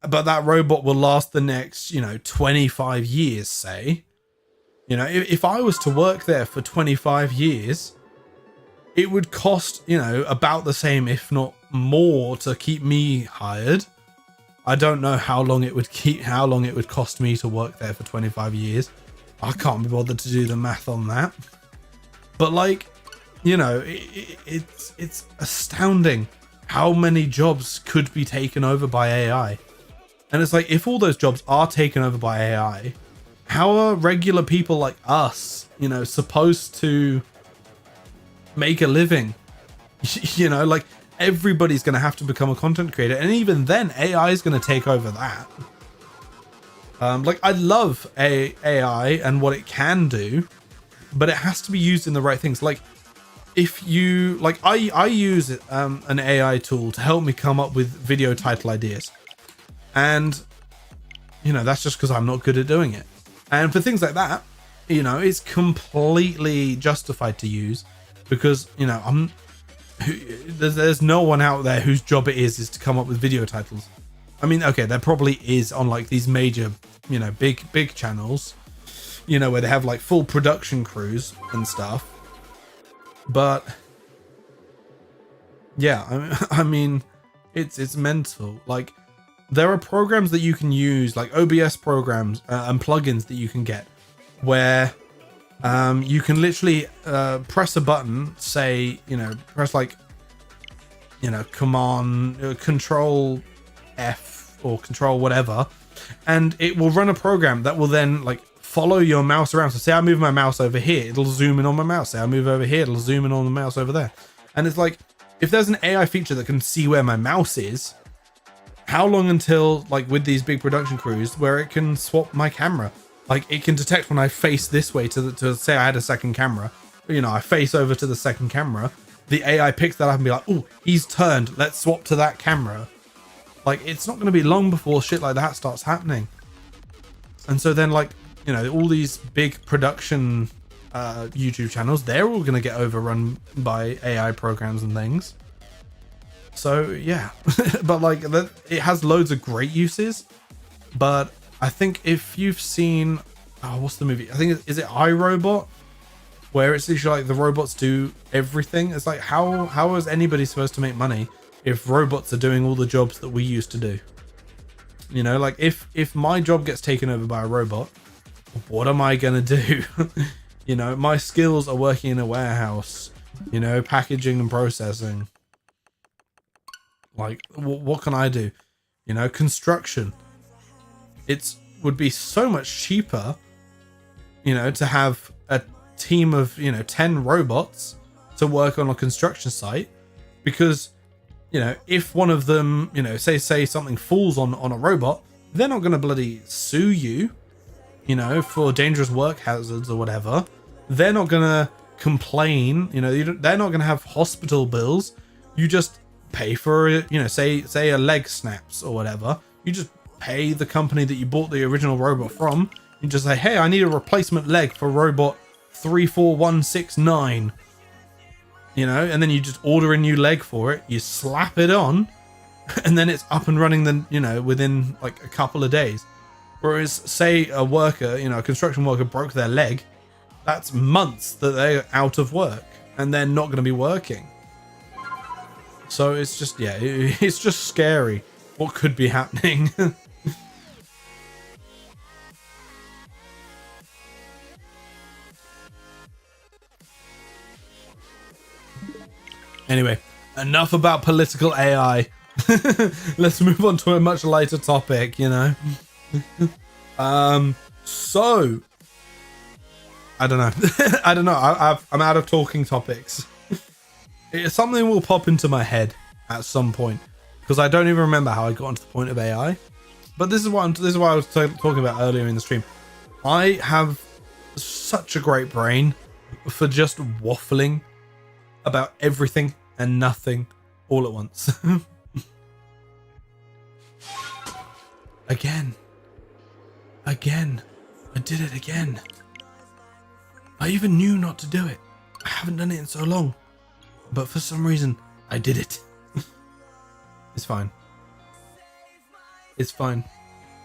but that robot will last the next, 25 years, say. If I was to work there for 25 years, it would cost, about the same, if not more, to keep me hired. I don't know how long it would cost me to work there for 25 years. I can't be bothered to do the math on that. But like, it's astounding how many jobs could be taken over by AI. And it's like, if all those jobs are taken over by AI, how are regular people like us, supposed to make a living? Like everybody's going to have to become a content creator. And even then, AI is going to take over that. Like I love AI and what it can do, but it has to be used in the right things. Like if you, like I use an AI tool to help me come up with video title ideas. And, that's just because I'm not good at doing it. And for things like that, it's completely justified to use because, there's no one out there whose job it is to come up with video titles. I mean, okay, there probably is on like these major, big channels, where they have like full production crews and stuff. But yeah, I mean, it's mental. Like there are programs that you can use, like OBS programs and plugins that you can get where you can literally press a button, say, press like, command, control F or control whatever, and it will run a program that will then like follow your mouse around. So say I move my mouse over here, it'll zoom in on my mouse. Say I move over here, it'll zoom in on the mouse over there. And it's like, if there's an AI feature that can see where my mouse is, how long until, like with these big production crews, where it can swap my camera? Like it can detect when I face this way to say I had a second camera, you know, I face over to the second camera, the AI picks that up and be like, oh, he's turned, let's swap to that camera. Like, it's not going to be long before shit like that starts happening. And so then, like, you know, all these big production YouTube channels, they're all going to get overrun by AI programs and things. So, yeah. But, like, it has loads of great uses. But I think if you've seen... Oh, what's the movie? I think, is it iRobot? Where it's literally like the robots do everything. It's like, how is anybody supposed to make money if robots are doing all the jobs that we used to do? You know, like if my job gets taken over by a robot, what am I gonna do? You know, my skills are working in a warehouse, you know, packaging and processing. Like, what can I do? You know, construction. It would be so much cheaper, you know, to have a team of, you know, 10 robots to work on a construction site, because, you know, if one of them, you know, say something falls on a robot, they're not going to bloody sue you, you know, for dangerous work hazards or whatever. They're not going to complain, you know, they're not going to have hospital bills. You just pay for it, you know, say a leg snaps or whatever. You just pay the company that you bought the original robot from. You just say, hey, I need a replacement leg for robot 34169, you know, and then you just order a new leg for it, you slap it on, and then it's up and running then, you know, within like a couple of days. Whereas say a worker, you know, a construction worker broke their leg, that's months that they're out of work and they're not going to be working. So it's just, yeah, it's just scary what could be happening. Anyway, enough about political AI. Let's move on to a much lighter topic, you know. So I don't know. I don't know. I'm out of talking topics. Something will pop into my head at some point, because I don't even remember how I got onto the point of AI. But this is what I was talking about earlier in the stream. I have such a great brain for just waffling about everything and nothing all at once. Again. I did it again. I even knew not to do it. I haven't done it in so long, but for some reason I did it. It's fine. It's fine.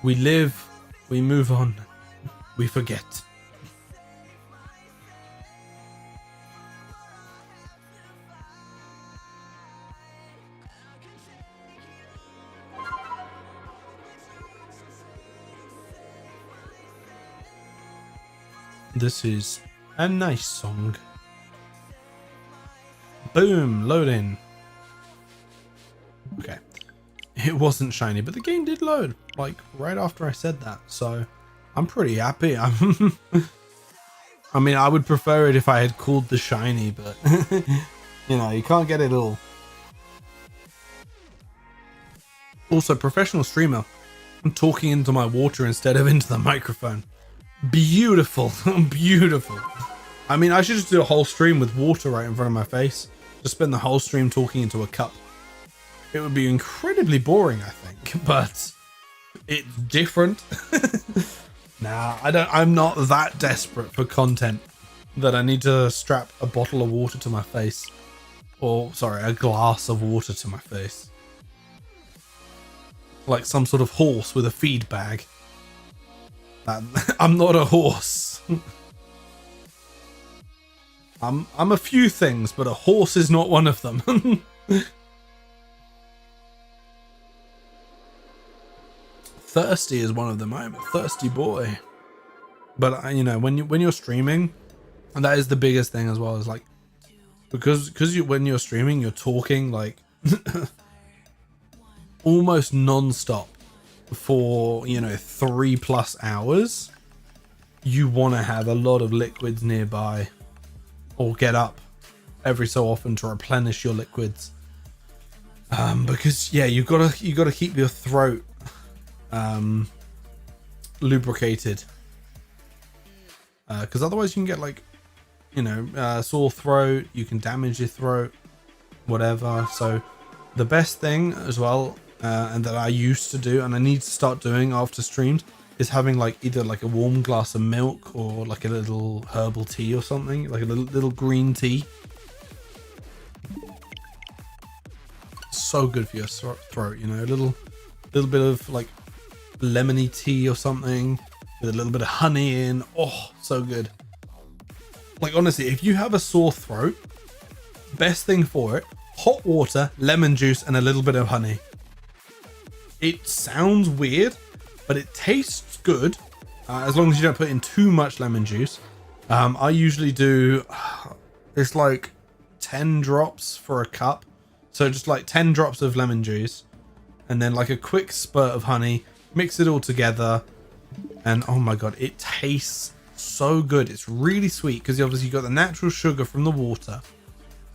We live, we move on, we forget. This is a nice song. Boom, loading. Okay. It wasn't shiny, but the game did load, like, right after I said that, so I'm pretty happy. I mean, I would prefer it if I had called the shiny, but, you know, you can't get it all. Also, professional streamer. I'm talking into my water instead of into the microphone. Beautiful. Beautiful. I mean, I should just do a whole stream with water right in front of my face. Just spend the whole stream talking into a cup. It would be incredibly boring, I think, but it's different. Nah, I'm not that desperate for content that I need to strap a bottle of water to my face. Or, sorry, a glass of water to my face. Like some sort of horse with a feed bag. I'm not a horse. I'm a few things, but a horse is not one of them. Thirsty is one of them. I'm a thirsty boy. But you know, when you're streaming, and that is the biggest thing as well, is like, because when you're streaming, you're talking like almost non-stop for, you know, 3+ hours. you want to have a lot of liquids nearby, or get up every so often to replenish your liquids. Because yeah, you gotta keep your throat lubricated. Because otherwise you can get like, you know, sore throat. You can damage your throat, whatever. So the best thing as well, and that I used to do, and I need to start doing after streams, is having like either like a warm glass of milk or like a little herbal tea or something, like a little green tea. So good for your throat, you know, a little bit of like lemony tea or something with a little bit of honey in. Oh, so good. Like honestly, if you have a sore throat, best thing for it, hot water, lemon juice, and a little bit of honey. It sounds weird, but it tastes good, as long as you don't put in too much lemon juice. I usually do, it's like 10 drops for a cup. So just like 10 drops of lemon juice, and then like a quick spurt of honey, mix it all together. And oh my God, it tastes so good. It's really sweet because obviously you got the natural sugar from the water,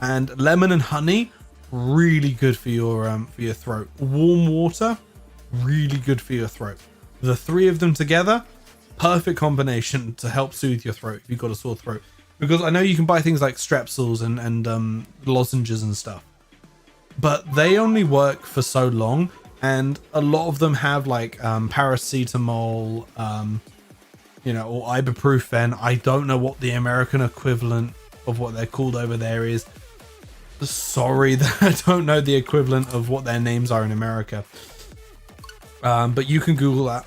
and lemon and honey, really good for your throat. Warm water, really good for your throat. The three of them together, perfect combination to help soothe your throat if you've got a sore throat. Because I know you can buy things like strepsils and lozenges and stuff, but they only work for so long, and a lot of them have like paracetamol, you know, or ibuprofen. I don't know what the American equivalent of what they're called over there is. Sorry that I don't know the equivalent of what their names are in America. But you can Google that.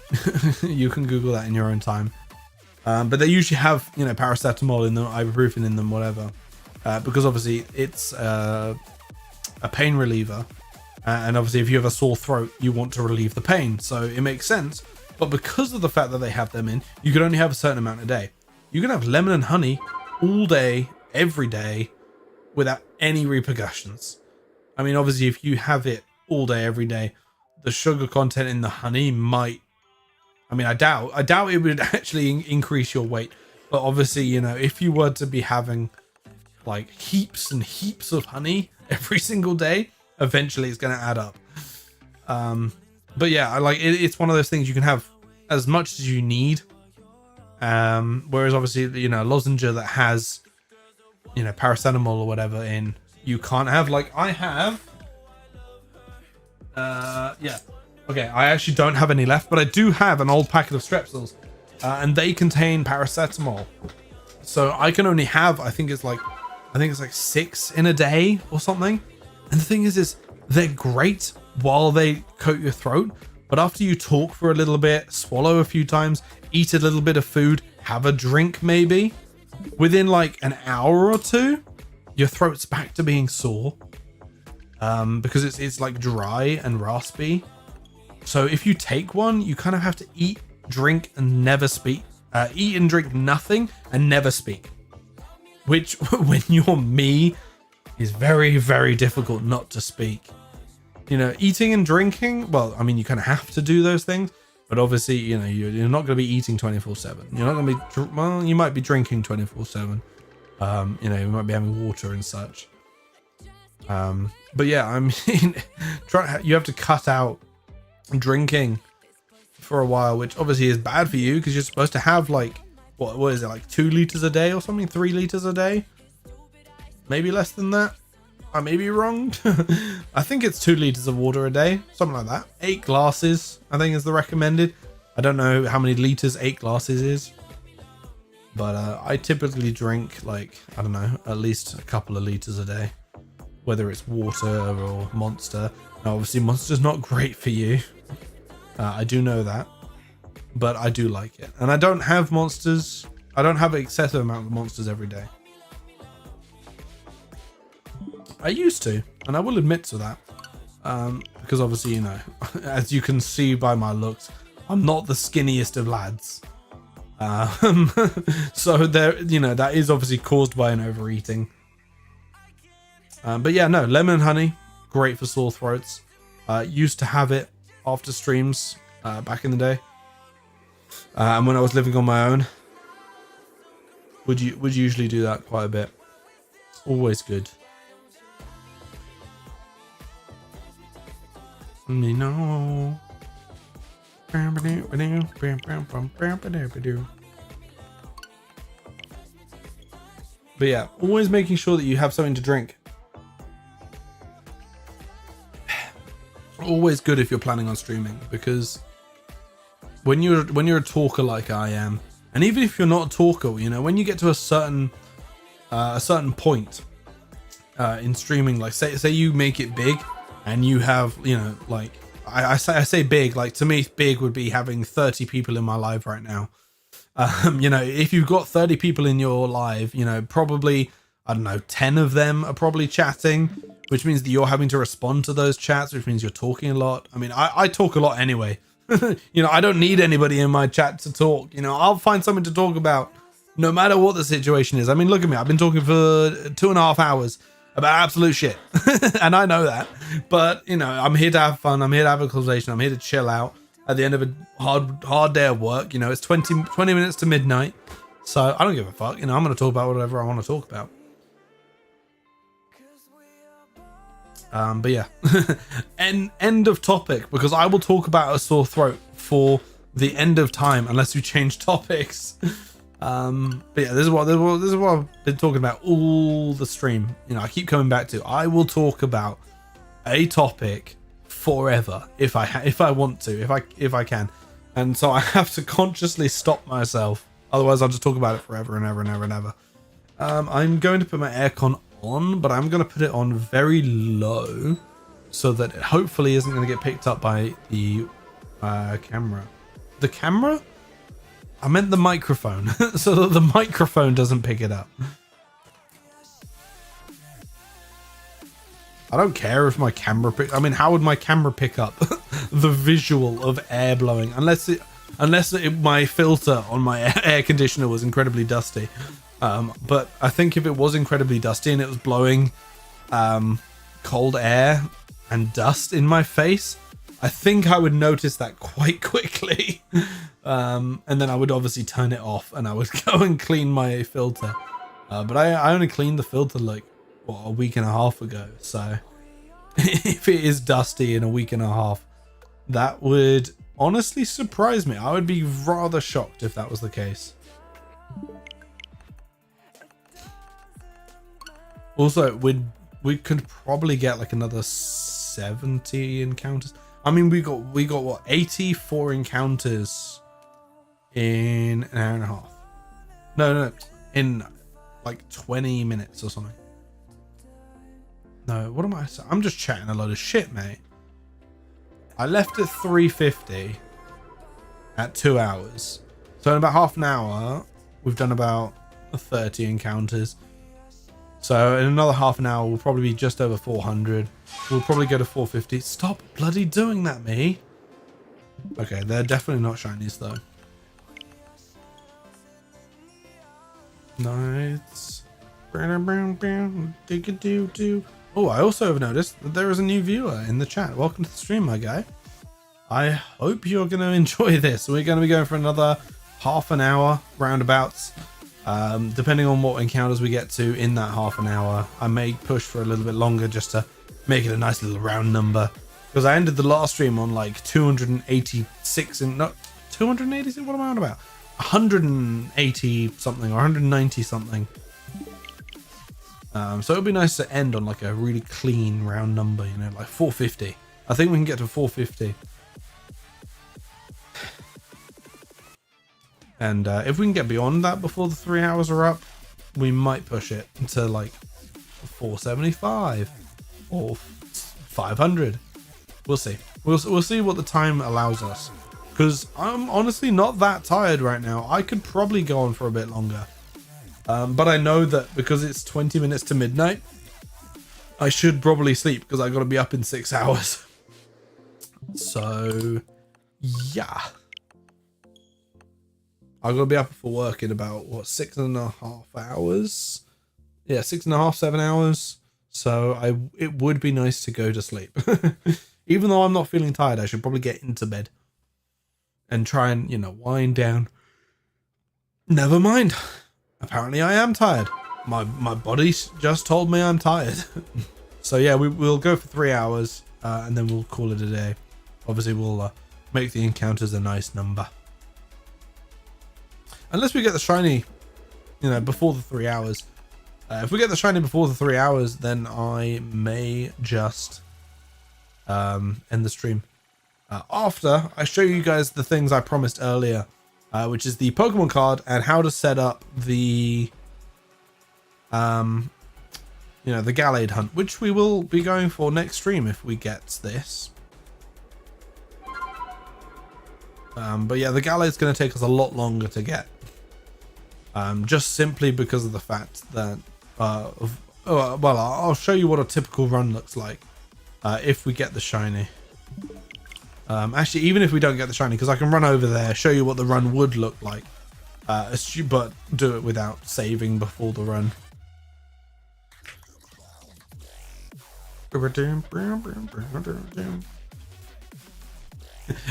You can Google that in your own time. But they usually have, you know, paracetamol in them, ibuprofen in them, whatever. Because obviously it's a pain reliever. And obviously if you have a sore throat, you want to relieve the pain. So it makes sense. But because of the fact that they have them in, you can only have a certain amount a day. You can have lemon and honey all day, every day, without any repercussions. I mean, obviously if you have it all day, every day, the sugar content in the honey might, I mean, I doubt it would actually increase your weight. But obviously, you know, if you were to be having like heaps and heaps of honey every single day, eventually it's going to add up. But yeah, I like it. It's one of those things you can have as much as you need. Whereas obviously, you know, a lozenge that has, you know, paracetamol or whatever in, you can't have. Like I have. Yeah. Okay, I actually don't have any left, but I do have an old packet of strepsils, and they contain paracetamol. So I can only have, I think it's like 6 in a day or something. And the thing is they're great while they coat your throat, but after you talk for a little bit, swallow a few times, eat a little bit of food, have a drink maybe, within like an hour or two, your throat's back to being sore. Because it's like dry and raspy. So if you take one, you kind of have to eat, drink, and never speak. Eat and drink nothing and never speak. Which, when you're me, is very, very difficult not to speak. You know, eating and drinking, well, I mean, you kind of have to do those things. But obviously, you know, you're not going to be eating 24/7. You're not going to be, well, you might be drinking 24/7. You know, you might be having water and such. But yeah, I mean, you have to cut out drinking for a while, which obviously is bad for you because you're supposed to have like, what is it, like 2 liters a day or something, 3 liters a day, maybe less than that. I may be wrong. I think it's 2 liters of water a day, something like that. 8 glasses, I think, is the recommended. I don't know how many liters 8 glasses is, but I typically drink like, I don't know, at least a couple of liters a day. Whether it's water or Monster. Now, obviously, Monster's not great for you. I do know that. But I do like it. And I don't have Monsters. I don't have an excessive amount of Monsters every day. I used to. And I will admit to that. Because obviously, you know, as you can see by my looks, I'm not the skinniest of lads. So there, you know, that is obviously caused by an overeating. But yeah, no, lemon and honey, great for sore throats. Used to have it after streams back in the day. And when I was living on my own. would usually do that quite a bit. Always good. Me know. But yeah, always making sure that you have something to drink. Always good if you're planning on streaming, because when you're a talker like I am, and even if you're not a talker, you know, when you get to a certain point in streaming, like say you make it big, and you have, you know, like I say big, like to me big would be having 30 people in my live right now. You know, if you've got 30 people in your live, you know, probably, I don't know, 10 of them are probably chatting, which means that you're having to respond to those chats, which means you're talking a lot. I mean, I talk a lot anyway. You know, I don't need anybody in my chat to talk. You know, I'll find something to talk about no matter what the situation is. I mean, look at me. I've been talking for 2.5 hours about absolute shit. And I know that. But, you know, I'm here to have fun. I'm here to have a conversation. I'm here to chill out at the end of a hard day of work. You know, it's 20 minutes to midnight. So I don't give a fuck. You know, I'm going to talk about whatever I want to talk about. But yeah, end of topic, because I will talk about a sore throat for the end of time unless you change topics. But yeah, this is what I've been talking about all the stream. You know, I keep coming back to, I will talk about a topic forever if I want to, if I can. And so I have to consciously stop myself. Otherwise I'll just talk about it forever and ever and ever and ever. I'm going to put my aircon on, but I'm going to put it on very low so that it hopefully isn't going to get picked up by the camera. The camera? I meant the microphone, so that the microphone doesn't pick it up. I don't care if my camera I mean, how would my camera pick up the visual of air blowing? Unless my filter on my air conditioner was incredibly dusty. But I think if it was incredibly dusty and it was blowing cold air and dust in my face, I think I would notice that quite quickly. And then I would obviously turn it off and I would go and clean my filter. But I only cleaned the filter like, what, a week and a half ago. So if it is dusty in a week and a half, that would honestly surprise me. I would be rather shocked if that was the case. Also, we could probably get like another 70 encounters. I mean, we got what, 84 encounters in an hour and a half. No, in like 20 minutes or something. No, what am I saying? I'm just chatting a lot of shit, mate. I left at 3:50 at 2 hours. So in about half an hour, we've done about 30 encounters. So in another half an hour, we'll probably be just over 400. We'll probably go to 450. Stop bloody doing that, me. Okay, they're definitely not shinies, though. Nice. Oh, I also have noticed that there is a new viewer in the chat. Welcome to the stream, my guy. I hope you're going to enjoy this. We're going to be going for another half an hour roundabouts. Depending on what encounters we get to in that half an hour, I may push for a little bit longer just to make it a nice little round number, because I ended the last stream on like 286 and not 286. What am I on about? 180 something or 190 something. So it would be nice to end on like a really clean round number, you know, like 450. I think we can get to 450. And if we can get beyond that before the 3 hours are up, we might push it to like 475 or 500. We'll see. We'll see what the time allows us. Because I'm honestly not that tired right now. I could probably go on for a bit longer. But I know that because it's 20 minutes to midnight, I should probably sleep because I got to be up in 6 hours. So, yeah. I got to be up for work in about, what, 6.5 hours? Yeah, 6.5, 7 hours. So it would be nice to go to sleep. Even though I'm not feeling tired, I should probably get into bed and try and, you know, wind down. Never mind. apparently I am tired. My body just told me I'm tired. So yeah, we'll go for 3 hours and then we'll call it a day. Obviously we'll make the encounters a nice number. Unless we get the shiny, you know, before the 3 hours. If we get the shiny before the 3 hours, then I may just end the stream. After I show you guys the things I promised earlier, which is the Pokemon card and how to set up the you know, the Gallade hunt, which we will be going for next stream if we get this. But yeah, the Gallade's going to take us a lot longer to get, just simply because of the fact that well, I'll show you what a typical run looks like if we get the shiny. Actually, even if we don't get the shiny, because I can run over there, show you what the run would look like, but do it without saving before the run.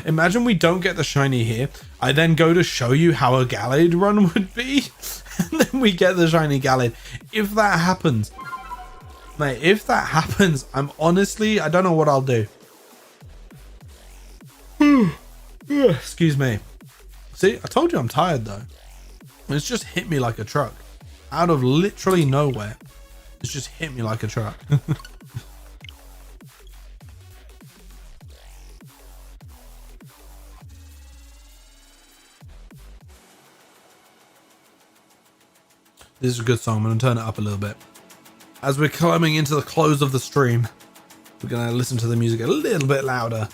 Imagine we don't get the shiny here. I then go to show you how a Gallade run would be, and then we get the shiny Gallade. If that happens, mate, if that happens, I'm honestly, I don't know what I'll do. Excuse me. See, I told you I'm tired though. It's just hit me like a truck. Out of literally nowhere. It's just hit me like a truck. This is a good song. I'm going to turn it up a little bit. As we're coming into the close of the stream, we're going to listen to the music a little bit louder.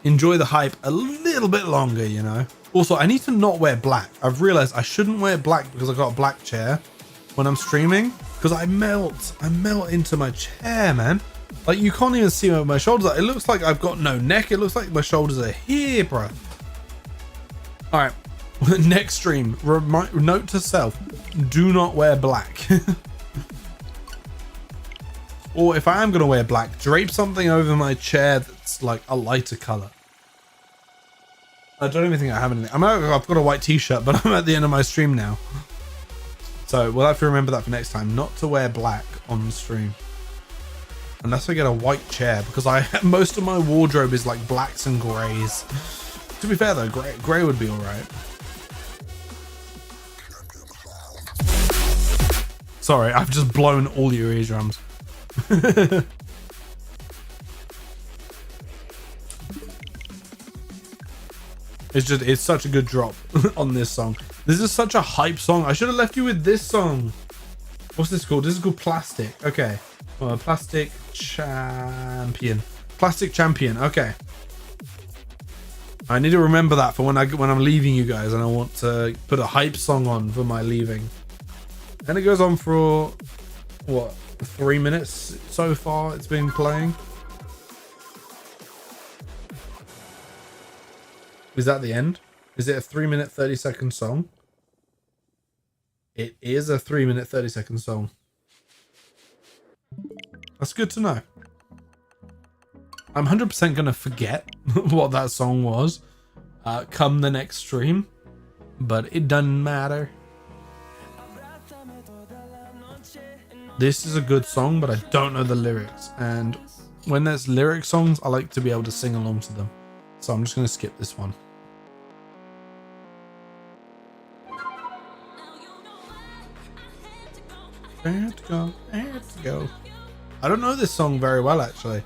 Enjoy the hype a little bit longer, you know. Also, I need to not wear black. I've realized I shouldn't wear black because I've got a black chair when I'm streaming. Because I melt into my chair, man. Like, you can't even see where my shoulders are. It looks like I've got no neck. It looks like my shoulders are here, bro. All right. Next stream, note to self, do not wear black. Or if I am going to wear black, drape something over my chair that's like a lighter color. I don't even think I have anything. I've got a white t-shirt, but I'm at the end of my stream now. So we'll have to remember that for next time, not to wear black on the stream. Unless I get a white chair, because most of my wardrobe is like blacks and grays. To be fair though, gray would be all right. Sorry, I've just blown all your eardrums. It's such a good drop on this song. This is such a hype song. I should have left you with this song. What's this called? This is called Plastic. Okay. Well, Plastic Champion. Plastic Champion. Okay. I need to remember that for when I'm leaving you guys, and I want to put a hype song on for my leaving. And it goes on for what, 3 minutes so far it's been playing. Is that the end? Is it a 3-minute 30-second song? It is a 3-minute 30-second song. That's good to know. I'm 100% gonna forget what that song was come the next stream, but it doesn't matter. This is a good song, but I don't know the lyrics, and when there's lyric songs, I like to be able to sing along to them. So I'm just going to skip this one. I had to go. I don't know this song very well, actually.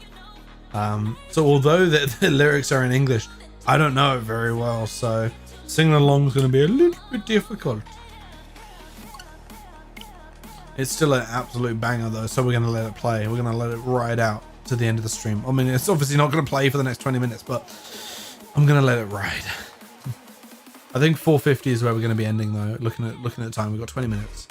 So although the lyrics are in English, I don't know it very well, so singing along is going to be a little bit difficult. It's still an absolute banger though, so we're going to let it play. We're going to let it ride out to the end of the stream. I mean, it's obviously not going to play for the next 20 minutes, but I'm going to let it ride. I think 4:50 is where we're going to be ending though. Looking at the time, we've got 20 minutes.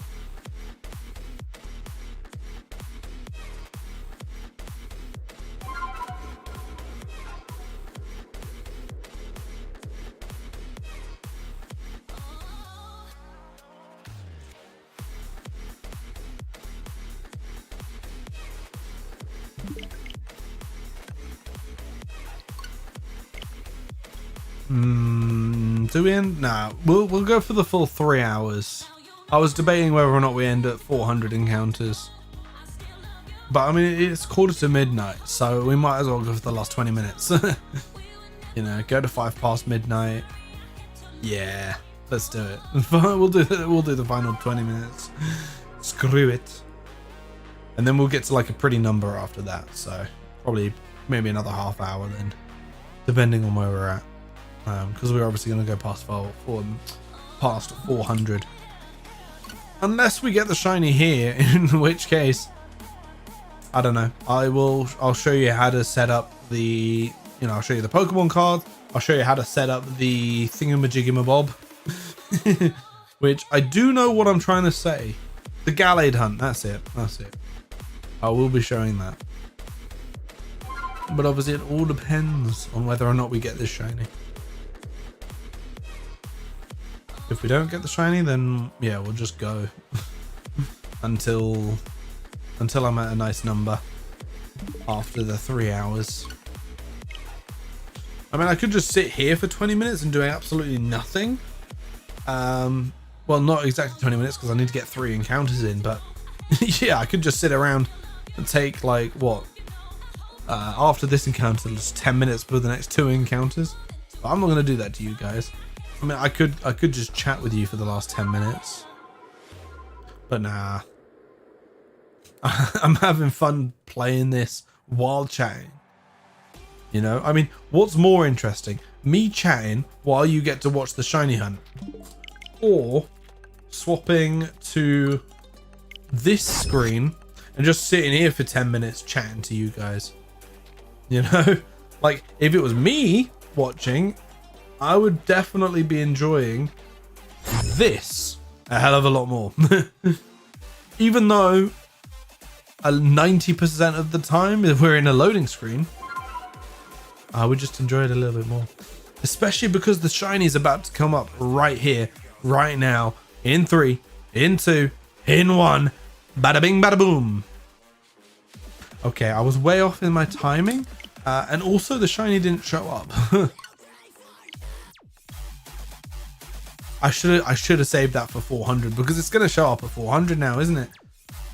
Do we end? Nah, we'll go for the full 3 hours. I was debating whether or not we end at 400 encounters. But I mean, it's 1:45, so we might as well go for the last 20 minutes. You know, go to 5 past midnight. Yeah, let's do it. We'll do the final 20 minutes. Screw it. And then we'll get to like a pretty number after that. So probably maybe another half hour then, depending on where we're at. Because we're obviously going to go past 400. Unless we get the shiny here, in which case, I don't know. I'll show you how to set up the, I'll show you the Pokemon card. I'll show you how to set up the thingamajigimabob. Which I do know what I'm trying to say. The Gallade hunt, that's it. I will be showing that. But obviously it all depends on whether or not we get this shiny. If we don't get the shiny, then yeah, we'll just go until I'm at a nice number after the 3 hours. I mean, I could just sit here for 20 minutes and do absolutely nothing. Well, not exactly 20 minutes because I need to get 3 encounters in, but yeah, I could just sit around and take like what? After this encounter, just 10 minutes for the next 2 encounters. But I'm not going to do that to you guys. I mean, I could just chat with you for the last 10 minutes. But nah. I'm having fun playing this while chatting. You know, I mean, what's more interesting? Me chatting while you get to watch the shiny hunt, or swapping to this screen and just sitting here for 10 minutes chatting to you guys. You know, like if it was me watching, I would definitely be enjoying this a hell of a lot more. Even though 90% of the time if we're in a loading screen, I would just enjoy it a little bit more. Especially because the shiny is about to come up right here, right now, in 3, in 2, in 1, bada bing, bada boom. Okay, I was way off in my timing, and also the shiny didn't show up. I should have saved that for 400 because it's going to show up at 400 now, isn't it?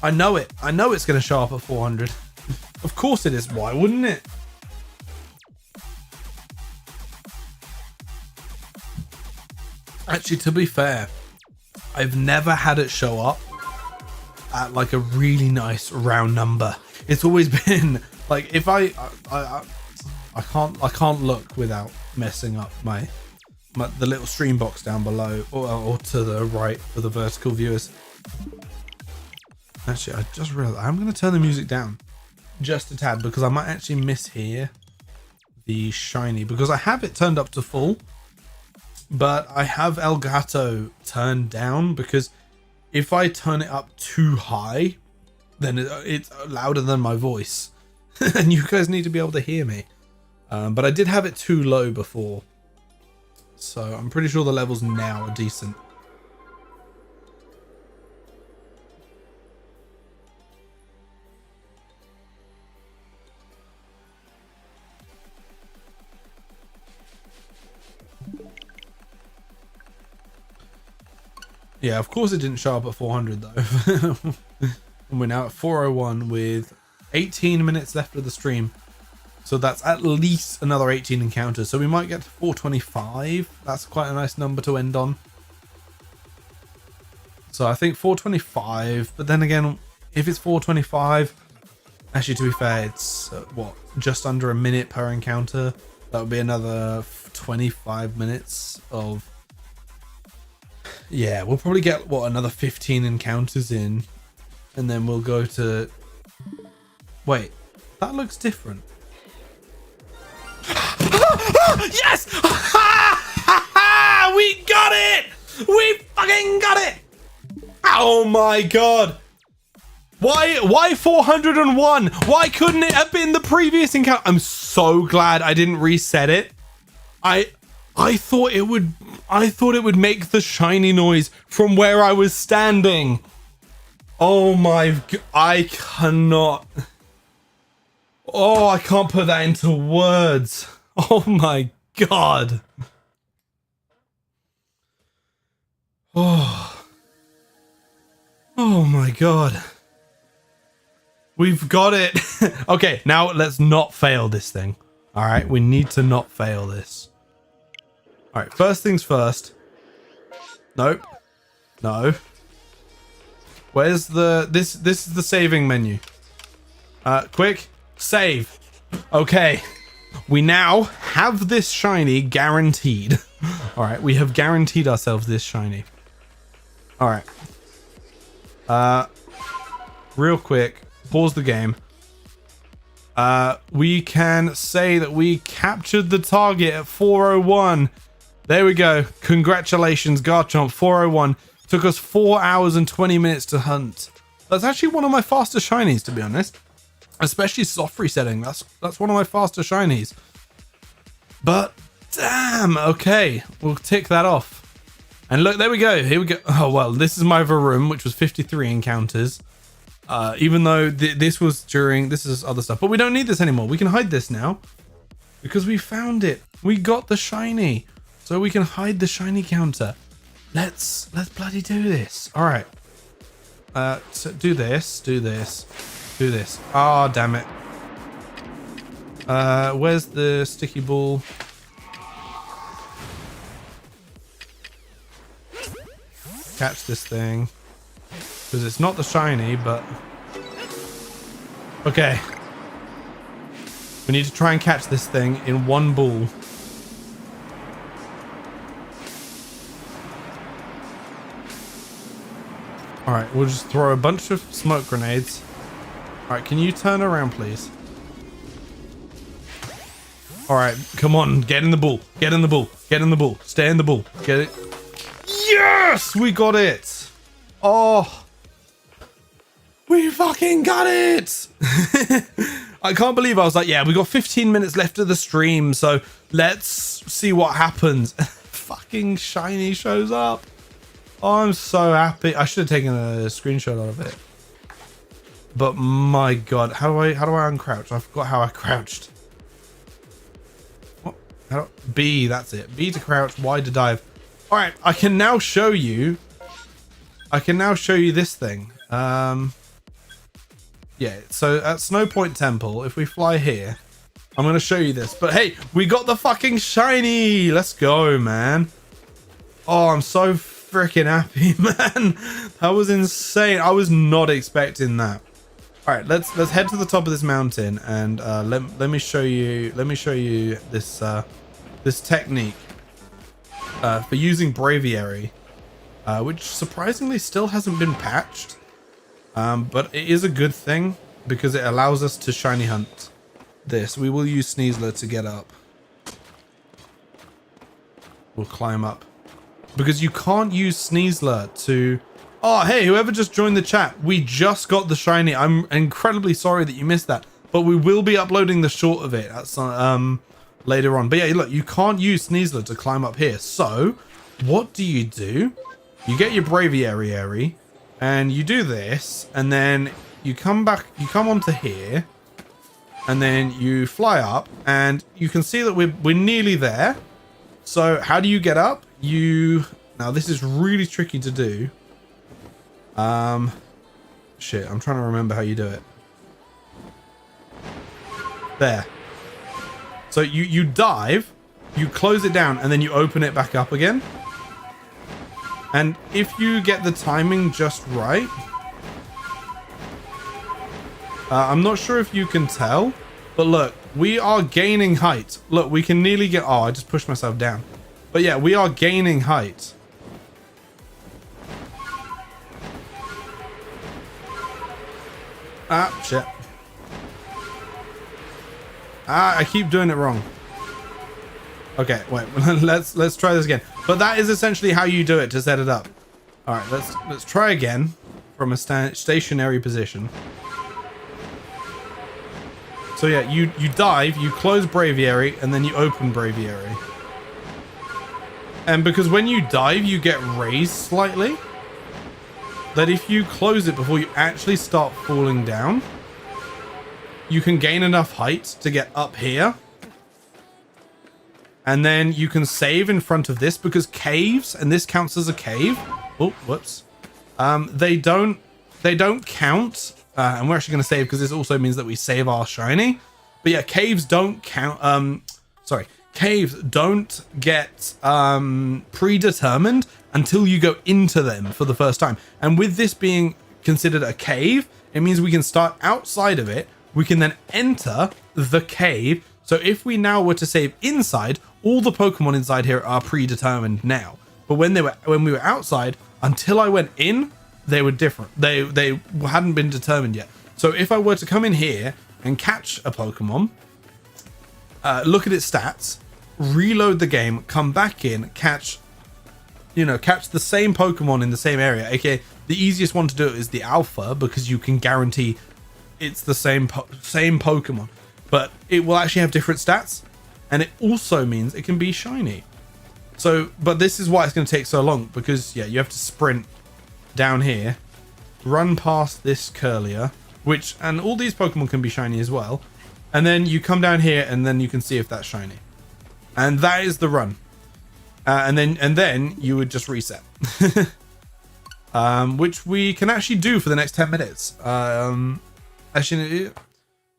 I know it. I know it's going to show up at 400. Of course it is. Why wouldn't it? Actually, to be fair, I've never had it show up at like a really nice round number. It's always been like if I can't look without messing up the little stream box down below or to the right for the vertical viewers. Actually, I just realized I'm going to turn the music down just a tad because I might actually mishear the shiny because I have it turned up to full. But I have El Gato turned down because if I turn it up too high, then it's louder than my voice. And you guys need to be able to hear me. But I did have it too low before. So I'm pretty sure the levels now are decent. Yeah, of course it didn't show up at 400 though. And we're now at 401 with 18 minutes left of the stream. So that's at least another 18 encounters. So we might get to 425. That's quite a nice number to end on. So I think 425. But then again, if it's 425, actually to be fair, it's what, just under a minute per encounter. That would be another 25 minutes of... Yeah, we'll probably get, what, another 15 encounters in. And then we'll go to... Wait, that looks different. Yes! We got it! We fucking got it! Oh my god! Why 401? Why couldn't it have been the previous encounter? I'm so glad I didn't reset it. I thought it would make the shiny noise from where I was standing. Oh my god, I cannot. Oh, I can't put that into words. Oh my god. Oh. Oh my god. We've got it. Okay, now let's not fail this thing. All right, we need to not fail this. All right, first things first. Nope. No. Where's the... This is the saving menu. Quick. Save. Okay. We now have this shiny guaranteed. All right, we have guaranteed ourselves this shiny. All right. Real quick. Pause the game. We can say that we captured the target at 4:01. There we go. Congratulations, Garchomp. 4:01. Took us 4 hours and 20 minutes to hunt. That's actually one of my faster shinies, to be honest. Especially soft resetting. That's one of my faster shinies. But damn, okay. We'll tick that off. And look, there we go. Here we go. Oh, well, this is my Varoom, which was 53 encounters. Even though this was during... This is other stuff. But we don't need this anymore. We can hide this now. Because we found it. We got the shiny. So we can hide the shiny counter. Let's bloody do this. All right. So do this. Do this. Do this. Ah, oh, damn it. Where's the sticky ball? Catch this thing. Because it's not the shiny, but... Okay. We need to try and catch this thing in one ball. Alright, we'll just throw a bunch of smoke grenades. Alright, can you turn around, please? Alright, come on. Get in the ball. Get in the ball. Get in the ball. Stay in the ball. Get it. Yes! We got it! Oh... We fucking got it! I can't believe I was like, yeah, we got 15 minutes left of the stream, so let's see what happens. Fucking shiny shows up. Oh, I'm so happy. I should have taken a screenshot of it. But my god, how do I uncrouch? I forgot how I crouched. What? B, that's it. B to crouch, Y to dive. All right, I can now show you this thing. Yeah, so at Snow Point Temple, if we fly here, I'm going to show you this. But hey, we got the fucking shiny. Let's go, man. Oh, I'm so freaking happy, man. That was insane. I was not expecting that. All right, let's head to the top of this mountain and let me show you this this technique for using Braviary, which surprisingly still hasn't been patched. But it is a good thing because it allows us to shiny hunt this. We will use Sneasler to get up. We'll climb up. Because you can't use Sneasler to... Oh, hey, whoever just joined the chat. We just got the shiny. I'm incredibly sorry that you missed that. But we will be uploading the short of it at some, later on. But yeah, look, you can't use Sneasler to climb up here. So, what do? You get your Braviary. And you do this, and then you come back, you come onto here, and then you fly up, and you can see that we're nearly there. So how do you get up? Now this is really tricky to do. Shit, I'm trying to remember how you do it. There. So you dive, you close it down, and then you open it back up again. And if you get the timing just right, I'm not sure if you can tell, but look, we are gaining height. Look, we can nearly get... Oh, I just pushed myself down. But yeah, we are gaining height. Ah, shit. Ah, I keep doing it wrong. Okay, wait, let's try this again. But that is essentially how you do it to set it up. All right, let's try again from a stationary position. So yeah, you dive, you close Braviary, and then you open Braviary. And because when you dive, you get raised slightly, that if you close it before you actually start falling down, you can gain enough height to get up here. And then you can save in front of this because caves, and this counts as a cave. Oh, whoops. They don't they don't count. And we're actually going to save because this also means that we save our shiny. But yeah, caves don't count. Sorry, caves don't get predetermined until you go into them for the first time. And with this being considered a cave, it means we can start outside of it. We can then enter the cave. So if we now were to save inside, all the Pokemon inside here are predetermined now. But when we were outside, until I went in, they were different. They hadn't been determined yet. So if I were to come in here and catch a Pokemon, look at its stats, reload the game, come back in, catch the same Pokemon in the same area. Okay, the easiest one to do it is the Alpha, because you can guarantee it's the same Pokemon, but it will actually have different stats, and it also means it can be shiny. So, but this is why it's going to take so long, because yeah, you have to sprint down here, run past this Curlier, and all these Pokemon can be shiny as well, and then you come down here and then you can see if that's shiny, and that is the run. And then you would just reset, which we can actually do for the next 10 minutes. Actually,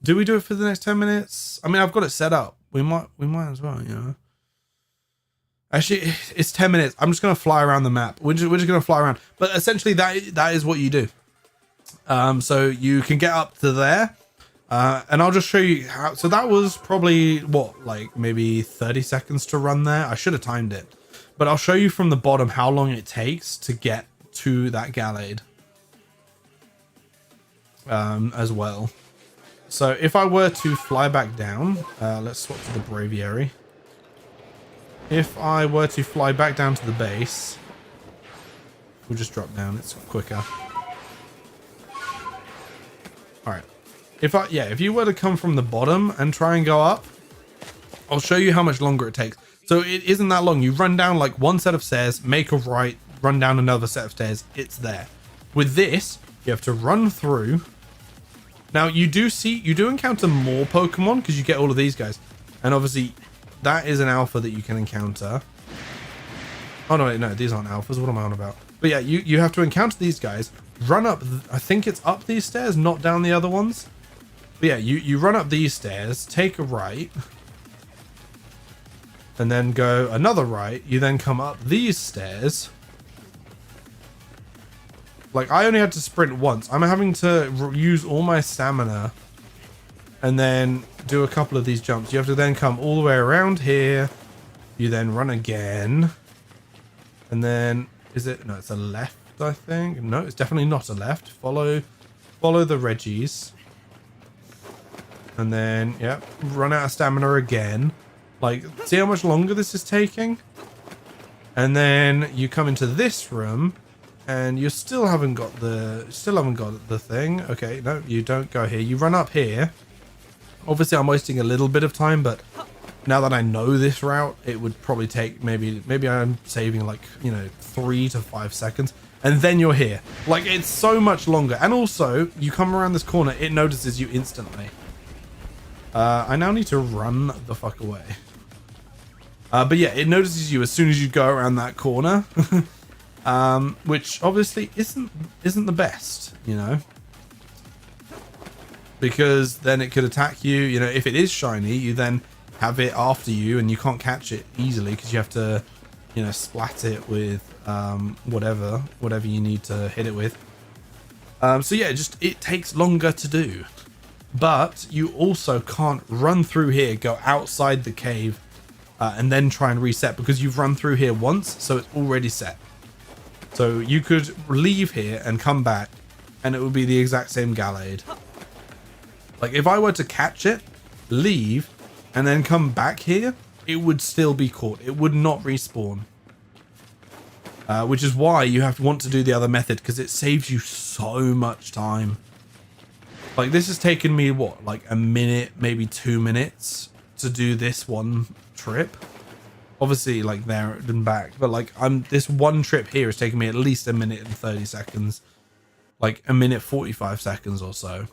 do we do it for the next 10 minutes? I mean, I've got it set up. We might as well, you know. Actually, it's 10 minutes. I'm just going to fly around the map. We're just going to fly around. But essentially, that is what you do. So you can get up to there. And I'll just show you how. So that was probably, what, like maybe 30 seconds to run there. I should have timed it. But I'll show you from the bottom how long it takes to get to that Gallade. As well. So if I were to fly back down, let's swap to the Braviary. If I were to fly back down to the base, we'll just drop down. It's quicker. All right. If you were to come from the bottom and try and go up, I'll show you how much longer it takes. So it isn't that long. You run down like one set of stairs, make a right, run down another set of stairs. It's there. With this, you have to run through. Now you do encounter more Pokemon because you get all of these guys, and obviously that is an alpha that you can encounter. Oh no, wait, no, these aren't alphas. What am I on about? But yeah, you have to encounter these guys. Run up. I think it's up these stairs, not down the other ones. But yeah, you run up these stairs, take a right, and then go another right. You then come up these stairs. Like, I only had to sprint once. I'm having to use all my stamina and then do a couple of these jumps. You have to then come all the way around here. You then run again. And then, is it? No, it's a left, I think. No, it's definitely not a left. Follow the Reggies. And then, yeah, run out of stamina again. Like, see how much longer this is taking? And then you come into this room. And you still haven't got the thing. Okay, no, you don't go here. You run up here. Obviously, I'm wasting a little bit of time, but now that I know this route, it would probably take maybe I'm saving like 3 to 5 seconds, and then you're here. Like, it's so much longer. And also, you come around this corner, it notices you instantly. I now need to run the fuck away. But yeah, it notices you as soon as you go around that corner. Which obviously isn't the best, because then it could attack you. If it is shiny, you then have it after you, and you can't catch it easily because you have to, splat it with whatever you need to hit it with. So yeah, it takes longer to do, but you also can't run through here, go outside the cave, and then try and reset because you've run through here once, so it's already set. So you could leave here and come back, and it would be the exact same Gallade. Like, if I were to catch it, leave, and then come back here, it would still be caught. It would not respawn. Which is why you want to do the other method, because it saves you so much time. Like, this has taken me, what, like a minute, maybe 2 minutes to do this one trip. Obviously, like, there and back, but like, this one trip here is taking me at least a minute and 30 seconds, like a minute 45 seconds or so.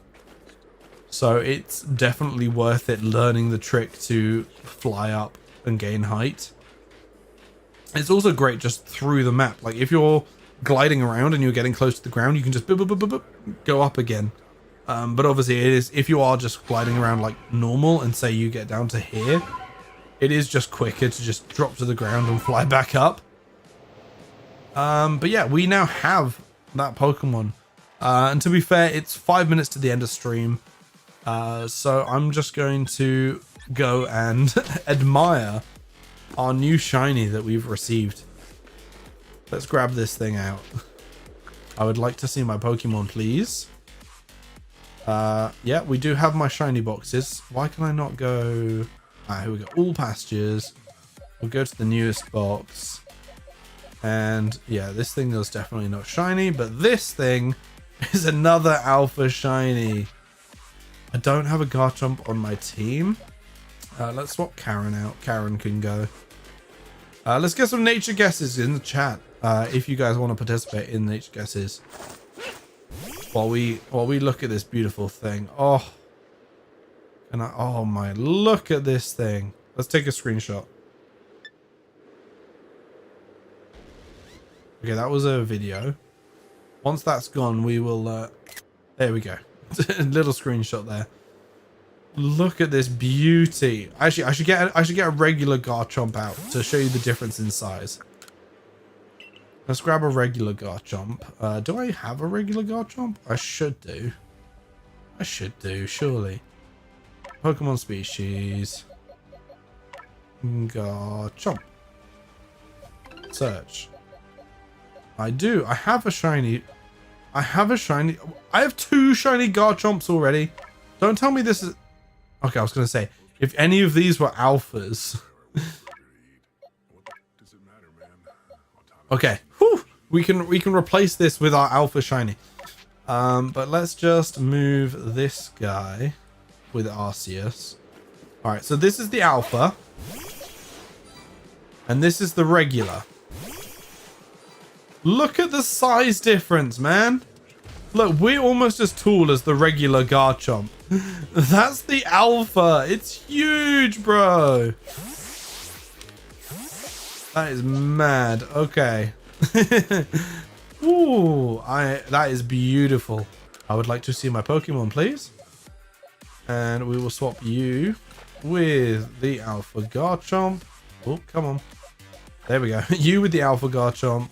So it's definitely worth it learning the trick to fly up and gain height. It's also great just through the map. Like, if you're gliding around and you're getting close to the ground, you can just boop, boop, boop, boop, boop, go up again. But obviously it is, if you are just gliding around like normal and say you get down to here, it is just quicker to just drop to the ground and fly back up. But yeah, we now have that Pokemon. And to be fair, it's 5 minutes to the end of stream. So I'm just going to go and admire our new shiny that we've received. Let's grab this thing out. I would like to see my Pokemon, please. Yeah, we do have my shiny boxes. Why can I not go... here we go. All pastures. We'll go to the newest box. And yeah, this thing is definitely not shiny, but this thing is another alpha shiny. I don't have a Garchomp on my team. Let's swap Karen out. Karen can go. Let's get some nature guesses in the chat. If you guys want to participate in nature guesses. While we look at this beautiful thing. Oh. And oh my, look at this thing. Let's take a screenshot. Okay, that was a video. Once that's gone, we will there we go. Little screenshot there. Look at this beauty. Actually, I should get a regular Garchomp out to show you the difference in size. Let's grab a regular Garchomp. Do I have a regular Garchomp? I should do. I should do, surely. Pokemon species. Garchomp. Search. I do. I have a shiny. I have two shiny Garchomps already. Don't tell me this is... Okay, I was going to say, if any of these were alphas... Okay. Whew. We can replace this with our alpha shiny. But let's just move this guy with Arceus. Alright, so this is the alpha. And this is the regular. Look at the size difference, man. Look, we're almost as tall as the regular Garchomp. That's the alpha. It's huge, bro. That is mad. Okay. Ooh, that is beautiful. I would like to see my Pokemon, please. And we will swap you with the Alpha Garchomp. Oh, come on. There we go. You with the Alpha Garchomp.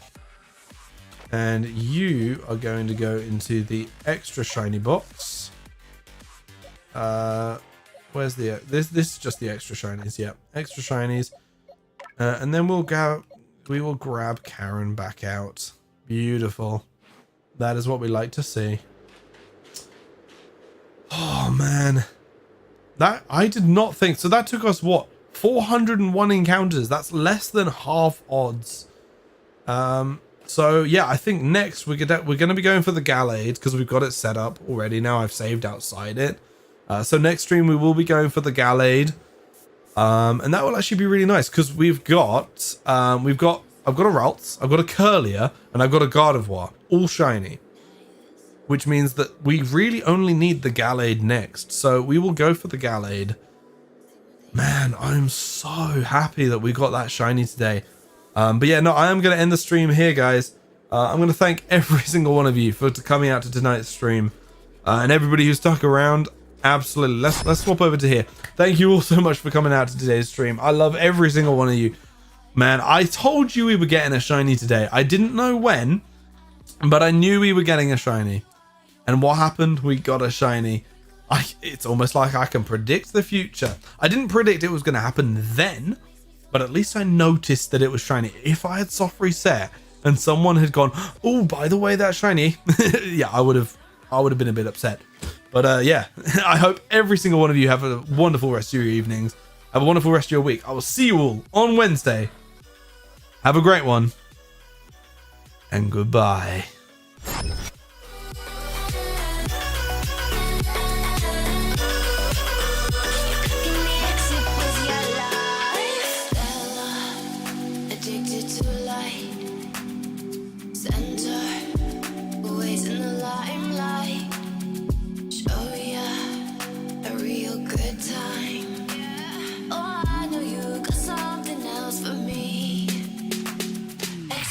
And you are going to go into the extra shiny box. Where's the... This is just the extra shinies. Yeah, extra shinies. And then we will grab Karen back out. Beautiful. That is what we like to see. Oh, man. That I did not think... So that took us, what? 401 encounters. That's less than half odds. So, yeah, I think next we're going to be going for the Gallade because we've got it set up already. Now I've saved outside it. So next stream we will be going for the Gallade. And that will actually be really nice because I've got a Ralts, I've got a Curlier, and I've got a Gardevoir, all shiny. Which means that we really only need the Gallade next. So we will go for the Gallade. Man, I'm so happy that we got that shiny today. But yeah, no, I am going to end the stream here, guys. I'm going to thank every single one of you for coming out to tonight's stream. And everybody who stuck around, absolutely. Let's swap over to here. Thank you all so much for coming out to today's stream. I love every single one of you. Man, I told you we were getting a shiny today. I didn't know when, but I knew we were getting a shiny. And what happened? We got a shiny. It's almost like I can predict the future. I didn't predict it was going to happen then, but at least I noticed that it was shiny. If I had soft reset and someone had gone, oh, by the way, that's shiny. Yeah, I would have been a bit upset. But yeah, I hope every single one of you have a wonderful rest of your evenings. Have a wonderful rest of your week. I will see you all on Wednesday. Have a great one. And goodbye.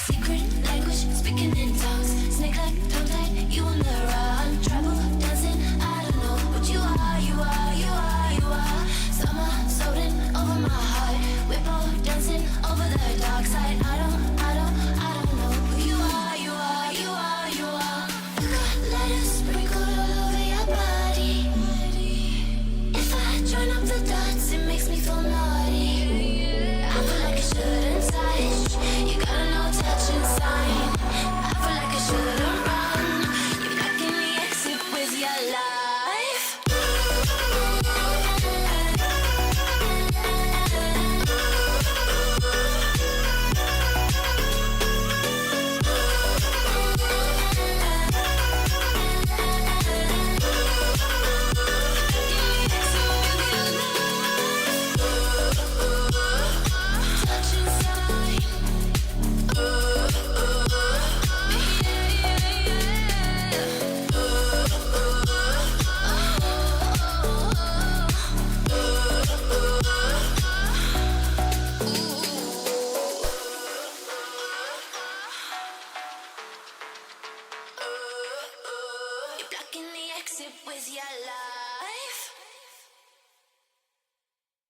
Secret language speaking in mix it with your life.